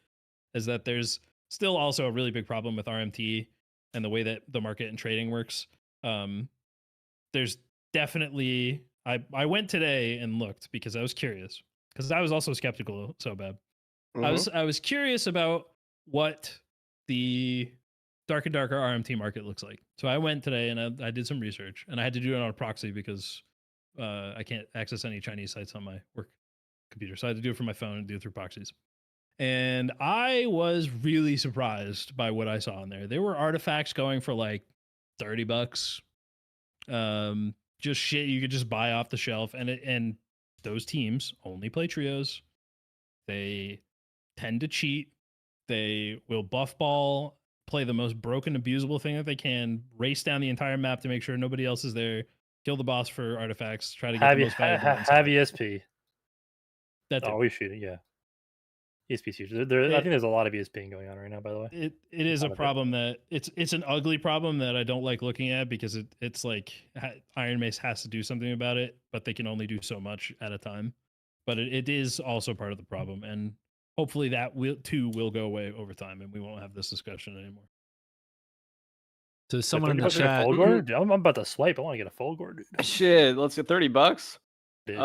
[SPEAKER 4] is that there's still also a really big problem with RMT and the way that the market and trading works. There's definitely I went today and looked because I was curious, because I was also skeptical so bad. I was curious about what the Dark and Darker RMT market looks like. So I went today and I did some research, and I had to do it on a proxy because I can't access any Chinese sites on my work computer. So I had to do it from my phone and do it through proxies. And I was really surprised by what I saw in there. There were artifacts going for like $30. Just shit you could just buy off the shelf. And those teams only play trios. They tend to cheat. They will Buffball, play the most broken, abusable thing that they can, race down the entire map to make sure nobody else is there, kill the boss for artifacts, try to get the most valuable ones.
[SPEAKER 1] Have ESP.
[SPEAKER 4] That's
[SPEAKER 1] always shooting, yeah. ESP's huge. I think there's a lot of ESPing going on right now, by the way.
[SPEAKER 4] It is a problem that it's an ugly problem that I don't like looking at, because it's like Iron Mace has to do something about it, but they can only do so much at a time. But it is also part of the problem, and hopefully that will go away over time, and we won't have this discussion anymore.
[SPEAKER 3] So someone in the chat,
[SPEAKER 1] I'm about to swipe. I want to get a full gourd, dude.
[SPEAKER 2] Shit, let's get $30. The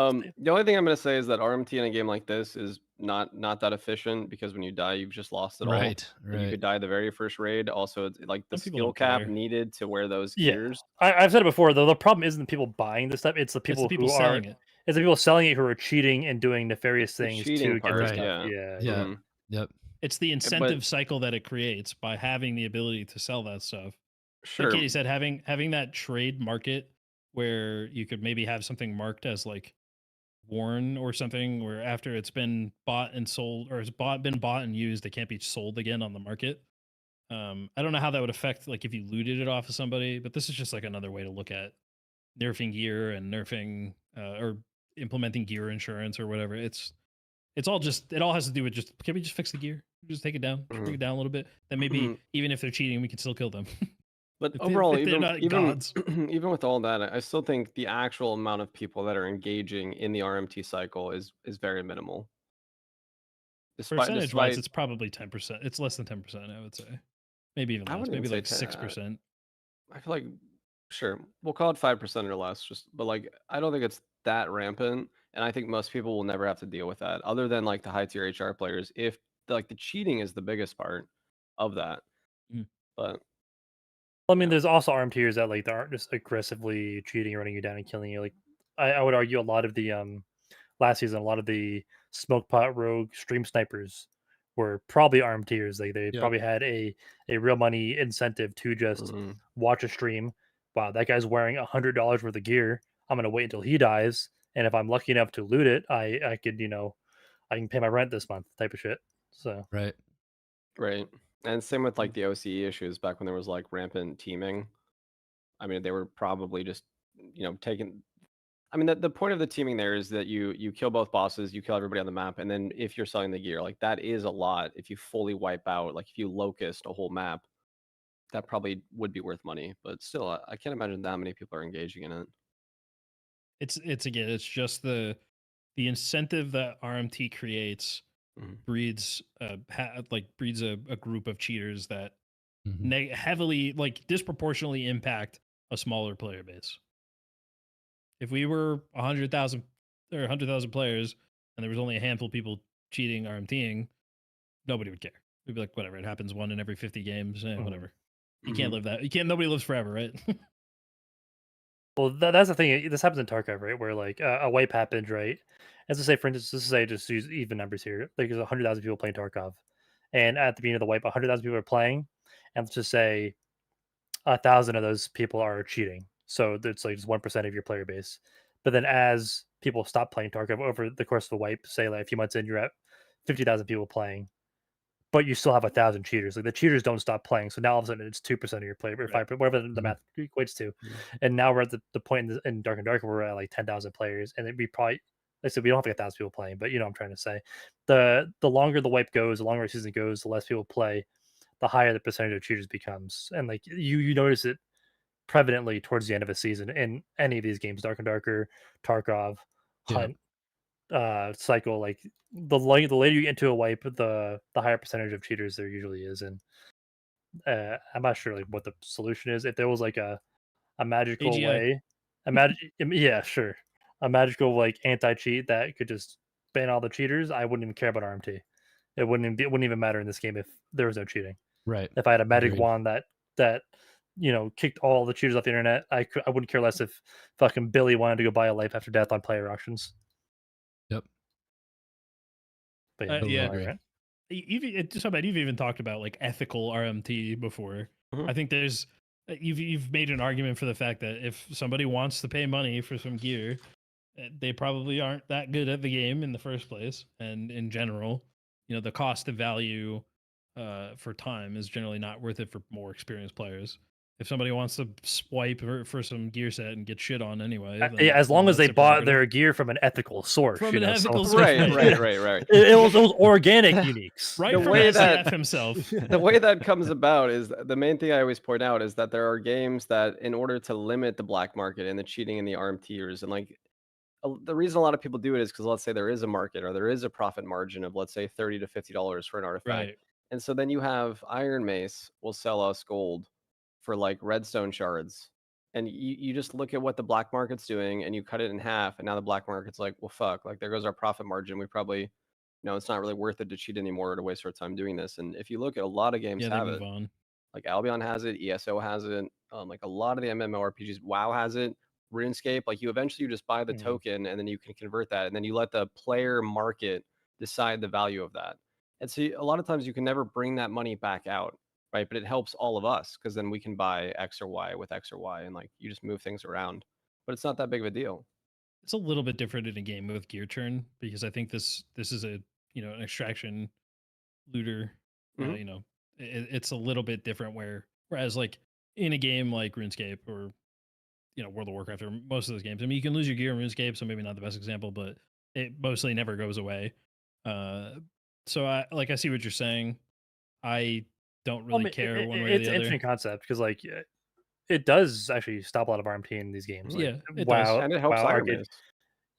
[SPEAKER 2] only thing I'm gonna say is that RMT in a game like this is not that efficient, because when you die, you've just lost it all.
[SPEAKER 3] Right.
[SPEAKER 2] You could die the very first raid. Also, it's like the skill cap needed to wear those gears.
[SPEAKER 1] I've said it before, though. The problem isn't the people buying this stuff; it's the people who
[SPEAKER 4] selling it.
[SPEAKER 1] It's the people selling it who are cheating and doing nefarious things to get this stuff.
[SPEAKER 3] Yeah. Yep.
[SPEAKER 4] It's the incentive cycle that it creates by having the ability to sell that stuff.
[SPEAKER 2] Sure.
[SPEAKER 4] Like Katie said, having that trade market where you could maybe have something marked as like worn or something, where after it's been bought and sold, or it's been bought and used, it can't be sold again on the market. I don't know how that would affect like if you looted it off of somebody, but this is just like another way to look at nerfing gear and nerfing or implementing gear insurance or whatever. It's all just, it all has to do with just, can we just fix the gear? Just take it down, bring it down a little bit. Then maybe even if they're cheating, we can still kill them.
[SPEAKER 2] But
[SPEAKER 4] If
[SPEAKER 2] overall,
[SPEAKER 4] they're
[SPEAKER 2] even
[SPEAKER 4] not
[SPEAKER 2] even
[SPEAKER 4] gods.
[SPEAKER 2] even with all that, I still think the actual amount of people that are engaging in the RMT cycle is very minimal.
[SPEAKER 4] Percentage wise,
[SPEAKER 2] Despite
[SPEAKER 4] it's probably 10%. It's less than 10%, I would say. Maybe even
[SPEAKER 2] I
[SPEAKER 4] less.
[SPEAKER 2] wouldn't even
[SPEAKER 4] Maybe
[SPEAKER 2] say
[SPEAKER 4] like
[SPEAKER 2] 10.
[SPEAKER 4] 6%.
[SPEAKER 2] I feel like sure, we'll call it 5% or less, but like I don't think it's that rampant, and I think most people will never have to deal with that, other than like the high tier HR players. If like the cheating is the biggest part of that,
[SPEAKER 4] Mm.
[SPEAKER 2] but
[SPEAKER 1] I mean,
[SPEAKER 2] yeah.
[SPEAKER 1] there's also arm tiers that like that aren't just aggressively cheating, running you down, and killing you. Like, I would argue a lot of the last season, a lot of the smoke pot rogue stream snipers were probably arm tiers. Like they
[SPEAKER 3] Yep.
[SPEAKER 1] probably had a real money incentive to just watch a stream. Wow, that guy's wearing $100 worth of gear. I'm gonna wait until he dies, and if I'm lucky enough to loot it, I could I can pay my rent this month type of shit. So
[SPEAKER 3] Right.
[SPEAKER 2] Right. And same with like the OCE issues back when there was like rampant teaming. I mean, they were probably just, taking. I mean, the point of the teaming there is that you kill both bosses, you kill everybody on the map, and then if you're selling the gear, like that is a lot. If you fully wipe out, like if you locust a whole map, that probably would be worth money. But still, I can't imagine that many people are engaging in it.
[SPEAKER 4] It's again, it's just the incentive that RMT creates breeds breeds a group of cheaters that heavily, like disproportionately impact a smaller player base. If we were 100,000 or 100,000 players and there was only a handful of people cheating RMTing, nobody would care. We'd be like, whatever, it happens one in every 50 games, whatever. You can't live that. You can't. Nobody lives forever, right?
[SPEAKER 1] well, that's the thing. This happens in Tarkov, right? Where like a wipe happens, right? As to say, for instance, let's say just use even numbers here. Like there's 100,000 people playing Tarkov, and at the beginning of the wipe, 100,000 people are playing, and let's just say 1,000 of those people are cheating. So it's like just 1% of your player base. But then as people stop playing Tarkov over the course of the wipe, say like a few months in, you're at 50,000 people playing, but you still have 1,000 cheaters. Like the cheaters don't stop playing. So now all of a sudden it's 2% of your player, or 5%, whatever the math equates to. And now we're at the point in Dark and Dark where we're at like 10,000 players, and it'd be probably. Like I said, we don't have like 1,000 people playing, but you know what I'm trying to say. The longer the wipe goes, the longer the season goes, the less people play, the higher the percentage of cheaters becomes. And like you notice it prevalently towards the end of a season in any of these games, Dark and Darker, Tarkov, Hunt, Cycle. Like the later you get into a wipe, the higher percentage of cheaters there usually is. And I'm not sure like what the solution is. If there was like a magical
[SPEAKER 4] AGI.
[SPEAKER 1] way, yeah, sure, a magical like anti-cheat that could just ban all the cheaters, I wouldn't even care about RMT. It wouldn't even matter in this game if there was no cheating.
[SPEAKER 3] Right.
[SPEAKER 1] If I had a magic wand that kicked all the cheaters off the internet, I wouldn't care less if fucking Billy wanted to go buy a life after death on player auctions.
[SPEAKER 3] Yep.
[SPEAKER 1] But
[SPEAKER 4] yeah.
[SPEAKER 1] right.
[SPEAKER 4] You've even talked about like ethical RMT before. I think there's you've made an argument for the fact that if somebody wants to pay money for some gear, they probably aren't that good at the game in the first place, and in general, the cost of value for time is generally not worth it for more experienced players. If somebody wants to swipe for some gear set and get shit on anyway, then,
[SPEAKER 1] as long as they bought their gear from an ethical source,
[SPEAKER 4] from an ethical source,
[SPEAKER 2] right.
[SPEAKER 1] It was organic uniques,
[SPEAKER 4] right? From SDF himself.
[SPEAKER 2] The way that comes about is the main thing I always point out is that there are games that, in order to limit the black market and the cheating in the arm tiers, and like the reason a lot of people do it is because let's say there is a market or there is a profit margin of let's say $30 to $50 for an artifact,
[SPEAKER 4] right?
[SPEAKER 2] And so then you have Iron Mace will sell us gold for like redstone shards. And you just look at what the black market's doing and you cut it in half. And now the black market's like, well, fuck, like there goes our profit margin. We probably, it's not really worth it to cheat anymore or to waste our time doing this. And if you look at a lot of games have it. Like Albion has it, ESO has it, like a lot of the MMORPGs, WoW has it, RuneScape. Like you just buy the token and then you can convert that. And then you let the player market decide the value of that. And so a lot of times you can never bring that money back out, right? But it helps all of us because then we can buy X or Y with X or Y, and like you just move things around. But it's not that big of a deal.
[SPEAKER 4] It's a little bit different in a game with gear churn because I think this is a an extraction looter. It's a little bit different whereas like in a game like RuneScape or World of Warcraft or most of those games, I mean you can lose your gear in RuneScape, so maybe not the best example, but it mostly never goes away. So I see what you're saying. I don't really care one way or the other.
[SPEAKER 1] It's an interesting concept because like it does actually stop a lot of RMT in these games. Like,
[SPEAKER 4] Yeah, it does.
[SPEAKER 2] And it helps Iron
[SPEAKER 1] Arcade.
[SPEAKER 2] Mace.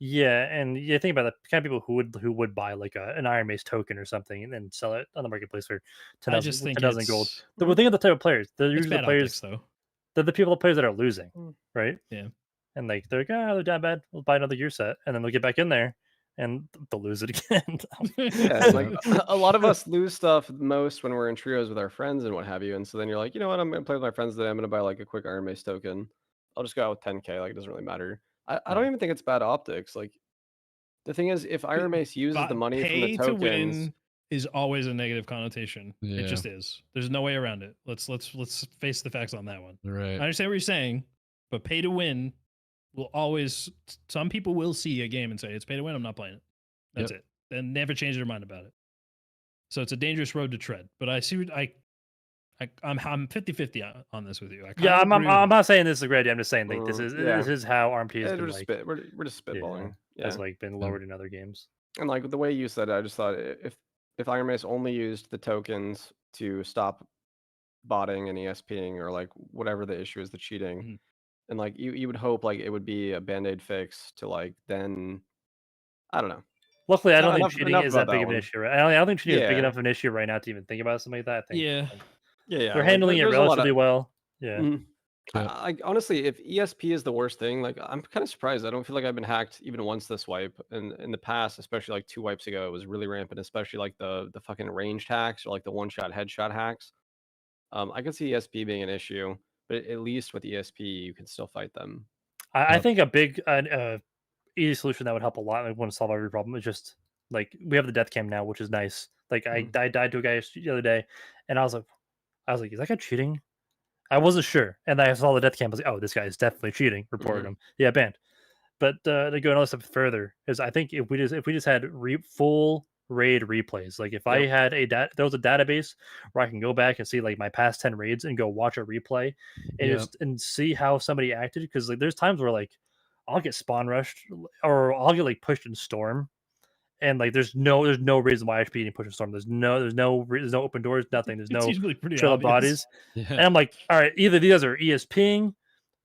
[SPEAKER 1] Yeah, and you think about the kind of people who would buy like an Iron Mace token or something and then sell it on the marketplace for
[SPEAKER 4] I just think
[SPEAKER 1] 10,000 gold.
[SPEAKER 4] it's
[SPEAKER 1] The thing of the type of players, they're
[SPEAKER 4] it's
[SPEAKER 1] usually the
[SPEAKER 4] bad
[SPEAKER 1] players.
[SPEAKER 4] optics, though.
[SPEAKER 1] They're the players that are losing,
[SPEAKER 2] Mm.
[SPEAKER 1] right?
[SPEAKER 4] Yeah.
[SPEAKER 1] And like they're like, they're down bad. We'll buy another gear set, and then they'll get back in there, and they'll lose it again.
[SPEAKER 2] Yeah, like a lot of us lose stuff most when we're in trios with our friends and what have you. And so then you're like, you know what? I'm gonna play with my friends today. I'm gonna buy like a quick Iron Mace token. I'll just go out with 10k. Like it doesn't really matter. I don't even think it's bad optics. Like the thing is, if Iron Mace uses the money from the
[SPEAKER 4] Pay
[SPEAKER 2] tokens,
[SPEAKER 4] to win is always a negative connotation.
[SPEAKER 3] Yeah.
[SPEAKER 4] It just is. There's no way around it. Let's face the facts on that one.
[SPEAKER 3] Right.
[SPEAKER 4] I understand what you're saying, but pay to win will always. Some people will see a game and say it's pay to win. I'm not playing it. That's it, and never change their mind about it. So it's a dangerous road to tread. But I see. I'm 50-50 on this with you.
[SPEAKER 1] I'm not saying this is a great idea. I'm just saying like this
[SPEAKER 2] yeah.
[SPEAKER 1] is how RMT has
[SPEAKER 2] Yeah,
[SPEAKER 1] been
[SPEAKER 2] we're just spitballing. Yeah.
[SPEAKER 1] has like been lowered in other games.
[SPEAKER 2] And like the way you said it, I just thought if Iron Mace only used the tokens to stop botting and ESPing or like whatever the issue is, the cheating, and like you would hope like it would be a band-aid fix to like then I don't know.
[SPEAKER 1] Luckily, I don't think cheating is that big of an issue. Right? I don't think cheating is big enough of an issue right now to even think about something like that. I think they're handling it relatively well. Yeah.
[SPEAKER 2] I honestly, if ESP is the worst thing, like I'm kind of surprised. I don't feel like I've been hacked even once this wipe. And in the past, especially like 2 wipes ago, it was really rampant, especially like the fucking ranged hacks or like the one-shot headshot hacks. I can see ESP being an issue, but at least with ESP, you can still fight them.
[SPEAKER 1] I think a big easy solution that would help a lot. I want to solve every problem. Is just like we have the death cam now, which is nice. Like I died to a guy the other day, and I was like, is that guy cheating? I wasn't sure, and I saw the death cam. I was like, oh, this guy is definitely cheating. Reported him. Yeah, banned. But to go another step further, is I think if we just had full raid replays, like if I had there was a database where I can go back and see like my past 10 raids and go watch a replay and see how somebody acted, because like there's times where like I'll get spawn rushed or I'll get like pushed in storm. And like, there's no reason why I should be getting pushed in storm. There's no open doors, nothing. There's no trail of bodies. And I'm like, all right, either these guys are ESPing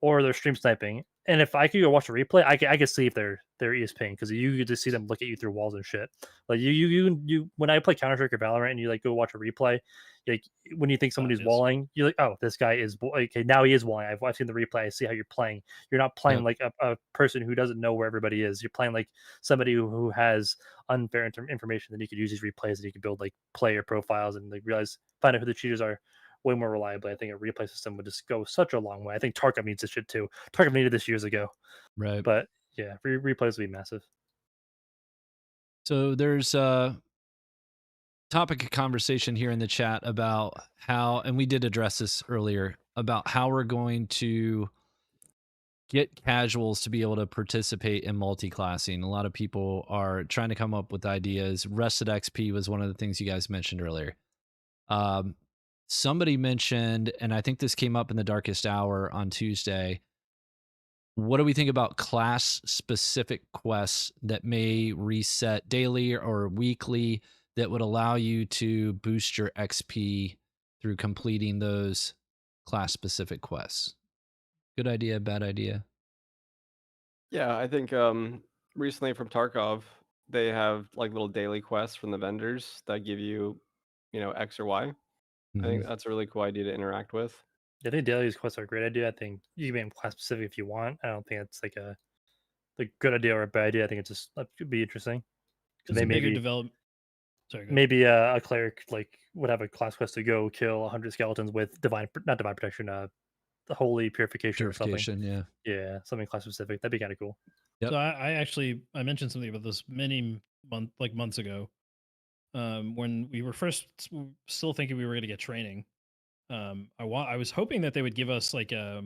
[SPEAKER 1] or they're stream sniping. And if I could go watch a replay, I could see if they're ESPing, because you could just see them look at you through walls and shit. Like you when I play Counter-Strike or Valorant and you like go watch a replay, like when you think somebody's walling, you're like, oh, this guy is okay. Now he is walling. I've seen the replay. I see how you're playing. You're not playing like a person who doesn't know where everybody is. You're playing like somebody who has unfair information that you could use these replays and you can build like player profiles and like find out who the cheaters are way more reliably. I think a replay system would just go such a long way. I think Tarkov needs this shit too. Tarkov needed this years ago.
[SPEAKER 3] Right.
[SPEAKER 1] But yeah, replays would be massive.
[SPEAKER 3] So there's a topic of conversation here in the chat about how, and we did address this earlier, about how we're going to get casuals to be able to participate in multiclassing. A lot of people are trying to come up with ideas. Rested XP was one of the things you guys mentioned earlier. Somebody mentioned, and I think this came up in the darkest hour on Tuesday, what do we think about class-specific quests that may reset daily or weekly that would allow you to boost your XP through completing those class-specific quests? Good idea, bad idea?
[SPEAKER 2] Yeah, I think recently from Tarkov, they have like little daily quests from the vendors that give you, X or Y. I think that's a really cool idea to interact with.
[SPEAKER 1] I think daily quests are a great idea. I think you can make them class specific if you want. I don't think it's like a good idea or a bad idea. I think it's just could be interesting.
[SPEAKER 4] They maybe develop. Sorry,
[SPEAKER 1] maybe a cleric like would have a class quest to go kill 100 skeletons with not divine protection, the holy purification or something. Yeah, something class specific. That'd be kind of cool.
[SPEAKER 4] Yep. So I mentioned something about this months ago, when we were first still thinking we were going to get training. I was hoping that they would give us like they're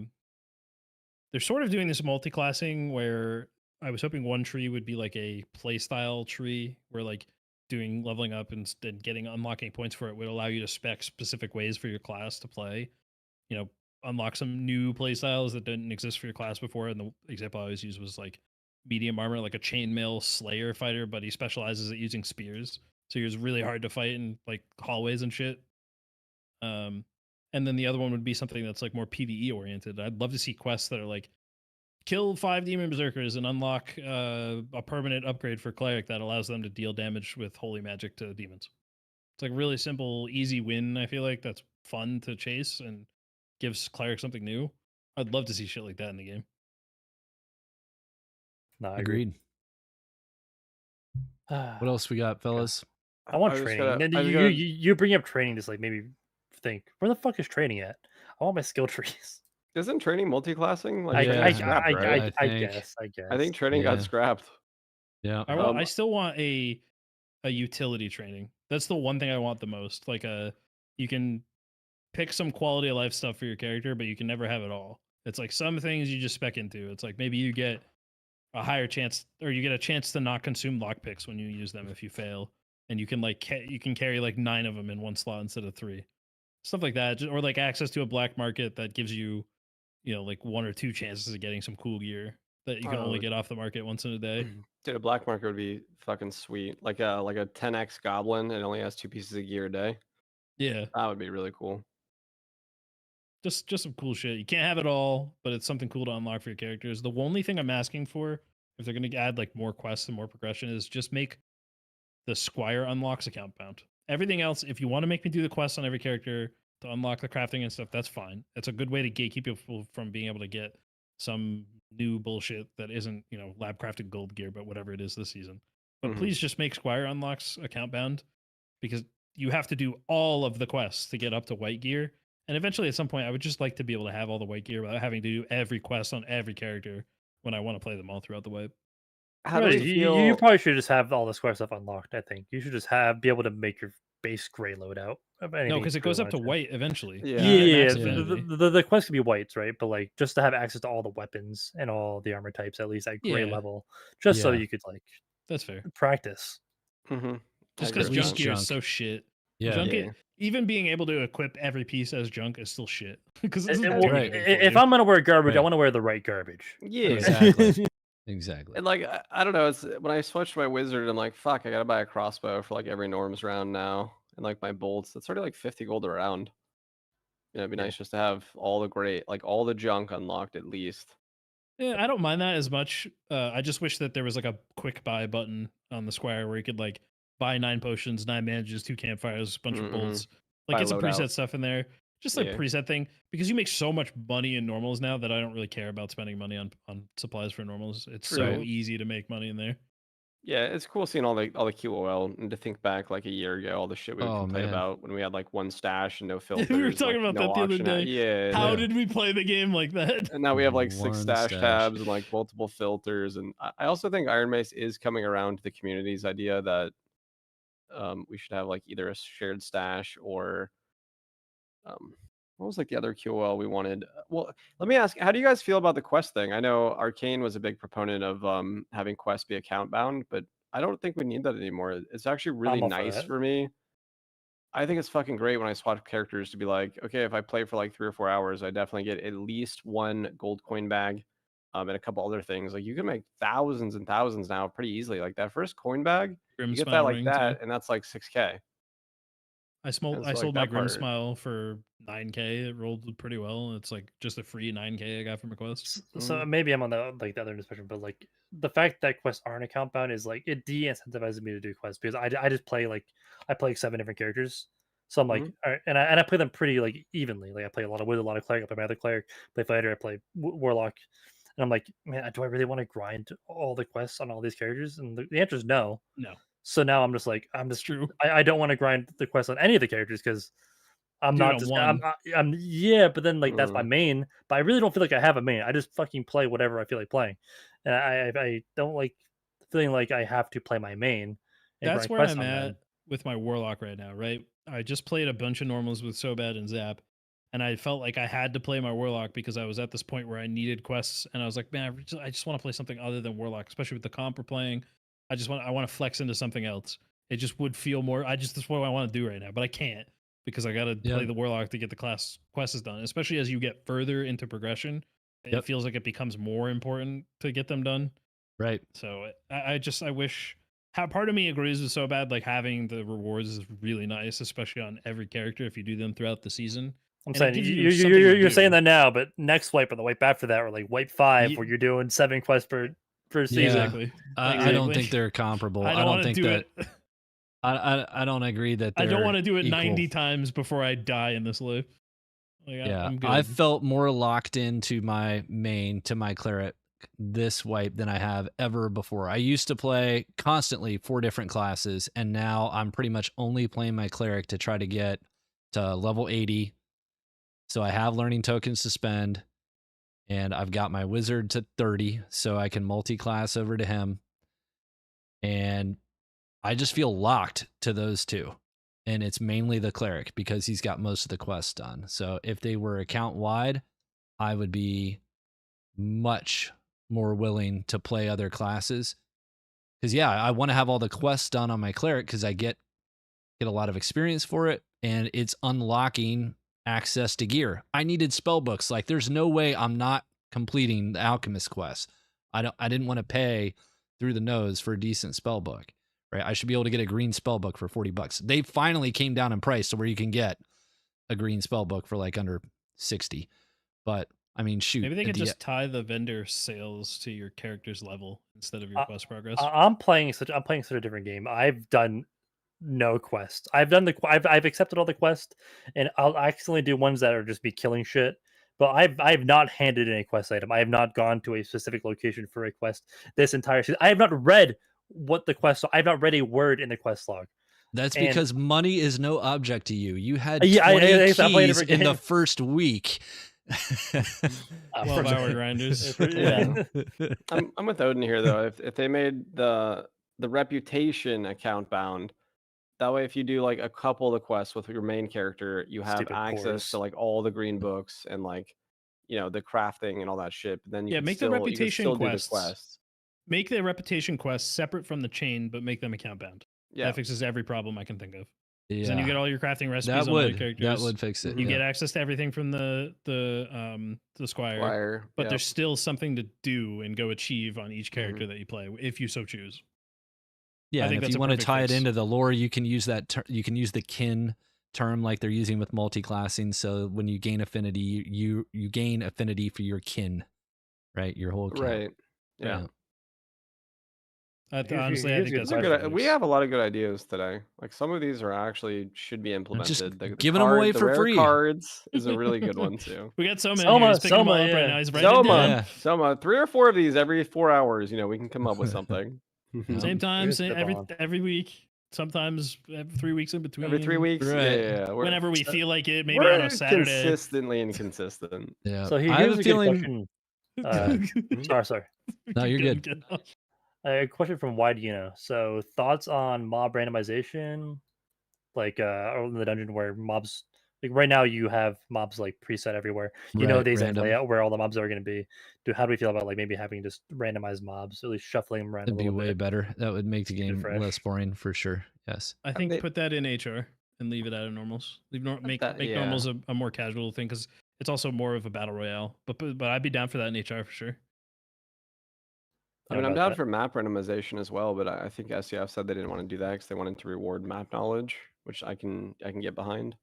[SPEAKER 4] sort of doing this multi-classing where I was hoping one tree would be like a playstyle tree where like doing leveling up and unlocking points for it would allow you to spec specific ways for your class to play. Unlock some new playstyles that didn't exist for your class before. And the example I always use was like medium armor, like a chainmail slayer fighter, but he specializes at using spears. So he was really hard to fight in like hallways and shit. And and then the other one would be something that's like more PvE oriented. I'd love to see quests that are like kill 5 demon berserkers and unlock a permanent upgrade for cleric that allows them to deal damage with holy magic to demons. It's like really simple, easy win. I feel like that's fun to chase and gives cleric something new. I'd love to see shit like that in the game.
[SPEAKER 1] No, I
[SPEAKER 3] Agreed. What else we got, fellas?
[SPEAKER 1] I want training. You bring up training, just like maybe think, where the fuck is training at? I want my skill trees.
[SPEAKER 2] Isn't training multiclassing? Like,
[SPEAKER 1] I guess.
[SPEAKER 2] I think training got scrapped.
[SPEAKER 3] Yeah.
[SPEAKER 4] I still want a utility training. That's the one thing I want the most. Like you can pick some quality of life stuff for your character, but you can never have it all. It's like some things you just spec into. It's like maybe you get a higher chance, or you get a chance to not consume lockpicks when you use them if you fail, and you can like you can carry like 9 of them in one slot instead of 3, stuff like that. Or like access to a black market that gives you, like 1 or 2 chances of getting some cool gear that you can only get off the market once in a day.
[SPEAKER 2] Dude, a black market would be fucking sweet. Like a 10x goblin, and only has 2 pieces of gear a day.
[SPEAKER 4] Yeah,
[SPEAKER 2] that would be really cool.
[SPEAKER 4] Just some cool shit. You can't have it all, but it's something cool to unlock for your characters. The only thing I'm asking for, if they're going to add like more quests and more progression, is just make the Squire unlocks account bound. Everything else, if you want to make me do the quests on every character to unlock the crafting and stuff, that's fine. It's a good way to gatekeep people from being able to get some new bullshit that isn't, lab crafted gold gear, but whatever it is this season. But please just make Squire unlocks account bound, because you have to do all of the quests to get up to white gear. And eventually, at some point, I would just like to be able to have all the white gear without having to do every quest on every character when I want to play them all throughout the web.
[SPEAKER 1] You probably should just have all the Square stuff unlocked. I think you should just be able to make your base gray loadout.
[SPEAKER 4] No, because it goes up to white eventually.
[SPEAKER 1] Yeah. The quest can be whites, right? But like just to have access to all the weapons and all the armor types, at least at gray level, just so you could like.
[SPEAKER 4] That's fair.
[SPEAKER 1] Practice.
[SPEAKER 4] Just because junk gear is so shit.
[SPEAKER 3] Yeah.
[SPEAKER 4] Even being able to equip every piece as junk is still shit. Because
[SPEAKER 1] if I'm gonna wear garbage, I want to wear the right garbage.
[SPEAKER 2] Yeah,
[SPEAKER 3] exactly.
[SPEAKER 2] And like I don't know, it's when I switched my wizard, I'm like, fuck, I gotta buy a crossbow for like every norms round now, and like my bolts, that's already like 50 gold a round. It'd be nice just to have all the great, like all the junk unlocked at least.
[SPEAKER 4] Yeah, I don't mind that as much. I just wish that there was like a quick buy button on the Squire where you could like buy 9 potions, 9 bandages, 2 campfires, a bunch of bolts. Like get some preset stuff in there. Just like preset thing. Because you make so much money in normals now that I don't really care about spending money on supplies for normals. It's so easy to make money in there.
[SPEAKER 2] Yeah, it's cool seeing all the QoL, and to think back like a year ago, all the shit we would complain about when we had like 1 stash and no filters.
[SPEAKER 4] We were talking about that the other day.
[SPEAKER 2] Yeah.
[SPEAKER 4] How did we play the game like that?
[SPEAKER 2] And now we have like 6 stash tabs and like multiple filters. And I also think Iron Mace is coming around to the community's idea that we should have like either a shared stash or what was like the other QoL we wanted? Well, let me ask, how do you guys feel about the quest thing? I know Arcane was a big proponent of having quests be account bound, but I don't think we need that anymore. It's actually really nice for me. I think it's fucking great when I swap characters to be like, okay, if I play for like 3 or 4 hours, I definitely get at least 1 gold coin bag and a couple other things. Like you can make thousands and thousands now pretty easily. Like that first coin bag, you get that like that, and that's like 6K.
[SPEAKER 4] I sold my Grimsmile for 9K. It rolled pretty well. It's like just a free 9K I got from a quest.
[SPEAKER 1] So maybe I'm on the other end of the spectrum, but like the fact that quests aren't account bound is like it de-incentivizes me to do quests, because I just play I play 7 different characters. So I'm like, all right, and I play them pretty like evenly. Like I play a lot of Wizard, a lot of Cleric. I play my other Cleric, play Fighter, I play Warlock, and I'm like, man, do I really want to grind all the quests on all these characters? And the answer is no.
[SPEAKER 4] No.
[SPEAKER 1] So now I'm just like,
[SPEAKER 4] true.
[SPEAKER 1] I don't want to grind the quest on any of the characters, because I'm not just but then like that's my main, but I really don't feel like I have a main. I just fucking play whatever I feel like playing, and I don't like feeling like I have to play my main.
[SPEAKER 4] That's where I'm at with my Warlock right now, right? I just played a bunch of normals with Sobad and Zap, and I felt like I had to play my Warlock because I was at this point where I needed quests, and I was like, man, I just want to play something other than Warlock, especially with the comp we're playing. I want to flex into something else. It just would feel more. That's what I want to do right now, but I can't because I got to play the Warlock to get the quests done. Especially as you get further into progression, it feels like it becomes more important to get them done.
[SPEAKER 3] Right.
[SPEAKER 4] So I wish. Part of me agrees with Sobad. Like having the rewards is really nice, especially on every character if you do them throughout the season.
[SPEAKER 1] I'm saying you're saying that now, but next wipe or the wipe after that, or like wipe 5, where you're doing 7 quests per season.
[SPEAKER 4] Exactly.
[SPEAKER 3] I don't think they're comparable. I don't think that. I don't agree that
[SPEAKER 4] I don't want to do it
[SPEAKER 3] equal.
[SPEAKER 4] 90 times before I die in this life. Like,
[SPEAKER 3] yeah, I've felt more locked into my main, to my cleric this wipe than I have ever before. I used to play constantly 4 different classes, and now I'm pretty much only playing my cleric to try to get to level 80. So I have learning tokens to spend, and I've got my wizard to 30, so I can multi-class over to him. And I just feel locked to those 2. And it's mainly the cleric because he's got most of the quests done. So if they were account wide, I would be much more willing to play other classes. Because yeah, I want to have all the quests done on my cleric because I get a lot of experience for it, and it's unlocking access to gear. I needed spell books. Like, there's no way I'm not completing the alchemist quest. I didn't want to pay through the nose for a decent spell book. Right? I should be able to get a green spell book for $40. They finally came down in price to where you can get a green spell book for like under 60. But I mean, shoot.
[SPEAKER 4] Maybe they could just tie the vendor sales to your character's level instead of your quest progress.
[SPEAKER 1] I'm playing such a different game. I've done no quest. I've accepted all the quests, and I'll accidentally do ones that are just me killing shit. But I've not handed in a quest item. I have not gone to a specific location for a quest this entire season. I have not read what the quest. I've not read a word in the quest log.
[SPEAKER 3] That's because money is no object to you. You had 20 keys in the first week.
[SPEAKER 4] 12-hour grinders.
[SPEAKER 2] Yeah. I'm with Odin here though. If they made the reputation account bound, that way if you do like a couple of the quests with your main character, you have access to like all the green books and like, you know, the crafting and all that shit. But then you
[SPEAKER 4] make the reputation quests. Make the reputation quests separate from the chain, but make them account bound. Yeah, that fixes every problem I can think of. Yeah. Then you get all your crafting recipes on the characters.
[SPEAKER 3] That would fix it.
[SPEAKER 4] You get access to everything from the squire. But there's still something to do and go achieve on each character that you play, if you so choose.
[SPEAKER 3] Yeah, and if you want to tie it into the lore, you can use that. You can use the kin term like they're using with multiclassing. So when you gain affinity, you gain affinity for your kin, right? Your whole kin.
[SPEAKER 2] Right. Yeah.
[SPEAKER 4] Honestly, I think that's
[SPEAKER 2] good. We have a lot of good ideas today. Like some of these
[SPEAKER 3] Just
[SPEAKER 2] should be implemented.
[SPEAKER 3] Giving them away for free.
[SPEAKER 2] Cards is a really good one too.
[SPEAKER 4] We got so many. He's picking them all up right now. He's
[SPEAKER 2] Soma, 3 or 4 of these every 4 hours. You know, we can come up with something.
[SPEAKER 4] Same time, every week. Sometimes 3 weeks in between.
[SPEAKER 2] Every 3 weeks,
[SPEAKER 3] right.
[SPEAKER 2] Yeah.
[SPEAKER 4] Whenever we feel like it, maybe on a Saturday.
[SPEAKER 2] Consistently inconsistent.
[SPEAKER 3] Yeah.
[SPEAKER 1] So here's a feeling. Sorry.
[SPEAKER 3] No, you're good.
[SPEAKER 1] A question from Why Do You Know? So thoughts on mob randomization, like in the dungeon where mobs, like right now you have mobs like preset everywhere. You know the exact layout where all the mobs are going to be. How do we feel about like maybe having just randomized mobs, at least shuffling them around?
[SPEAKER 3] It'd be way better. That would make the game less boring for sure. Yes.
[SPEAKER 4] I think put that in HR and leave it out of normals. Make normals a more casual thing because it's also more of a battle royale. But I'd be down for that in HR for sure.
[SPEAKER 2] I mean, I'm down for map randomization as well, but I think SCF said they didn't want to do that because they wanted to reward map knowledge, which I can get behind.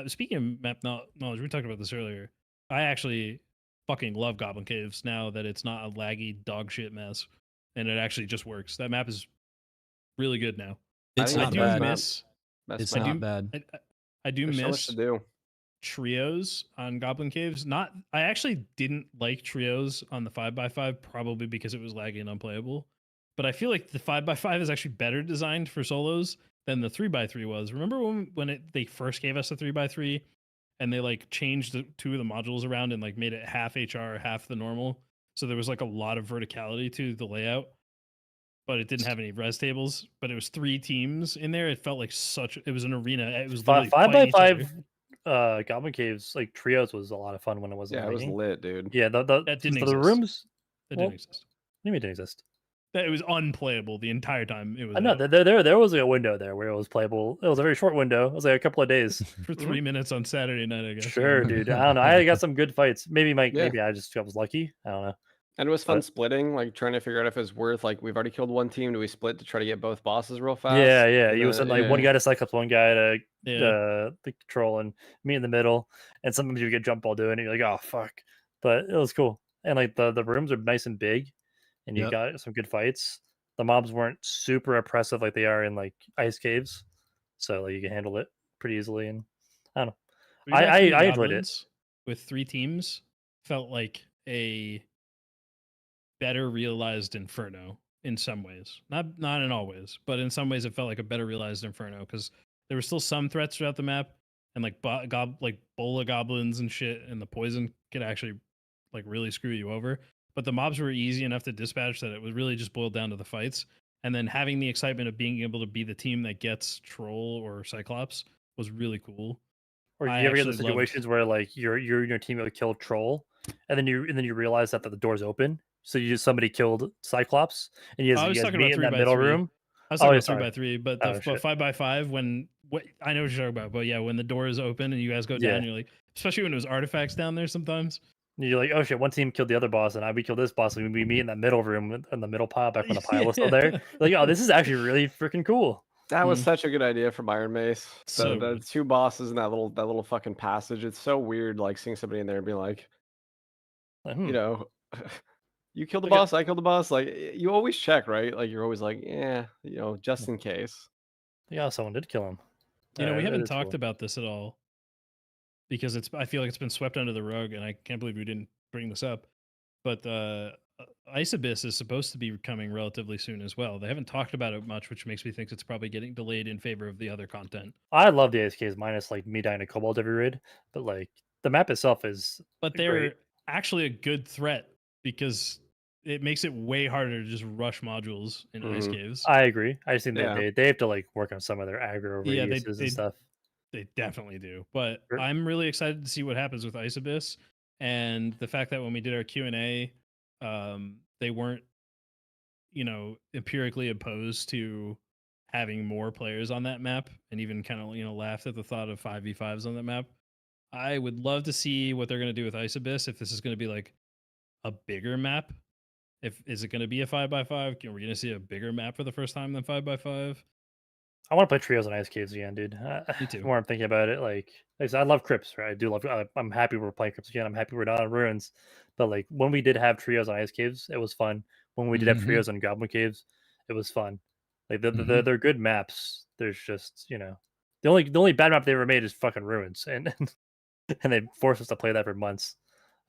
[SPEAKER 4] Speaking of map knowledge, we talked about this earlier. I actually fucking love Goblin Caves now that it's not a laggy dog shit mess, and it actually just works. That map is really good now.
[SPEAKER 3] It's not bad.
[SPEAKER 4] It's
[SPEAKER 3] not bad.
[SPEAKER 4] I do miss
[SPEAKER 2] so much to do.
[SPEAKER 4] Trios on Goblin Caves. I actually didn't like trios on the 5x5 probably because it was laggy and unplayable. But I feel like the 5x5 is actually better designed for solos than the 3x3 was. Remember when they first gave us a 3x3 and they like changed 2 of the modules around and like made it half HR, half the normal. So there was like a lot of verticality to the layout, but it didn't have any res tables. But it was 3 teams in there. It felt like it was an arena. It was
[SPEAKER 1] 5x5. Goblin Caves, like trios, was a lot of fun when it wasn't.
[SPEAKER 2] Yeah, it was lit, dude.
[SPEAKER 1] Yeah,
[SPEAKER 4] that didn't exist.
[SPEAKER 1] The rooms.
[SPEAKER 4] That didn't exist.
[SPEAKER 1] What do you mean it didn't exist?
[SPEAKER 4] That it was unplayable the entire time. It was.
[SPEAKER 1] I know there was a window there where it was playable. It was a very short window. It was like a couple of days
[SPEAKER 4] for 3 minutes on Saturday night. I guess.
[SPEAKER 1] Sure, dude. I don't know. I got some good fights. Maybe maybe I was lucky. I don't know.
[SPEAKER 2] And it was fun splitting, like trying to figure out if it was worth, like, we've already killed one team. Do we split to try to get both bosses real fast?
[SPEAKER 1] Yeah.
[SPEAKER 2] And
[SPEAKER 1] You would send like one guy to Cyclops, one guy to the control, and me in the middle. And sometimes you get jump ball doing it. You're like, oh fuck. But it was cool. And like the rooms are nice and big, and you got some good fights. The mobs weren't super oppressive like they are in like ice caves, so like you can handle it pretty easily. And I don't know. I enjoyed it.
[SPEAKER 4] With 3 teams felt like a better realized Inferno in some ways. Not in all ways, but in some ways it felt like a better realized Inferno because there were still some threats throughout the map, and like like bola goblins and shit, and the poison could actually like really screw you over. But the mobs were easy enough to dispatch that it was really just boiled down to the fights. And then having the excitement of being able to be the team that gets Troll or Cyclops was really cool.
[SPEAKER 1] Or you ever get the situations where like you're in your team that would kill Troll, and then you realize that the door's open, so somebody killed Cyclops, and you guys meet in that middle room.
[SPEAKER 4] I was talking about 3x3, but 5x5 when I know what you're talking about, but yeah, when the door is open and you guys go down, you're like, especially when it was artifacts down there sometimes.
[SPEAKER 1] You're like, oh shit, one team killed the other boss, and we killed this boss, and we meet in that middle room in the middle pile back when the pile was still there. You're like, oh, this is actually really freaking cool.
[SPEAKER 2] That was such a good idea from Iron Mace. The 2 bosses in that little fucking passage. It's so weird, like seeing somebody in there and being like, you know, you killed the boss, I killed the boss. Like you always check, right? Like you're always like, yeah, you know, just in case.
[SPEAKER 1] Yeah, someone did kill him.
[SPEAKER 4] You know, we haven't talked about this at all because I feel like it's been swept under the rug, and I can't believe we didn't bring this up. But Ice Abyss is supposed to be coming relatively soon as well. They haven't talked about it much, which makes me think it's probably getting delayed in favor of the other content.
[SPEAKER 1] I love the ASKs minus like me dying to Cobalt every raid, but like the map itself is.
[SPEAKER 4] But they're actually a good threat because it makes it way harder to just rush modules in ice caves.
[SPEAKER 1] I agree. I just think that they have to like work on some of their aggro radiuses and stuff.
[SPEAKER 4] They definitely do. But I'm really excited to see what happens with Ice Abyss. And the fact that when we did our Q&A, they weren't, you know, empirically opposed to having more players on that map, and even kind of, you know, laughed at the thought of 5v5s on that map. I would love to see what they're going to do with Ice Abyss, if this is going to be like a bigger map. Is it going to be a 5x5? Are we going to see a bigger map for the first time than 5x5?
[SPEAKER 1] I want to play trios on ice caves again, dude.
[SPEAKER 4] Me too.
[SPEAKER 1] The more I'm thinking about it, like I said, I love crypts, right? I do love. I'm happy we're playing crypts again. I'm happy we're not on ruins. But like when we did have trios on ice caves, it was fun. When we did have trios on goblin caves, it was fun. Like they're good maps. There's just, you know, the only bad map they ever made is fucking ruins, and they forced us to play that for months.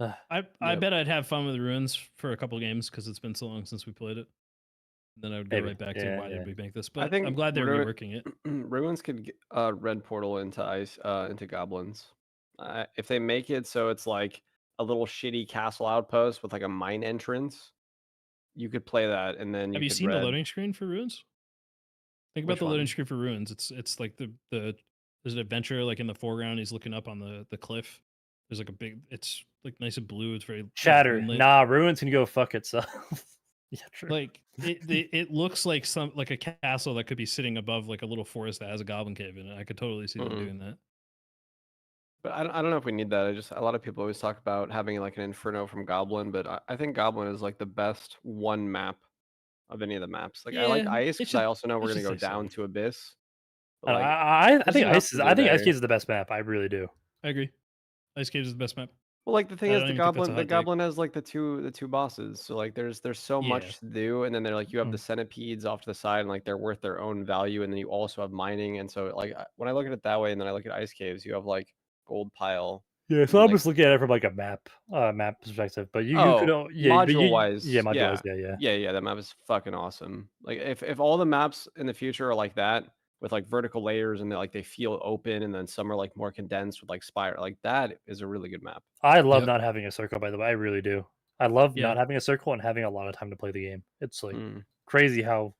[SPEAKER 4] I bet I'd have fun with ruins for a couple games because it's been so long since we played it. Then I would go right back to why did we make this? But I'm glad they're reworking it.
[SPEAKER 2] Ruins could get, red portal into into goblins. If they make it so it's like a little shitty castle outpost with like a mine entrance, you could play that, and then
[SPEAKER 4] have you seen the loading screen for ruins? Think about the loading screen for ruins. It's like there's an adventurer like in the foreground. He's looking up on the cliff. There's like a big. It's like nice and blue. It's very
[SPEAKER 1] Shatter. Nah, ruins can go fuck itself.
[SPEAKER 4] Yeah, true. Like it looks like a castle that could be sitting above like a little forest that has a goblin cave in it. I could totally see them doing that.
[SPEAKER 2] But I don't know if we need that. A lot of people always talk about having like an Inferno from Goblin, but I think Goblin is like the best one map of any of the maps. Like I like Ice because I also know we're gonna go down to Abyss.
[SPEAKER 1] But, like, I think Ice Cave is the best map. I really do.
[SPEAKER 4] I agree. Ice Cave is the best map.
[SPEAKER 2] Well, like the thing is, the goblin has like the two bosses, so like there's so much to do, and then they're like you have the centipedes off to the side, and like they're worth their own value, and then you also have mining, and so like when I look at it that way, and then I look at ice caves, you have like gold pile.
[SPEAKER 1] Yeah, so I'm just looking at it from like a map perspective, but you could
[SPEAKER 2] module wise,
[SPEAKER 1] yeah,
[SPEAKER 2] that map is fucking awesome. Like if all the maps in the future are like that, with like vertical layers and they feel open, and then some are like more condensed with like spiral, like that is a really good map.
[SPEAKER 1] I love not having a circle, by the way. I really do. I love not having a circle and having a lot of time to play the game. It's like crazy how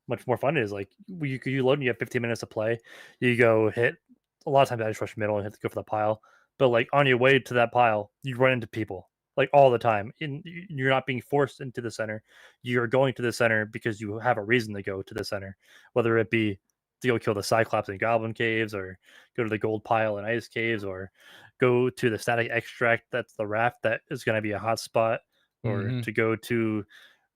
[SPEAKER 1] much more fun it is. Like you load and you have 15 minutes to play. You go hit. A lot of times I just rush middle and hit to go for the pile. But like on your way to that pile, you run into people like all the time. You're not being forced into the center. You're going to the center because you have a reason to go to the center, whether it be to go kill the Cyclops in Goblin Caves, or go to the gold pile in Ice Caves, or go to the static extract that's the raft that is going to be a hot spot or to go to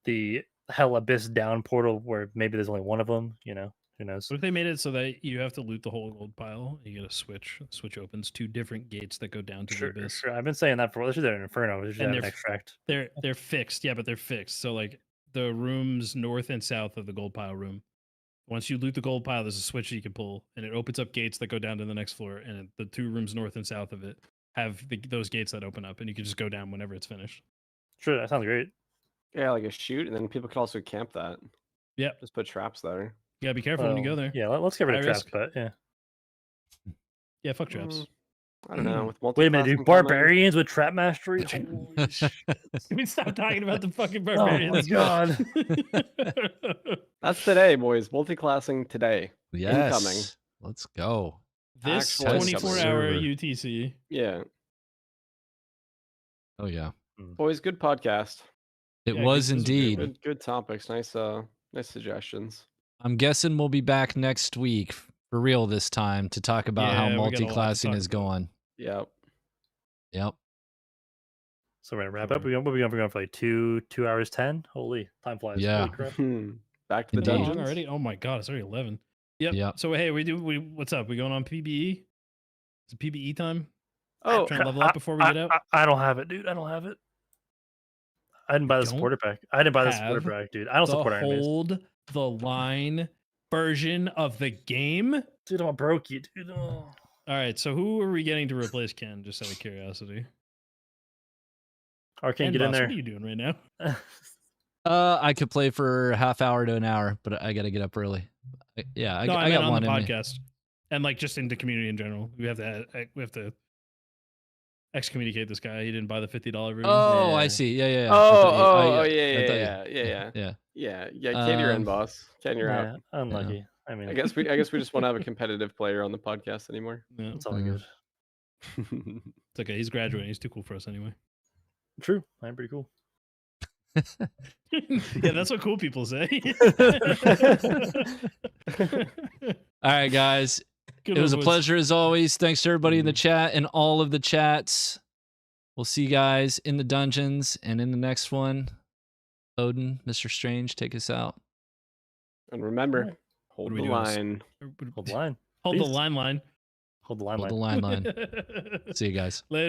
[SPEAKER 1] the Hell Abyss down portal where maybe there's only one of them. You know, who knows?
[SPEAKER 4] What if they made it so that you have to loot the whole gold pile? You get a switch. The switch opens 2 different gates that go down to the abyss.
[SPEAKER 1] Sure. I've been saying that for let's do that in Inferno. Let's have an extract.
[SPEAKER 4] They're fixed. Yeah, but they're fixed. So like the rooms north and south of the gold pile room. Once you loot the gold pile, there's a switch that you can pull, and it opens up gates that go down to the next floor. And the 2 rooms north and south of it have those gates that open up, and you can just go down whenever it's finished.
[SPEAKER 1] Sure, that sounds great.
[SPEAKER 2] Yeah, like a shoot, and then people could also camp that.
[SPEAKER 4] Yeah,
[SPEAKER 2] just put traps there.
[SPEAKER 4] You gotta be careful when you go there.
[SPEAKER 1] Yeah, let's get rid of traps, but
[SPEAKER 4] yeah, fuck traps.
[SPEAKER 2] I don't know. With
[SPEAKER 1] wait a minute, dude. Barbarians with trap mastery?
[SPEAKER 4] Holy shit. Can we stop talking about the fucking barbarians?
[SPEAKER 1] Oh my
[SPEAKER 2] god. That's today, boys. Multiclassing today.
[SPEAKER 3] Yes.
[SPEAKER 2] Incoming.
[SPEAKER 3] Let's go.
[SPEAKER 4] This 24-hour UTC.
[SPEAKER 2] Yeah.
[SPEAKER 3] Oh yeah.
[SPEAKER 2] Boys, good podcast.
[SPEAKER 3] It was indeed.
[SPEAKER 2] Good topics. Nice suggestions.
[SPEAKER 3] I'm guessing we'll be back next week for real this time to talk about how multi-classing is going.
[SPEAKER 2] Yep.
[SPEAKER 3] So
[SPEAKER 1] we're gonna wrap up. We're going for like 2 hours 10. Holy, time flies.
[SPEAKER 3] Yeah.
[SPEAKER 2] Back to the dungeon
[SPEAKER 4] already. Oh my god, it's already 11. Yep. So hey, what's up? We going on PBE? Is it PBE time?
[SPEAKER 1] Oh,
[SPEAKER 4] trying to level up before we get out.
[SPEAKER 1] I don't have it, dude. I don't have it. I didn't buy the supporter pack. I didn't buy the supporter pack, dude. I don't support Iron Man.
[SPEAKER 4] Hold the line version of the game,
[SPEAKER 1] dude. I'm a brokey, dude. Oh.
[SPEAKER 4] All right, so who are we getting to replace Ken? Just out of curiosity.
[SPEAKER 1] Arcane, get in there.
[SPEAKER 4] What are you doing right now?
[SPEAKER 3] I could play for half hour to an hour, but I got to get up early. Yeah, I got
[SPEAKER 4] on
[SPEAKER 3] one
[SPEAKER 4] the
[SPEAKER 3] in
[SPEAKER 4] podcast, and like just in the community in general. We have to excommunicate this guy. He didn't buy the $50 version.
[SPEAKER 3] Oh, I see. Yeah.
[SPEAKER 2] Yeah. Ken, you're in, boss. Ken, you're out.
[SPEAKER 1] Unlucky. I mean,
[SPEAKER 2] I guess we just won't have a competitive player on the podcast anymore.
[SPEAKER 4] Yeah,
[SPEAKER 1] it's all good.
[SPEAKER 4] It's okay. He's graduating. He's too cool for us anyway.
[SPEAKER 1] True. I'm pretty cool.
[SPEAKER 4] Yeah, that's what cool people say.
[SPEAKER 3] All right, guys. It was a pleasure as always. Thanks to everybody in the chat and all of the chats. We'll see you guys in the dungeons and in the next one. Odin, Mr. Strange, take us out.
[SPEAKER 2] And remember, hold the line.
[SPEAKER 1] Hold the line.
[SPEAKER 4] Hold the line.
[SPEAKER 1] Hold the line.
[SPEAKER 3] Hold the line. See you guys.
[SPEAKER 4] Later.